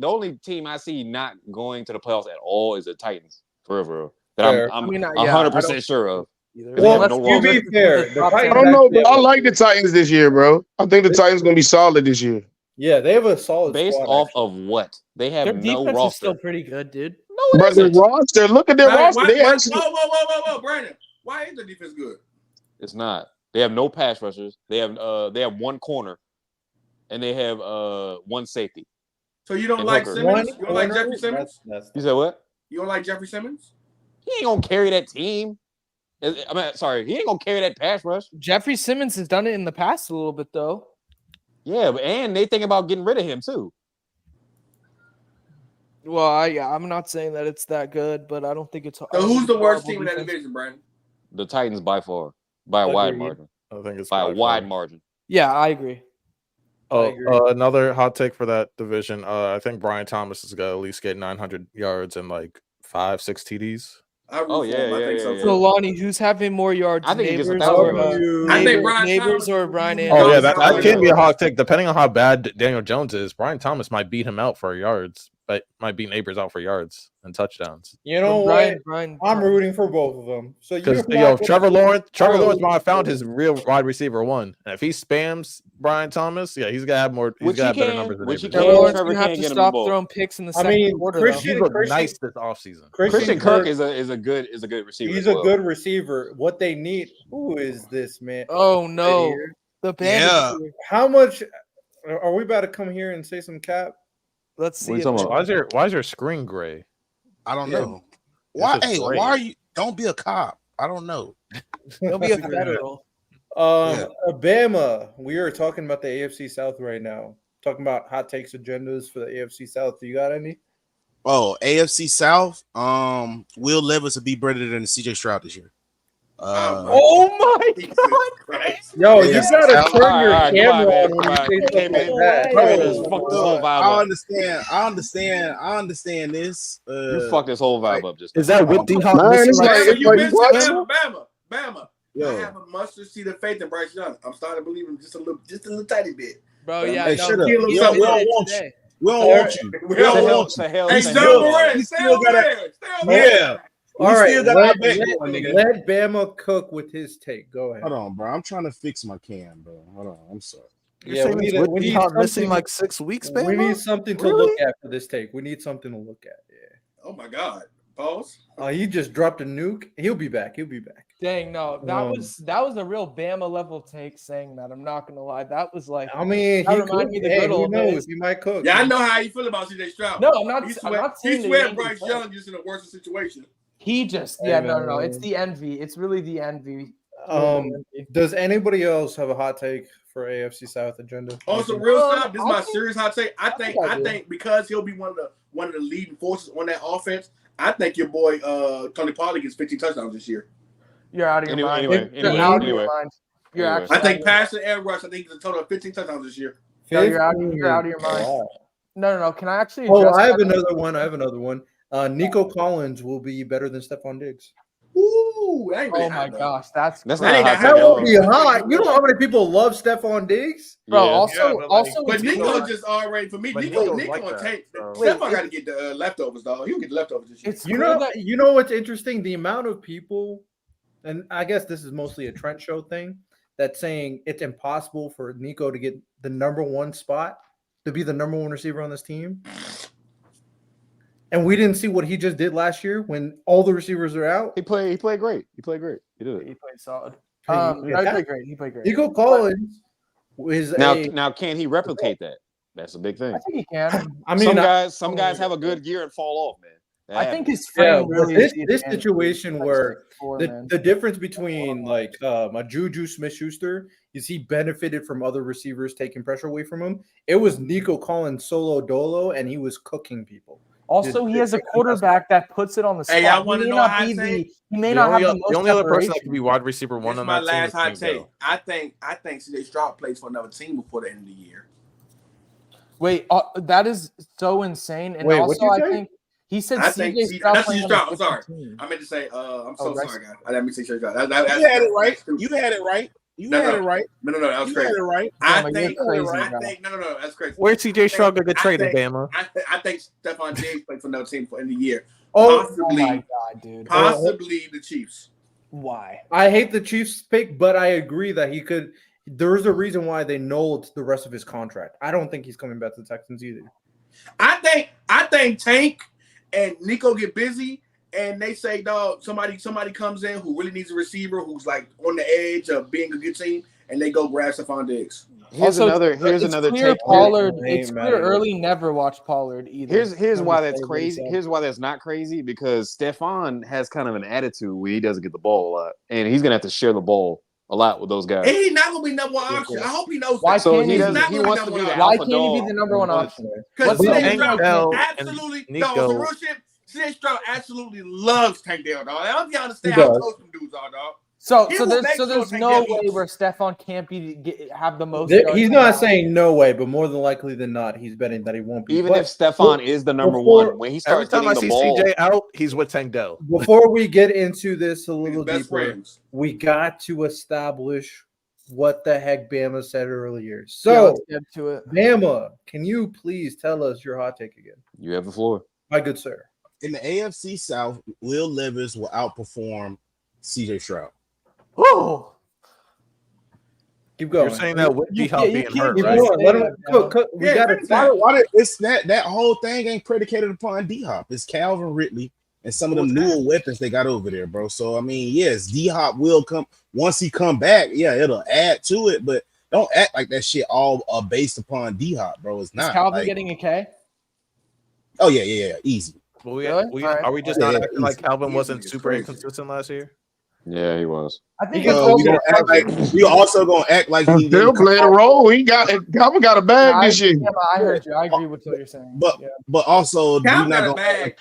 only team I see not going to the playoffs at all is the Titans. For real. That I'm 100% sure of. Well, to be fair, I don't know, but I like the Titans this year, bro. I think the Titans gonna be solid this year. Yeah, they have a solid based squad, off actually. of what they have. Their No defense roster. is still pretty good, dude. No, But the roster, look at their roster. Whoa, Brandon. Why is the defense good? It's not. They have no pass rushers. They have one corner, and they have one safety. So you don't like Simmons? You don't like Jeffrey Simmons? You said what? You don't like Jeffrey Simmons? He ain't gonna carry that team. He ain't gonna carry that pass rush. Jeffrey Simmons has done it in the past a little bit, though. Yeah, and they think about getting rid of him too. Well, I'm not saying that it's that good, but I don't think it's. So who's the worst team in that division, Brandon? The Titans by far, by a wide margin. I think it's by a wide margin. Yeah, I agree. Another hot take for that division. I think Brian Thomas is gonna at least get 900 yards and like 5-6 TDs. I think so. So Lonnie, who's having more yards? I think Neighbors I think Brian Neighbors Thomas or Brian Oh Anderson? yeah, that can be a hot take. Depending on how bad Daniel Jones is, Brian Thomas might beat him out for yards, but might beat Neighbors out for yards and touchdowns. You know what? I'm rooting for both of them. So Trevor Lawrence might have found his real wide receiver one. And if he spams Brian Thomas, yeah, he's gonna have more. He's gonna have better numbers than Neighbors. Trevor Lawrence gonna have to stop throwing picks in the second quarter. He looked nice this offseason. Christian Kirk is a good receiver. He's a good receiver. What they need. Who is this man? Oh no, the band. Yeah. How much are we about to come here and say some cap? Let's see. Why is your screen gray? I don't know. Why? Hey, why are you? Don't be a cop. I don't know. Don't be a federal. Bama. We are talking about the AFC South right now. Talking about hot takes agendas for the AFC South. Do you got any? Oh, AFC South. Will Levis will be better than CJ Stroud this year. Oh my God! Yo, you gotta turn your camera on when you say something like that. I understand this. You fucked this whole vibe up. Just is that with D-Hop? Bama. Yeah. I have a mustard seed of faith in Bryce Young. I'm starting to believe him just a little tiny bit. Bro, yeah. Hey, shut up. We don't want you. We don't want you. We don't want you. Hey, stay over there. Yeah. All right, let Bama cook with his take. Go ahead. Hold on, bro. I'm trying to fix my cam, bro. Hold on. I'm sorry. Yeah, we need missing like 6 weeks, Bama? We need something to look at for this take. We need something to look at. Yeah. Oh my God. Pause. Oh, he just dropped a nuke. He'll be back. Dang, no, that was a real Bama level take saying that. I'm not gonna lie. That was like, I mean, that reminded me of the good old days. He might cook. Yeah, I know how you feel about CJ Stroud. No, I'm not He swear Bryce Young just in a worse situation. He just no. It's the envy. It's really the envy. Does anybody else have a hot take for AFC South agenda? Also, real stuff. This is my serious hot take. I think because he'll be one of the leading forces on that offense. I think your boy Tony Pollard gets 15 touchdowns this year. You're out of your mind. I think passing and rush. I think it's a total of 15 touchdowns this year. No, you're out of your mind. No. Can I actually? I have another one. Nico Collins will be better than Stephon Diggs. Ooh, that ain't really Oh my hot, though. gosh, that's That's crazy. not a hot That take. won't be hot. You know how many people love Stephon Diggs? Bro, Yeah. also, but, also, But it's Nico weird. just already for me. But Nico Nico's like and that, Tank. so. Stephon Wait, got to get the leftovers, dog. He'll get the leftovers this year. It's You weird know, that you know what's interesting? The amount of people, and I guess this is mostly a Trent show thing, that's saying it's impossible for Nico to get the number one spot, to be the number one receiver on this team. And we didn't see what he just did last year when all the receivers are out. He played great. He played great. He did it. he played solid. Yeah. No, he played great. He played great. Nico Collins is Now can he replicate that? That's a big thing. I think he can. I mean, some guys have a good year and fall off, man. That I think happens. his frame but really is this the situation advantage. where Man. the difference between like a Juju Smith-Schuster is he benefited from other receivers taking pressure away from him. It was Nico Collins solo dolo, and he was cooking people. Also, he has a quarterback that puts it on the spot. Hey, I want to know how He take. may not have the most the only other person that separation. could be wide receiver one This is on my that last team hot is take. Tank, I think CJ Stroud plays for another team before the end of the year. Wait, that is so insane. And Wait, also, what'd you I say? think he said I think CJ Stroud. that's CJ playing on a Stroud. I'm sorry. different team. I meant to say. I'm so rest- sorry, guys. I didn't mean to say CJ Stroud. You had it right. You had it right. You No, had no. it right. No, that was You crazy. had it right. I Bama, think. you're crazy, I bro. think. No, that's crazy. Where's CJ Stroud gonna get I traded, think- Bama? I think Stephon Diggs plays for another team for the end of the year. Oh, Possibly, my god, dude! possibly the Chiefs. Why? I hate the Chiefs pick, but I agree that he could. There's a reason why they nulled the rest of his contract. I don't think he's coming back to the Texans either. I think Tank and Nico get busy and they say, dog, somebody comes in who really needs a receiver who's like on the edge of being a good team, and they go grab Stephon Diggs. Here's another clear take. Pollard. Ain't It's mad clear at it. early. Never watched Pollard either. Here's why that's Say what he crazy. said. Here's why that's not crazy, because Stephon has kind of an attitude where he doesn't get the ball a lot, and he's gonna have to share the ball a lot with those guys. And he's not gonna be number one option. I hope he knows Why that. So can't he he? doesn't. not He gonna wants be to be number the one Why alpha can't he be dog. the number one but- option? Because What's the CJ thing? Stroud Nico absolutely and no, Nico- the real shit. CJ Stroud absolutely loves Tank Dell, dog. I don't think you understand He how does. close them dudes are, dog. So He will there's make sure there's Tank no Dell way eats. where Stephon can't have the most. He's yards not allowed. saying no way, but more than likely than not, he's betting that he won't be. Even But if Stephon is the number before- one, when he Every starts time I getting see the ball, CJ out, he's with Tank Dell. Before we get into this a His little best deeper, friends. we got to establish what the heck Bama said earlier. Yeah, So, let's get to it. Bama, can you please tell us your hot take again? you have the floor. My good sir. In the AFC South, Will Levis will outperform CJ Stroud. Oh, Keep going. You're saying that with You D-Hop can't- being you can't hurt, Keep right? going. Let him Yeah, cook. We Yeah, got finish it. that. Why it's that whole thing ain't predicated upon D-Hop. It's Calvin Ridley and some of them newer weapons they got over there, bro. So I mean, yes, D-Hop will come once he come back. Yeah, it'll add to it, but don't act like that shit all based upon D-Hop, bro. It's is not. Calvin Like, getting a K? oh yeah, easy. But Really? All right. are we just Yeah, not yeah, acting like easy. Calvin wasn't Easy is super crazy. inconsistent last year? Yeah, he was. I think He it's gets We gonna act like we also gonna act like he Still didn't. playing a role. Calvin got a bag this year. I heard you. I agree with what you're saying. But yeah. but also Calvin we not got a gonna. bag.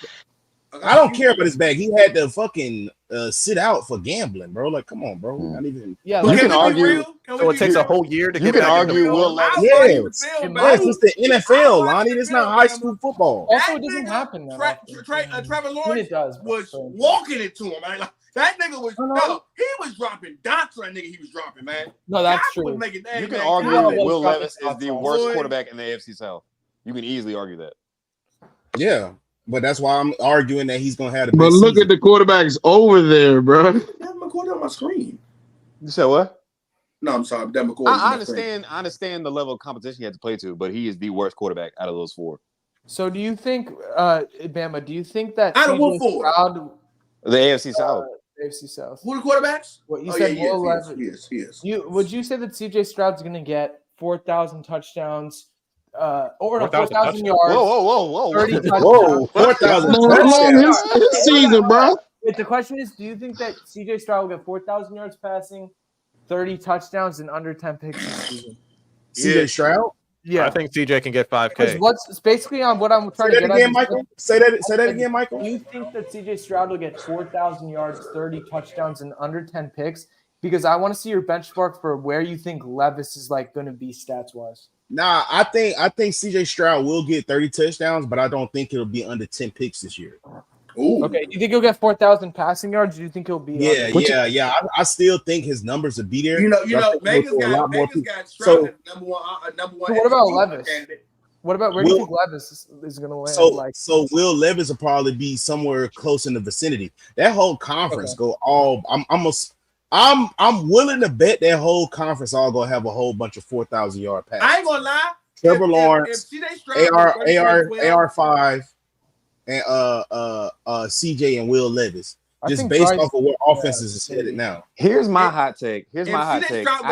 I don't care about his bag. He had to fucking sit out for gambling, bro. Like, come on, bro. Not even. Yeah, You like, can we be argue- real? Can So we it be takes a real? whole year to You get can back in the argue field? Will Levis. Yeah. I watch the It film, might. Yeah, man. it's just the I NFL, watch Lonnie. the It's not film, high man. school football. also, That it doesn't nigga, happen that often. Trevor I mean, Lawrence it does. was but- walking it to him, man. Like, that nigga was No. no, he was dropping dots on that nigga. He was dropping, man. No, that's Calvin was true. making that. You can man, argue Calvin was Will dropping Levis is shots the on. worst Boy. quarterback in the AFC South. You can easily argue that. Yeah, but that's why I'm arguing that he's gonna have the But best look season. at the quarterbacks over there, bro. Devin McCourty on my screen. You said what? No, I'm sorry, Devin McCourty. I understand the level of competition he had to play to, but he is the worst quarterback out of those four. So do you think, Bama, do you think that Out of what CJ four? Stroud, The AFC South. AFC South? Who the quarterbacks? What you Oh, said, yeah, Will Levis. he is. Would you say that CJ Stroud's going to get 4,000 touchdowns, or 4,000 4,000 yards, Whoa. 30 touchdowns? Whoa, 4,000 How long his season, bro? Wait, the question is, do you think that CJ Stroud will get 4,000 yards passing, 30 touchdowns, and under 10 picks this season? CJ Stroud. I think CJ can get 5K. Because what's basically on what I'm trying Say to that get again, at. Michael. Say that again, Do Michael. you think that CJ Stroud will get 4,000 yards, 30 touchdowns, and under 10 picks? Because I want to see your benchmark for where you think Levis is like going to be stats wise. Nah, I think CJ Stroud will get 30 touchdowns, but I don't think it'll be under 10 picks this year. Ooh. Okay, do you think he'll get 4,000 passing yards? Do you think he'll be? Yeah. I still think his numbers will be there. You know, Vegas got Stroud as number one. So what about MVP Levis? candidate. What about where do you think Levis is going to land? So Will Levis will probably be somewhere close in the vicinity. That whole conference go all. I'm willing to bet that whole conference all gonna have a whole bunch of 4,000 yard passes. I ain't gonna lie. Trevor Lawrence, AR5, and CJ and Will Levis. Just based off of what offenses is headed now. Here's my hot take. I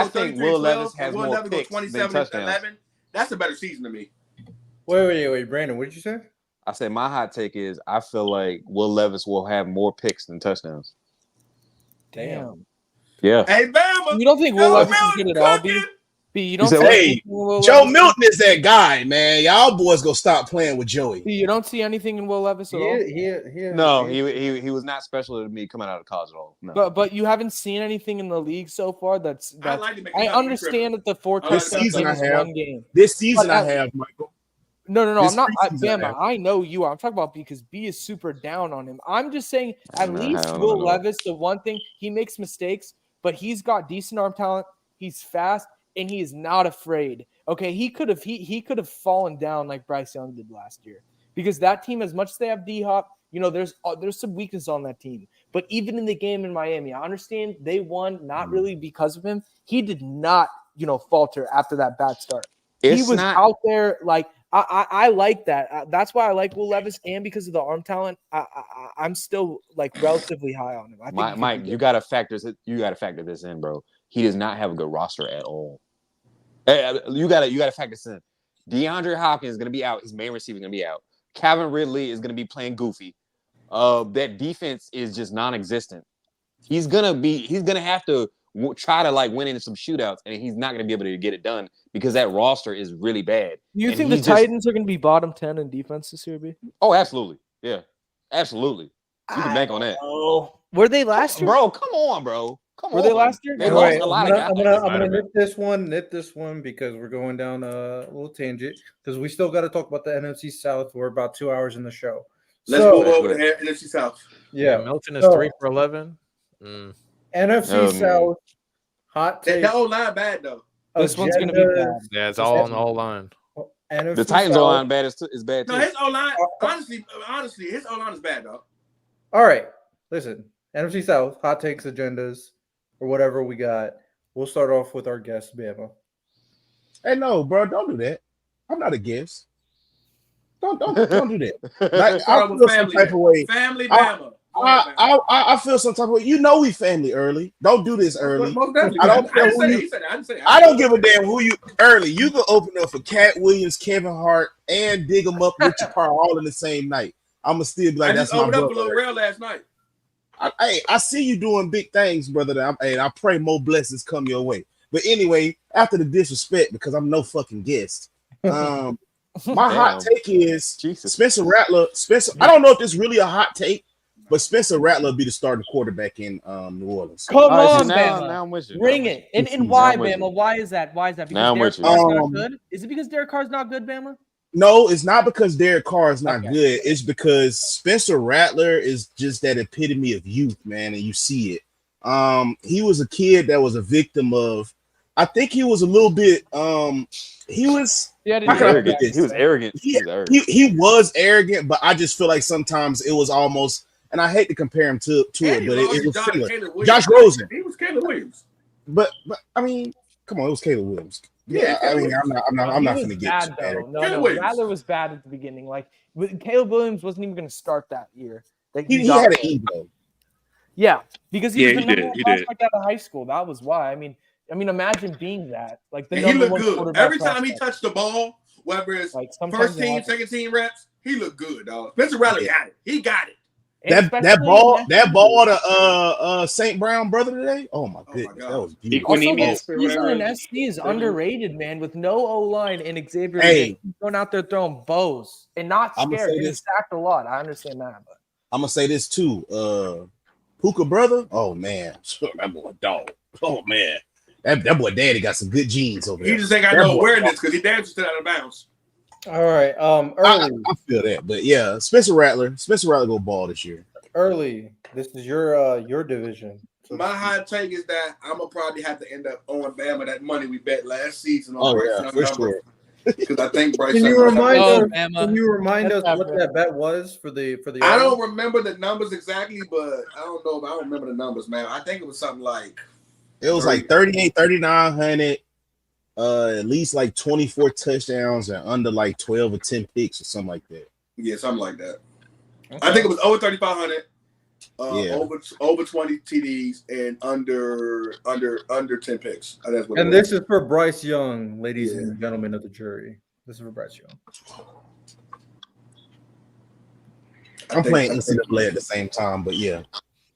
think Will Levis has more picks than touchdowns. That's a better season to me. Wait, Brandon, what did you say? I said my hot take is I feel like Will Levis will have more picks than touchdowns. Damn. Yeah. Hey, Bama. You don't think Will Levis is good at all, B? You don't hey, Joe Milton is that guy, man. Y'all boys go stop playing with Joey. You don't see anything in Will Levis at all? No, he was not special to me coming out of college at all. No. But you haven't seen anything in the league so far that's I understand that the 4 touchdowns is one game. This season I have, Michael. No, I'm not. Bama, I know you are. I'm talking about because B is super down on him. I'm just saying at least Will Levis, the one thing, he makes mistakes, but he's got decent arm talent. He's fast. And he is not afraid. Okay, he could have fallen down like Bryce Young did last year because that team, as much as they have D-Hop, there's some weakness on that team. But even in the game in Miami, I understand they won not really because of him. He did not, falter after that bad start. He was out there like I like that. That's why I like Will Levis, and because of the arm talent, I'm still like relatively high on him. I think Mike, you gotta factor this in, bro. He does not have a good roster at all. You gotta factor this in. DeAndre Hopkins is gonna be out. His main receiver is gonna be out. Calvin Ridley is gonna be playing goofy. That defense is just non-existent. He's gonna have to try to win into some shootouts, and he's not gonna be able to get it done because that roster is really bad. You think the Titans are gonna be bottom 10 in defense this year, B? Oh, absolutely. Yeah, absolutely. You can bank on that. Oh, were they last year, bro? Come on, bro. Were they last year? They lost a lot of guys. I'm gonna nip this one because we're going down a little tangent because we still got to talk about the NFC South. We're about 2 hours in the show. Let's go over the NFC South. Yeah, Milton is 3 for 11. NFC South. Hot take. That whole line bad though. This one's gonna be bad. Yeah, it's all on the whole line. NFC the Titans' O line is bad too. No, his O line. Honestly, his O line is bad though. All right, listen. NFC South, hot takes, agendas, or whatever we got. We'll start off with our guest, Bama. Hey, no, bro, don't do that. I'm not a guest. Don't do that. Like, I feel some type of way. Family Bama. I feel some type of way. We family early. Don't do this early. I don't give a damn who you early. You can open up for Cat Williams, Kevin Hart, and dig them up Richard Parr all in the same night. I'm gonna still be like, that's my brother. I just opened up a little rail last night. I see you doing big things, brother. I pray more blessings come your way. But anyway, after the disrespect, because I'm no fucking guest, my hot take is Spencer Rattler. I don't know if this is really a hot take, but Spencer Rattler will be the starting quarterback in New Orleans. Come on, Bama. Now I'm with you. Bring it. And why, Bama? Why is that? Because Derek Carr's not good? Is it because Derek Carr's not good, Bama? No, it's not because Derek Carr is not good. It's because Spencer Rattler is just that epitome of youth, man, and you see it. He was a kid that was a victim of. I think he was a little bit. He was. Arrogant. He was arrogant. He was arrogant, but I just feel like sometimes it was almost. And I hate to compare him to it, but it was similar. Josh Rosen. He was Caleb Williams. But I mean, come on, it was Caleb Williams. Yeah, I mean, I'm not going to get bad, though. No, Rattler was bad at the beginning. Like Caleb Williams wasn't even going to start that year. Like, he had an ego. Yeah, because he was the number one prospect out of high school. That was why. I mean, imagine being that. Like he looked good every time he touched the ball. Whether it's first team, second team reps, he looked good, dog. Spencer Rattler got it. He got it. That ball to St. Brown brother today. Oh my goodness, that was beautiful. Also, Houston and SC is underrated, man. With no O line and Xavier going out there throwing bows and not scared. He's sacked a lot. I understand that, but I'm gonna say this too. Puka brother. Oh man, that boy dog. Oh man, that boy daddy got some good genes over there. He just ain't got no awareness because he dances out of bounds. All right. I feel that, but yeah, Spencer Rattler go ball this year. Early. This is your division. My hot take is that I'm gonna probably have to end up owing Bama that money we bet last season on Oh Bryce yeah, Young for number. sure. Because I think Bryce Can Young. you remind us? Bama. Can you remind us That's what not that bet was for the? I don't remember the numbers exactly, but I don't know. I don't remember the numbers, man. I think it was something like It was like 38, 3,900, at least like 24 touchdowns and under like 12 or 10 picks or something like that. yeah, something like that. Okay. I think it was over 3,500. Over 20 TDs and under 10 picks. That's what. And this is for Bryce Young, ladies and gentlemen of the jury. This is for Bryce Young. I'm playing NCAA at the same time, but yeah.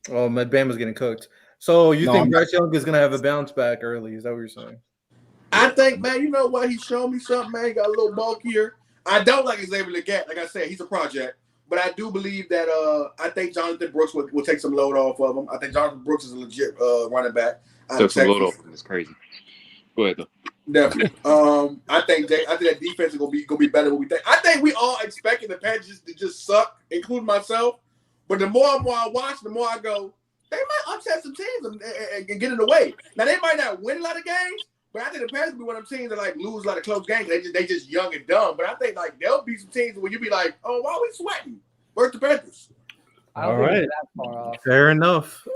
Oh, my Bama's getting cooked. So you think Bryce Young is gonna have a bounce back early? Is that what you're saying? I think, man. You know what? He showed me something, man. He got a little bulkier. I don't like he's able to get. Like I said, he's a project. But I do believe that I think Jonathan Brooks will take some load off of him. I think Jonathan Brooks is a legit running back. Took some load off him. It's crazy. Go ahead, though. Definitely. I think that defense is gonna be better than what we think. I think we all expected the Panthers to just suck, including myself. But the more and more I watch, the more I go, they might upset some teams and get in the way. Now they might not win a lot of games, but I think the Panthers will be one of them teams that like lose a lot of close games. They just young and dumb. But I think like there'll be some teams where you be like, oh, why are we sweating? Where's the Panthers? All right, that far off. Fair enough.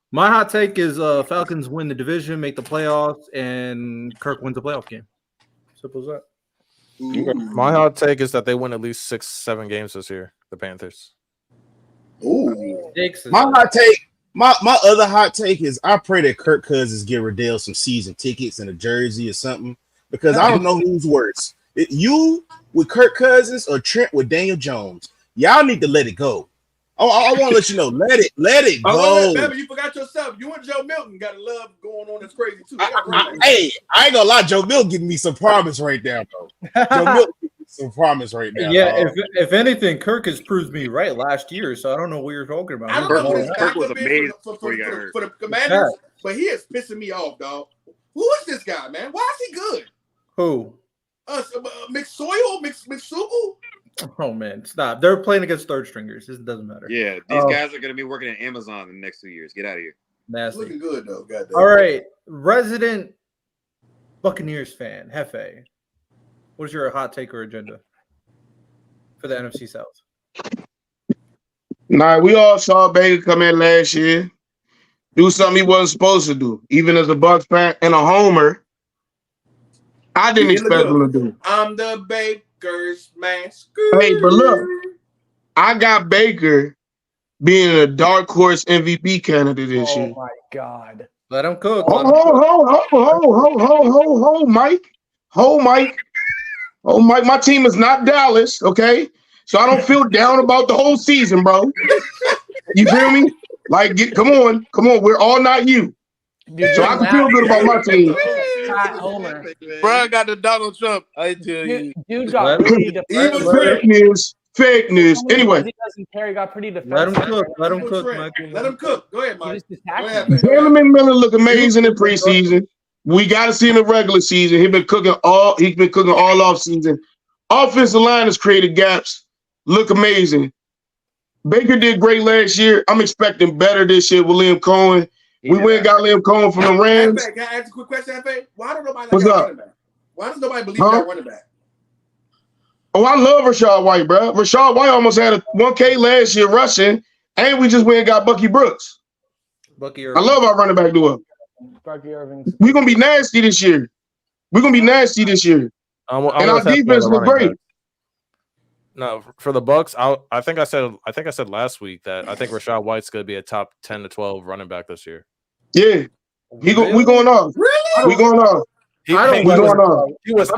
My hot take is Falcons win the division, make the playoffs, and Kirk wins the playoff game. Simple as that. Ooh. My hot take is that they win at least 6-7 games this year. The Panthers. Ooh. My hot take. My other hot take is I pray that Kirk Cousins give Riddell some season tickets and a jersey or something because I don't know who's worse. You with Kirk Cousins or Trent with Daniel Jones. Y'all need to let it go. I want to let you know. Let it go. Remember, you forgot yourself. You and Joe Milton got a love going on that's crazy too. Hey, I ain't gonna lie. Joe Milton giving me some promise right now, bro. Joe Milton giving me some promise right now. Yeah, if anything, Kirk has proved me right last year, so I don't know what you're talking about. I don't know what Kirk was amazing for the Commanders, but he is pissing me off, dog. Who is this guy, man? Why is he good? Who? McSugal? Oh man, stop! They're playing against third stringers. It doesn't matter. Yeah, these guys are going to be working at Amazon in the next 2 years. Get out of here. Nasty. Looking good though. Goddamn. All right, resident Buccaneers fan, Hefe. What's your hot take or agenda for the NFC South? Nah, we all saw Baker come in last year, do something he wasn't supposed to do. Even as a Bucs fan and a homer, I didn't expect him to do. I'm the Baker's man. Hey, but look, I got Baker being a dark horse MVP candidate this year. Oh my God! Let him cook. Mike. Mike. My team is not Dallas, okay? So I don't feel down about the whole season, bro. You feel me? Like, come on. We're all not you. So I can feel good about my team. Bro, got the Donald Trump. I tell you. Dude got pretty defensive. Fake news. Anyway. He doesn't care. He got pretty defensive. Let him cook. Let him cook, Mike. Let him cook. Go ahead, Mike. Jalen McMillan look amazing in preseason. We got to see him in the regular season. He's been cooking all off season. Offensive line has created gaps. Look amazing. Baker did great last year. I'm expecting better this year with Liam Cohen. We went and got Liam Cohen from the Rams. Can I ask a quick question, F.A.? Why don't nobody What's up? running back? Why does nobody believe that running back? Oh, I love Rachaad White, bro. Rachaad White almost had a 1K last year rushing, and we just went and got Bucky Brooks. I love our running back duo. We're going to be nasty this year. And our defense look great. No, for the Bucs, I think I said last week that I think Rachaad White's going to be a top 10 to 12 running back this year. Yeah. We going off. Really? We going off. He was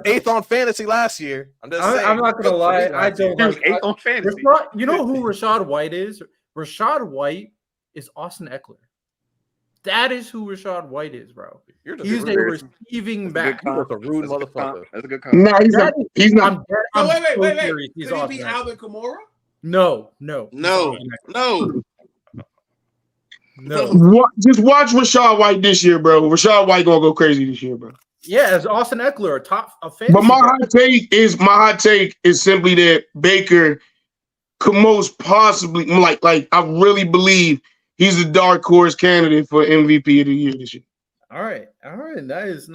eighth on fantasy last year. I'm just saying. I'm not gonna lie. I don't. He was eighth on fantasy. You know who Rachaad White is? Rachaad White is Austin Eckler. That is who Rachaad White is, bro. He's a receiving back. He's a rude motherfucker. That's a good comment. No, he's not. Wait. He's Could he be Alvin Kamara? No. Just watch Rachaad White this year, bro. Rachaad White gonna go crazy this year, bro. Yeah, as Austin Eckler, a fantasy. But my hot take is simply that Baker could most possibly like I really believe he's a dark horse candidate for MVP of the year this year. All right, nice.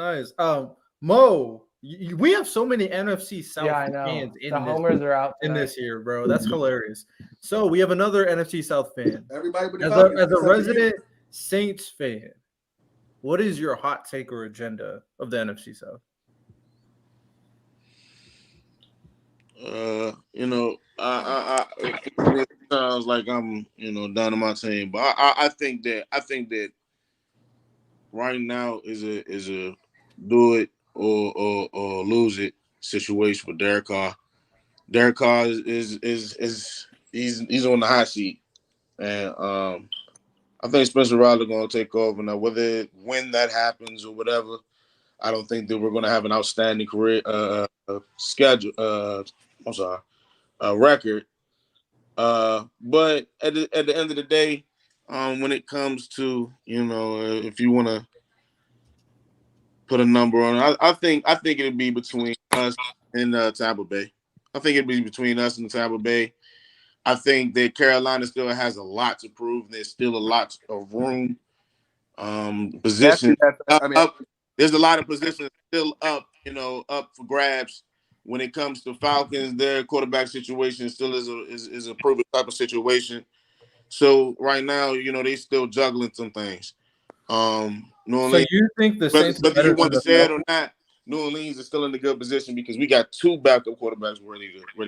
Mo, we have so many NFC South fans in this here, bro. That's hilarious. So we have another NFC South fan. Everybody, as a resident Saints fan, what is your hot take or agenda of the NFC South? It sounds like I'm, down on my team, but I think that right now is a do it or lose it situation for Derek Carr. Derek Carr is he's on the hot seat, and I think Spencer Rattler going to take over now. When that happens or whatever, I don't think that we're going to have an outstanding career record. But at the end of the day, when it comes to if you want to put a number on it, I think it'd be between us and Tampa Bay. I think it'd be between us and Tampa Bay. I think that Carolina still has a lot to prove. There's still a lot of room. Position up. There's a lot of positions still up, up for grabs. When it comes to Falcons, their quarterback situation still is a proven type of situation. So right now, they still juggling some things. New Orleans, so you think the Saints, whether you want to say it or not, New Orleans is still in a good position because we got two backup quarterbacks ready to play.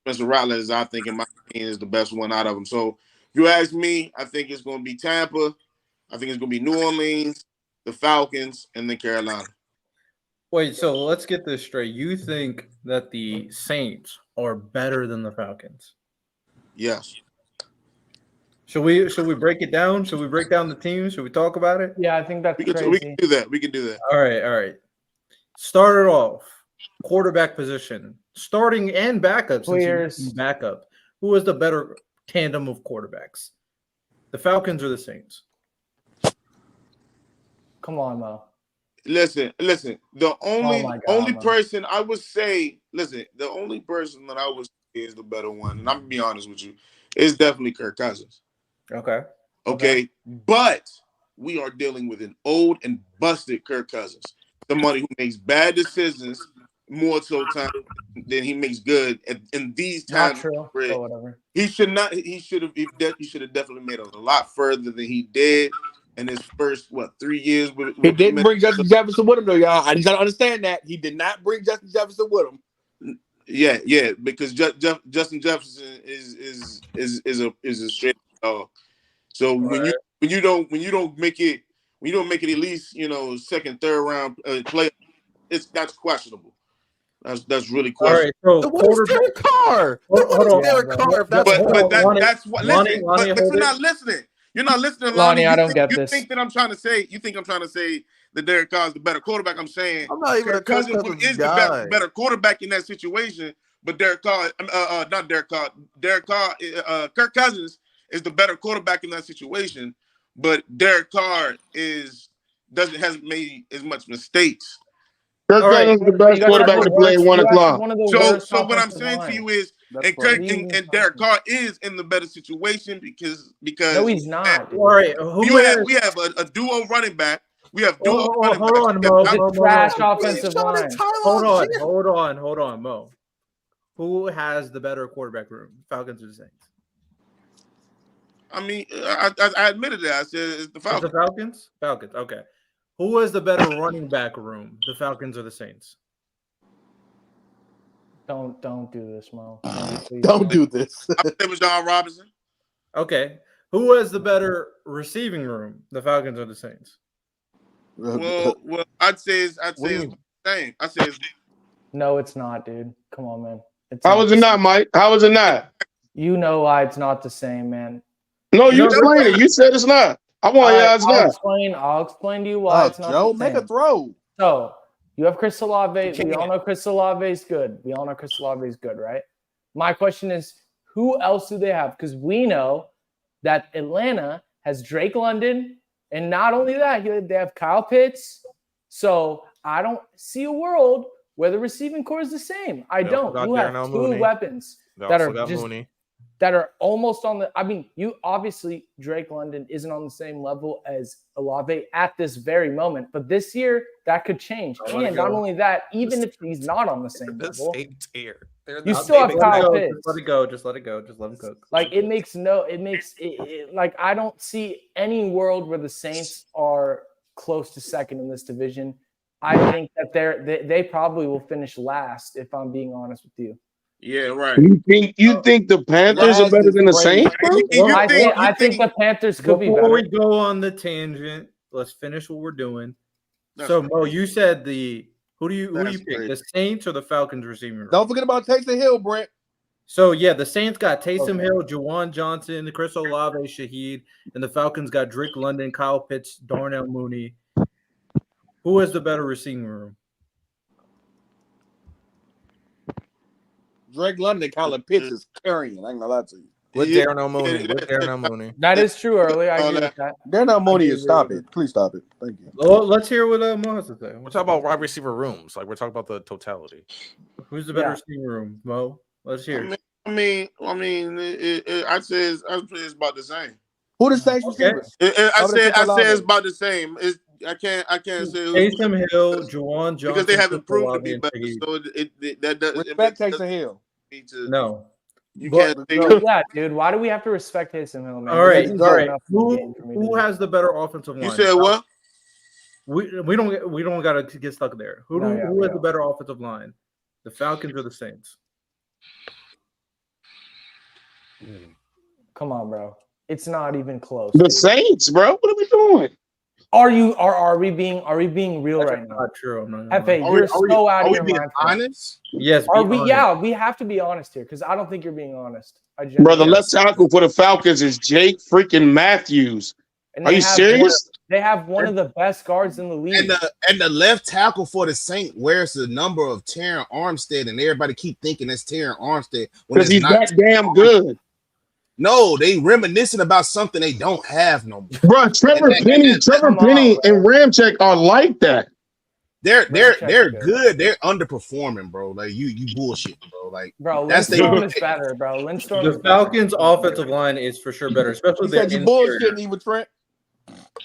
Spencer Rattler is, I think, in my opinion, is the best one out of them. So if you ask me, I think it's going to be Tampa. I think it's going to be New Orleans, the Falcons, and then Carolina. Wait, so let's get this straight. You think that the Saints are better than the Falcons? Yes. Should we break it down? Should we break down the teams? Should we talk about it? Yeah, I think that's crazy. We can do that. We can do that. All right. Start it off. Quarterback position. Starting and backup. Backup. Who is the better tandem of quarterbacks? The Falcons or the Saints? Come on, Mo. Listen. The only person I would say, the only person that I would say is the better one, and I'm gonna be honest with you, is definitely Kirk Cousins. Okay. But we are dealing with an old and busted Kirk Cousins, somebody who makes bad decisions more so time than he makes good in these times. Not true. Whatever. He should have definitely made it a lot further than he did in his first 3 years. He didn't bring Justin Jefferson with him though, y'all. I just gotta understand that he did not bring Justin Jefferson with him. Yeah, because Justin Jefferson is a straight dog. So when you don't make it at least second, third round play, that's questionable. That's really questionable. All right, so what is Derek Carr? What is Derek Carr? That's what. Listen, but you're not listening. You're not listening, Lonnie. I don't get this. You think I'm trying to say that Derek Carr is the better quarterback? I'm saying I'm not even Kirk Cousins is the better quarterback in that situation. But Derek Carr, not Derek Carr. Kirk Cousins is the better quarterback in that situation. But Derek Carr hasn't made as much mistakes. Kirk Cousins is the best quarterback to play at 1 o'clock. So what I'm saying to you is, and Derek Carr is in the better situation because no, he's not. All right, we have a duo running back. We have duo running back. Hold on, Mo. Trash offensive line. Hold on, Mo. Who has the better quarterback room, Falcons or the Saints? I mean, I admitted that. I said it's the Falcons. The Falcons? Falcons, okay. Who has the better running back room, the Falcons or the Saints? Don't do this, Mo. Don't do this. I think it was John Robinson. Okay. Who has the better receiving room, the Falcons or the Saints? Well, I'd say it's the same. No, it's not, dude. Come on, man. How was it not, Mike? How was it not? You know why it's not the same, man. No, you explain it. You said it's not. I want it's not. I'll explain to you why it's not. Joe, the same. make a throw. So you have Chris Olave. We all know Chris Olave is good. Right? My question is, who else do they have? Because we know that Atlanta has Drake London, and not only that, they have Kyle Pitts, So I don't see a world where the receiving core is the same. I don't. You have two weapons that are just that are almost on the. I mean, you obviously Drake London isn't on the same level as Olave at this very moment, but this year that could change. And not only that, even if he's not on the same level, you still have Kyle Pitts. Just let it go. Just let it go. Just let him cook. Like like I don't see any world where the Saints are close to second in this division. I think that they probably will finish last, if I'm being honest with you. Yeah, right. You think the Panthers are better than the Saints? I think the Panthers could be better. Before we go on the tangent, let's finish what we're doing. Mo, you said who do you pick? The Saints or the Falcons receiving room? Don't forget about Taysom Hill, Brent. So yeah, the Saints got Taysom Hill, Jahan Dotson, Chris Olave, Shaheed, and the Falcons got Drake London, Kyle Pitts, Darnell Mooney. Who has the better receiving room? Drake London, Kyle Pitts is carrying. I ain't gonna lie to you. With Darnell Mooney. That is true early. I agree with that. Darnell Mooney is stop it. Please stop it. Thank you. Well, let's hear what Mo has to say. We're talking about wide receiver rooms. Like we're talking about the totality. Who's the better receiving room, Mo? Let's hear. I'd say it's about the same. Who the Saints receivers? I said it's about the same. I can't say Taysom Hill, Jahan Dotson, because they haven't proven to be better. So that doesn't respect Taysom Hill. No. You can't. Yeah, dude. Why do we have to respect Taysom Hill, man? All right. Who has the better offensive line? You said what? We don't got to get stuck there. Who has the better offensive line? The Falcons or the Saints? Come on, bro. It's not even close. The Saints, bro. What are we doing? Are we being real right now? Not true. I'm not. Hefe, you're so out of your mind. Honest? Yes. Are we? Yeah, we have to be honest here because I don't think you're being honest. Bro, the left tackle for the Falcons is Jake freaking Matthews. Are you serious? They have one of the best guards in the league. And the left tackle for the Saints wears the number of Terran Armstead, and everybody keep thinking that's Terran Armstead because he's that damn good. No, they reminiscing about something they don't have no more. Bro, Trevor Penny and Ramczyk are like that. They're good. They're underperforming, bro. Like you bullshit, bro. Like Lindstorm is better, bro. The Falcons' offensive line is for sure better, especially the interior. Bullshitting even Trent.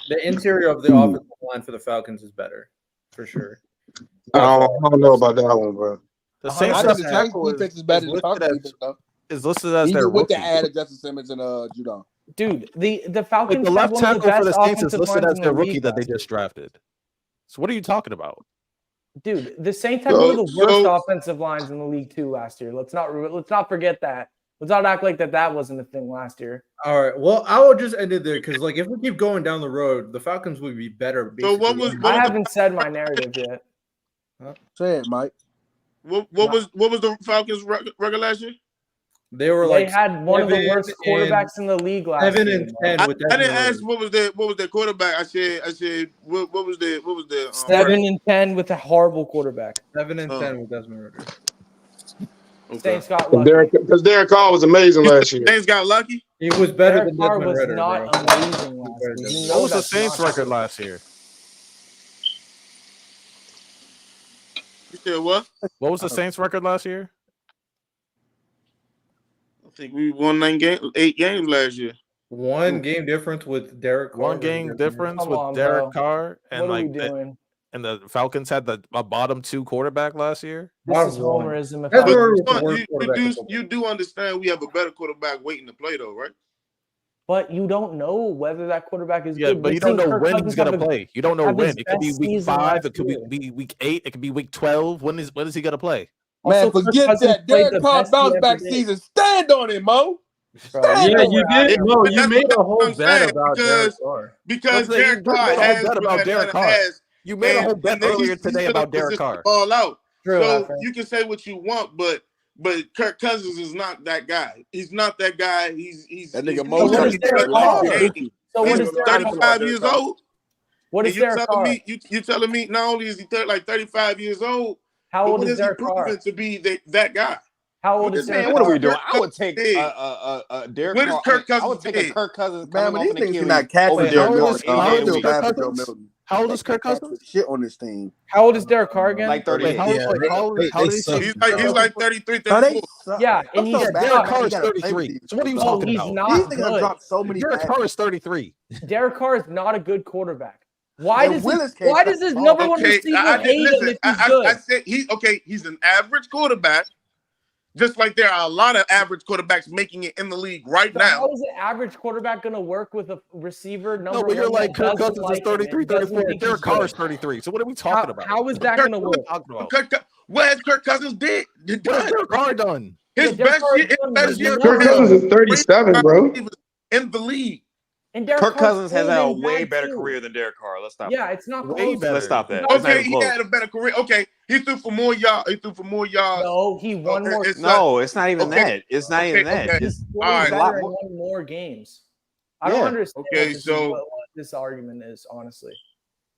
The interior of the offensive line for the Falcons is better, for sure. I don't know about that one, bro. The Saints defense is better than the Falcons, though. Is listed as their with rookie. the added Justin Simmons and Judon. Dude, the Falcons. The left tackle for the Saints is listed as their rookie that they just drafted. So what are you talking about? Dude, the Saints had one of the worst offensive lines in the league too last year. Let's not forget that. Let's not act like that wasn't a thing last year. All right. Well, I will just end it there because, like, if we keep going down the road, the Falcons would be better. So I haven't said my narrative yet. Say it, Mike. What was the Falcons' record last year? They had one of the worst quarterbacks in the league last year. 7-10. I didn't ask what was their quarterback. I said what was the 7-10 with a horrible quarterback. 7-10 with Desmond Ridder. Okay. Saints got lucky. Because Derek Carr was amazing last year. Saints got lucky. He was better than Carr Desmond Ridder. Not amazing last year. What was the Saints record last year? You said what? What was the Saints record last year? I think we won 8 games last year. One game difference with Derek Carr. One game difference with Derek Carr, and what are we doing? And the Falcons had a bottom 2 quarterback last year. This is homerism. You do understand we have a better quarterback waiting to play, though, right? But you don't know whether that quarterback is good. But you don't know when he's going to play. You don't know when. It could be week 5. It could be week 8. It could be week 12. When is he going to play? Man, forget that. Derek Carr bounce back season. Stand on it, Mo. Yeah, you did. Mo, you made a whole bet about Derek Carr. Because Derek Carr you made a whole bet earlier today about Derek Carr. Ball out. So you can say what you want, but Kirk Cousins is not that guy. He's not that guy. He's that nigga Mo. So what is 35 years old? What is Derek Carr? You telling me not only is he 35 years old? How old is Derek Carr? To be that guy. How old is Derek Carr? What are we doing? I would take Derek What is Carr. Kirk Cousins? I would take a Kirk Cousins. Man, but these niggas not catching Joe Milton. How old is Kirk Cousins? Shit on this team. How old is Derek Carr again? Like 30. How old is he? He's like 33, 34. Yeah, and he's Derek Carr is 33. So what are you talking he's about? not These niggas good. dropped so many. Derek Carr is 33. Derek Carr is not a good quarterback. Why And does Willis can't why touch does his the ball. number one Okay, receiver I hate him if he's good? I said he's an average quarterback. Just like there are a lot of average quarterbacks making it in the league right So now. how is an average quarterback going to work with a receiver number No, but you're one like that Kirk doesn't Cousins is like him 33, and doesn't 34. think Derek he's Carr good? is 33. So what are we talking about? How is that going to work? What has Kirk Cousins done? What has Derek Carr done? His Derek best Carr year, has done best year Kirk Cousins is 37, bro. in the league. And Derek Kirk Carr's Cousins has old had a and way bad better too. career than Derek Carr. Let's stop. Yeah, it's not Way close. better. Let's stop that. It's not Okay, even he close. had a better career. Okay, he threw for more yards. No, he won more. No, it's not even Okay. that. It's not even that. Okay. It's He All right. better lot and more. won more games. I don't Yeah. understand Okay, what this argument is, honestly.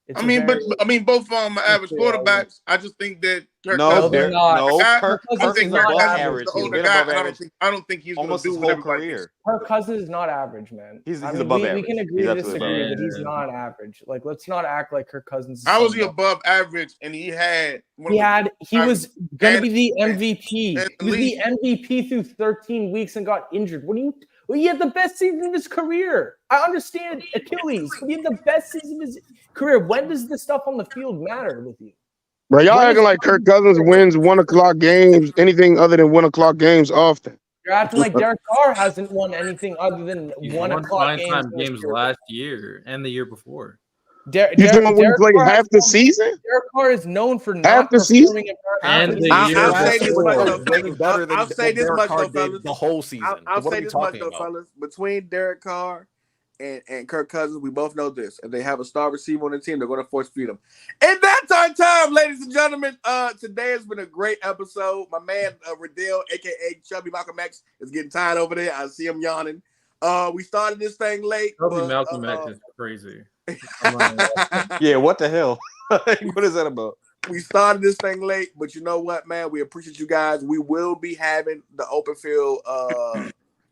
It's I a mean, very- both of them are average Yeah. quarterbacks. I just think that Kirk No, they're Cousins, not. Kirk I Cousins think is Kirk above Cousins average. is the He's older been guy, above and average I don't think he's going to almost do his what whole everybody career. thinks. Kirk Cousins is not average, man. He's I mean, above we average. can agree He's to absolutely disagree, above but he's not average. Like, let's not act like Kirk Cousins is How was he something. above average? And he had He was going to be the and- MVP. and He was the MVP through 13 weeks and got injured. He had the best season of his career. I understand Achilles, but he had the best season of his career. When does this stuff on the field matter with you? Bro, y'all acting like Kirk Cousins wins 1 o'clock games, anything other than 1 o'clock games often. You're acting like Derek Carr hasn't won anything other than He 1 won o'clock prime time games. games last year and the year before. You talking about when you played half the season? Derek Carr is known for Half not the season? performing in And the I'll year say this before. much though, Way fellas. better than I'll say this Derek much Carr though, did fellas. the whole season. I'll What are say we this much talking though, about? fellas. Between Derek Carr and Kirk Cousins, we both know this. If they have a star receiver on the team, they're going to force feed them. And that's our time, ladies and gentlemen. Today has been a great episode. My man Riddell, aka Chubby Malcolm X, is getting tired over there. I see him yawning. We started this thing late. Toby Malcolm X is crazy. Yeah, what the hell? What is that about? We started this thing late, but you know what, man? We appreciate you guys. We will be having the open field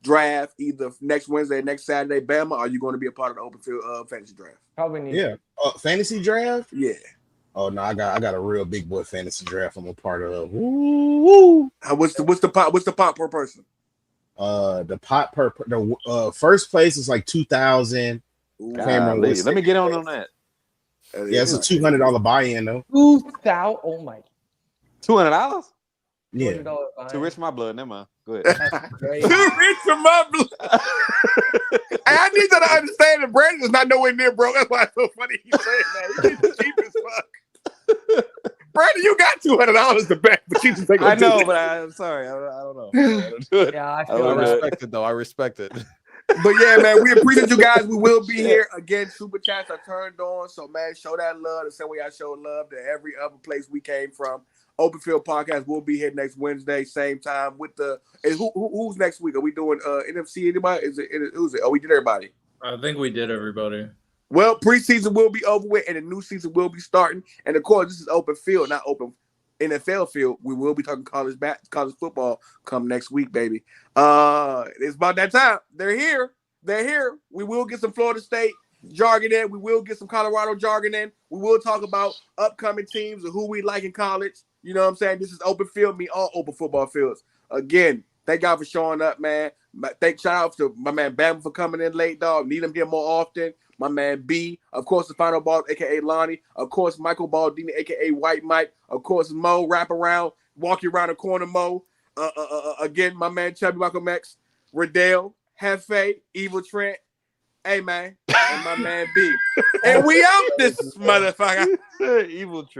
draft either next Wednesday, next Saturday. Bama, are you going to be a part of the open field fantasy draft? Probably need. Yeah. Fantasy draft? Yeah. Oh no, I got a real big boy fantasy draft I'm a part of. Woo! What's the pot per person? The pot per the first place is like 2,000. Golly, let me get on that. Yeah, it's a $200 buy-in though. 2,000. Oh my. $200? Yeah. $200 Too rich for my blood. Never mind. Go ahead. That's great. Too rich for my blood. I need you to understand that Brandon is not nowhere near broke. That's why it's so funny he's saying that. He's cheap as fuck. Brandon, you got $200 to bet, but you just take. I know, but I'm sorry. I don't know. I don't do it. Yeah, I I feel don't I know. that. respect it, though. I respect it. But yeah, man, we appreciate you guys. We will be here again. Super chats are turned on, so man, show that love the same way I show love to every other place we came from. Open Field Podcast will be here next Wednesday, same time with the. And who's next week? Are we doing NFC? Anybody? Who's it? Oh, we did everybody. I think we did everybody. Well, preseason will be over with, and the new season will be starting. And of course, this is open field, not open NFL field. We will be talking college football come next week, baby. It's about that time. They're here. We will get some Florida State jargon in. We will get some Colorado jargon in. We will talk about upcoming teams and who we like in college. You know what I'm saying? This is open field, all open football fields. Again, thank y'all for showing up, man. Shout out to my man Bam for coming in late, dog. Need him here more often. My man B, of course, the final ball, aka Lonnie. Of course, Michael Baldini, aka White Mike. Of course, Mo, wrap around, walk you around the corner, Mo. Again, my man Chubby Malcolm X, Riddell, Hefe, Evil Trent. Hey man, and my man B. And we out this motherfucker. Evil trick.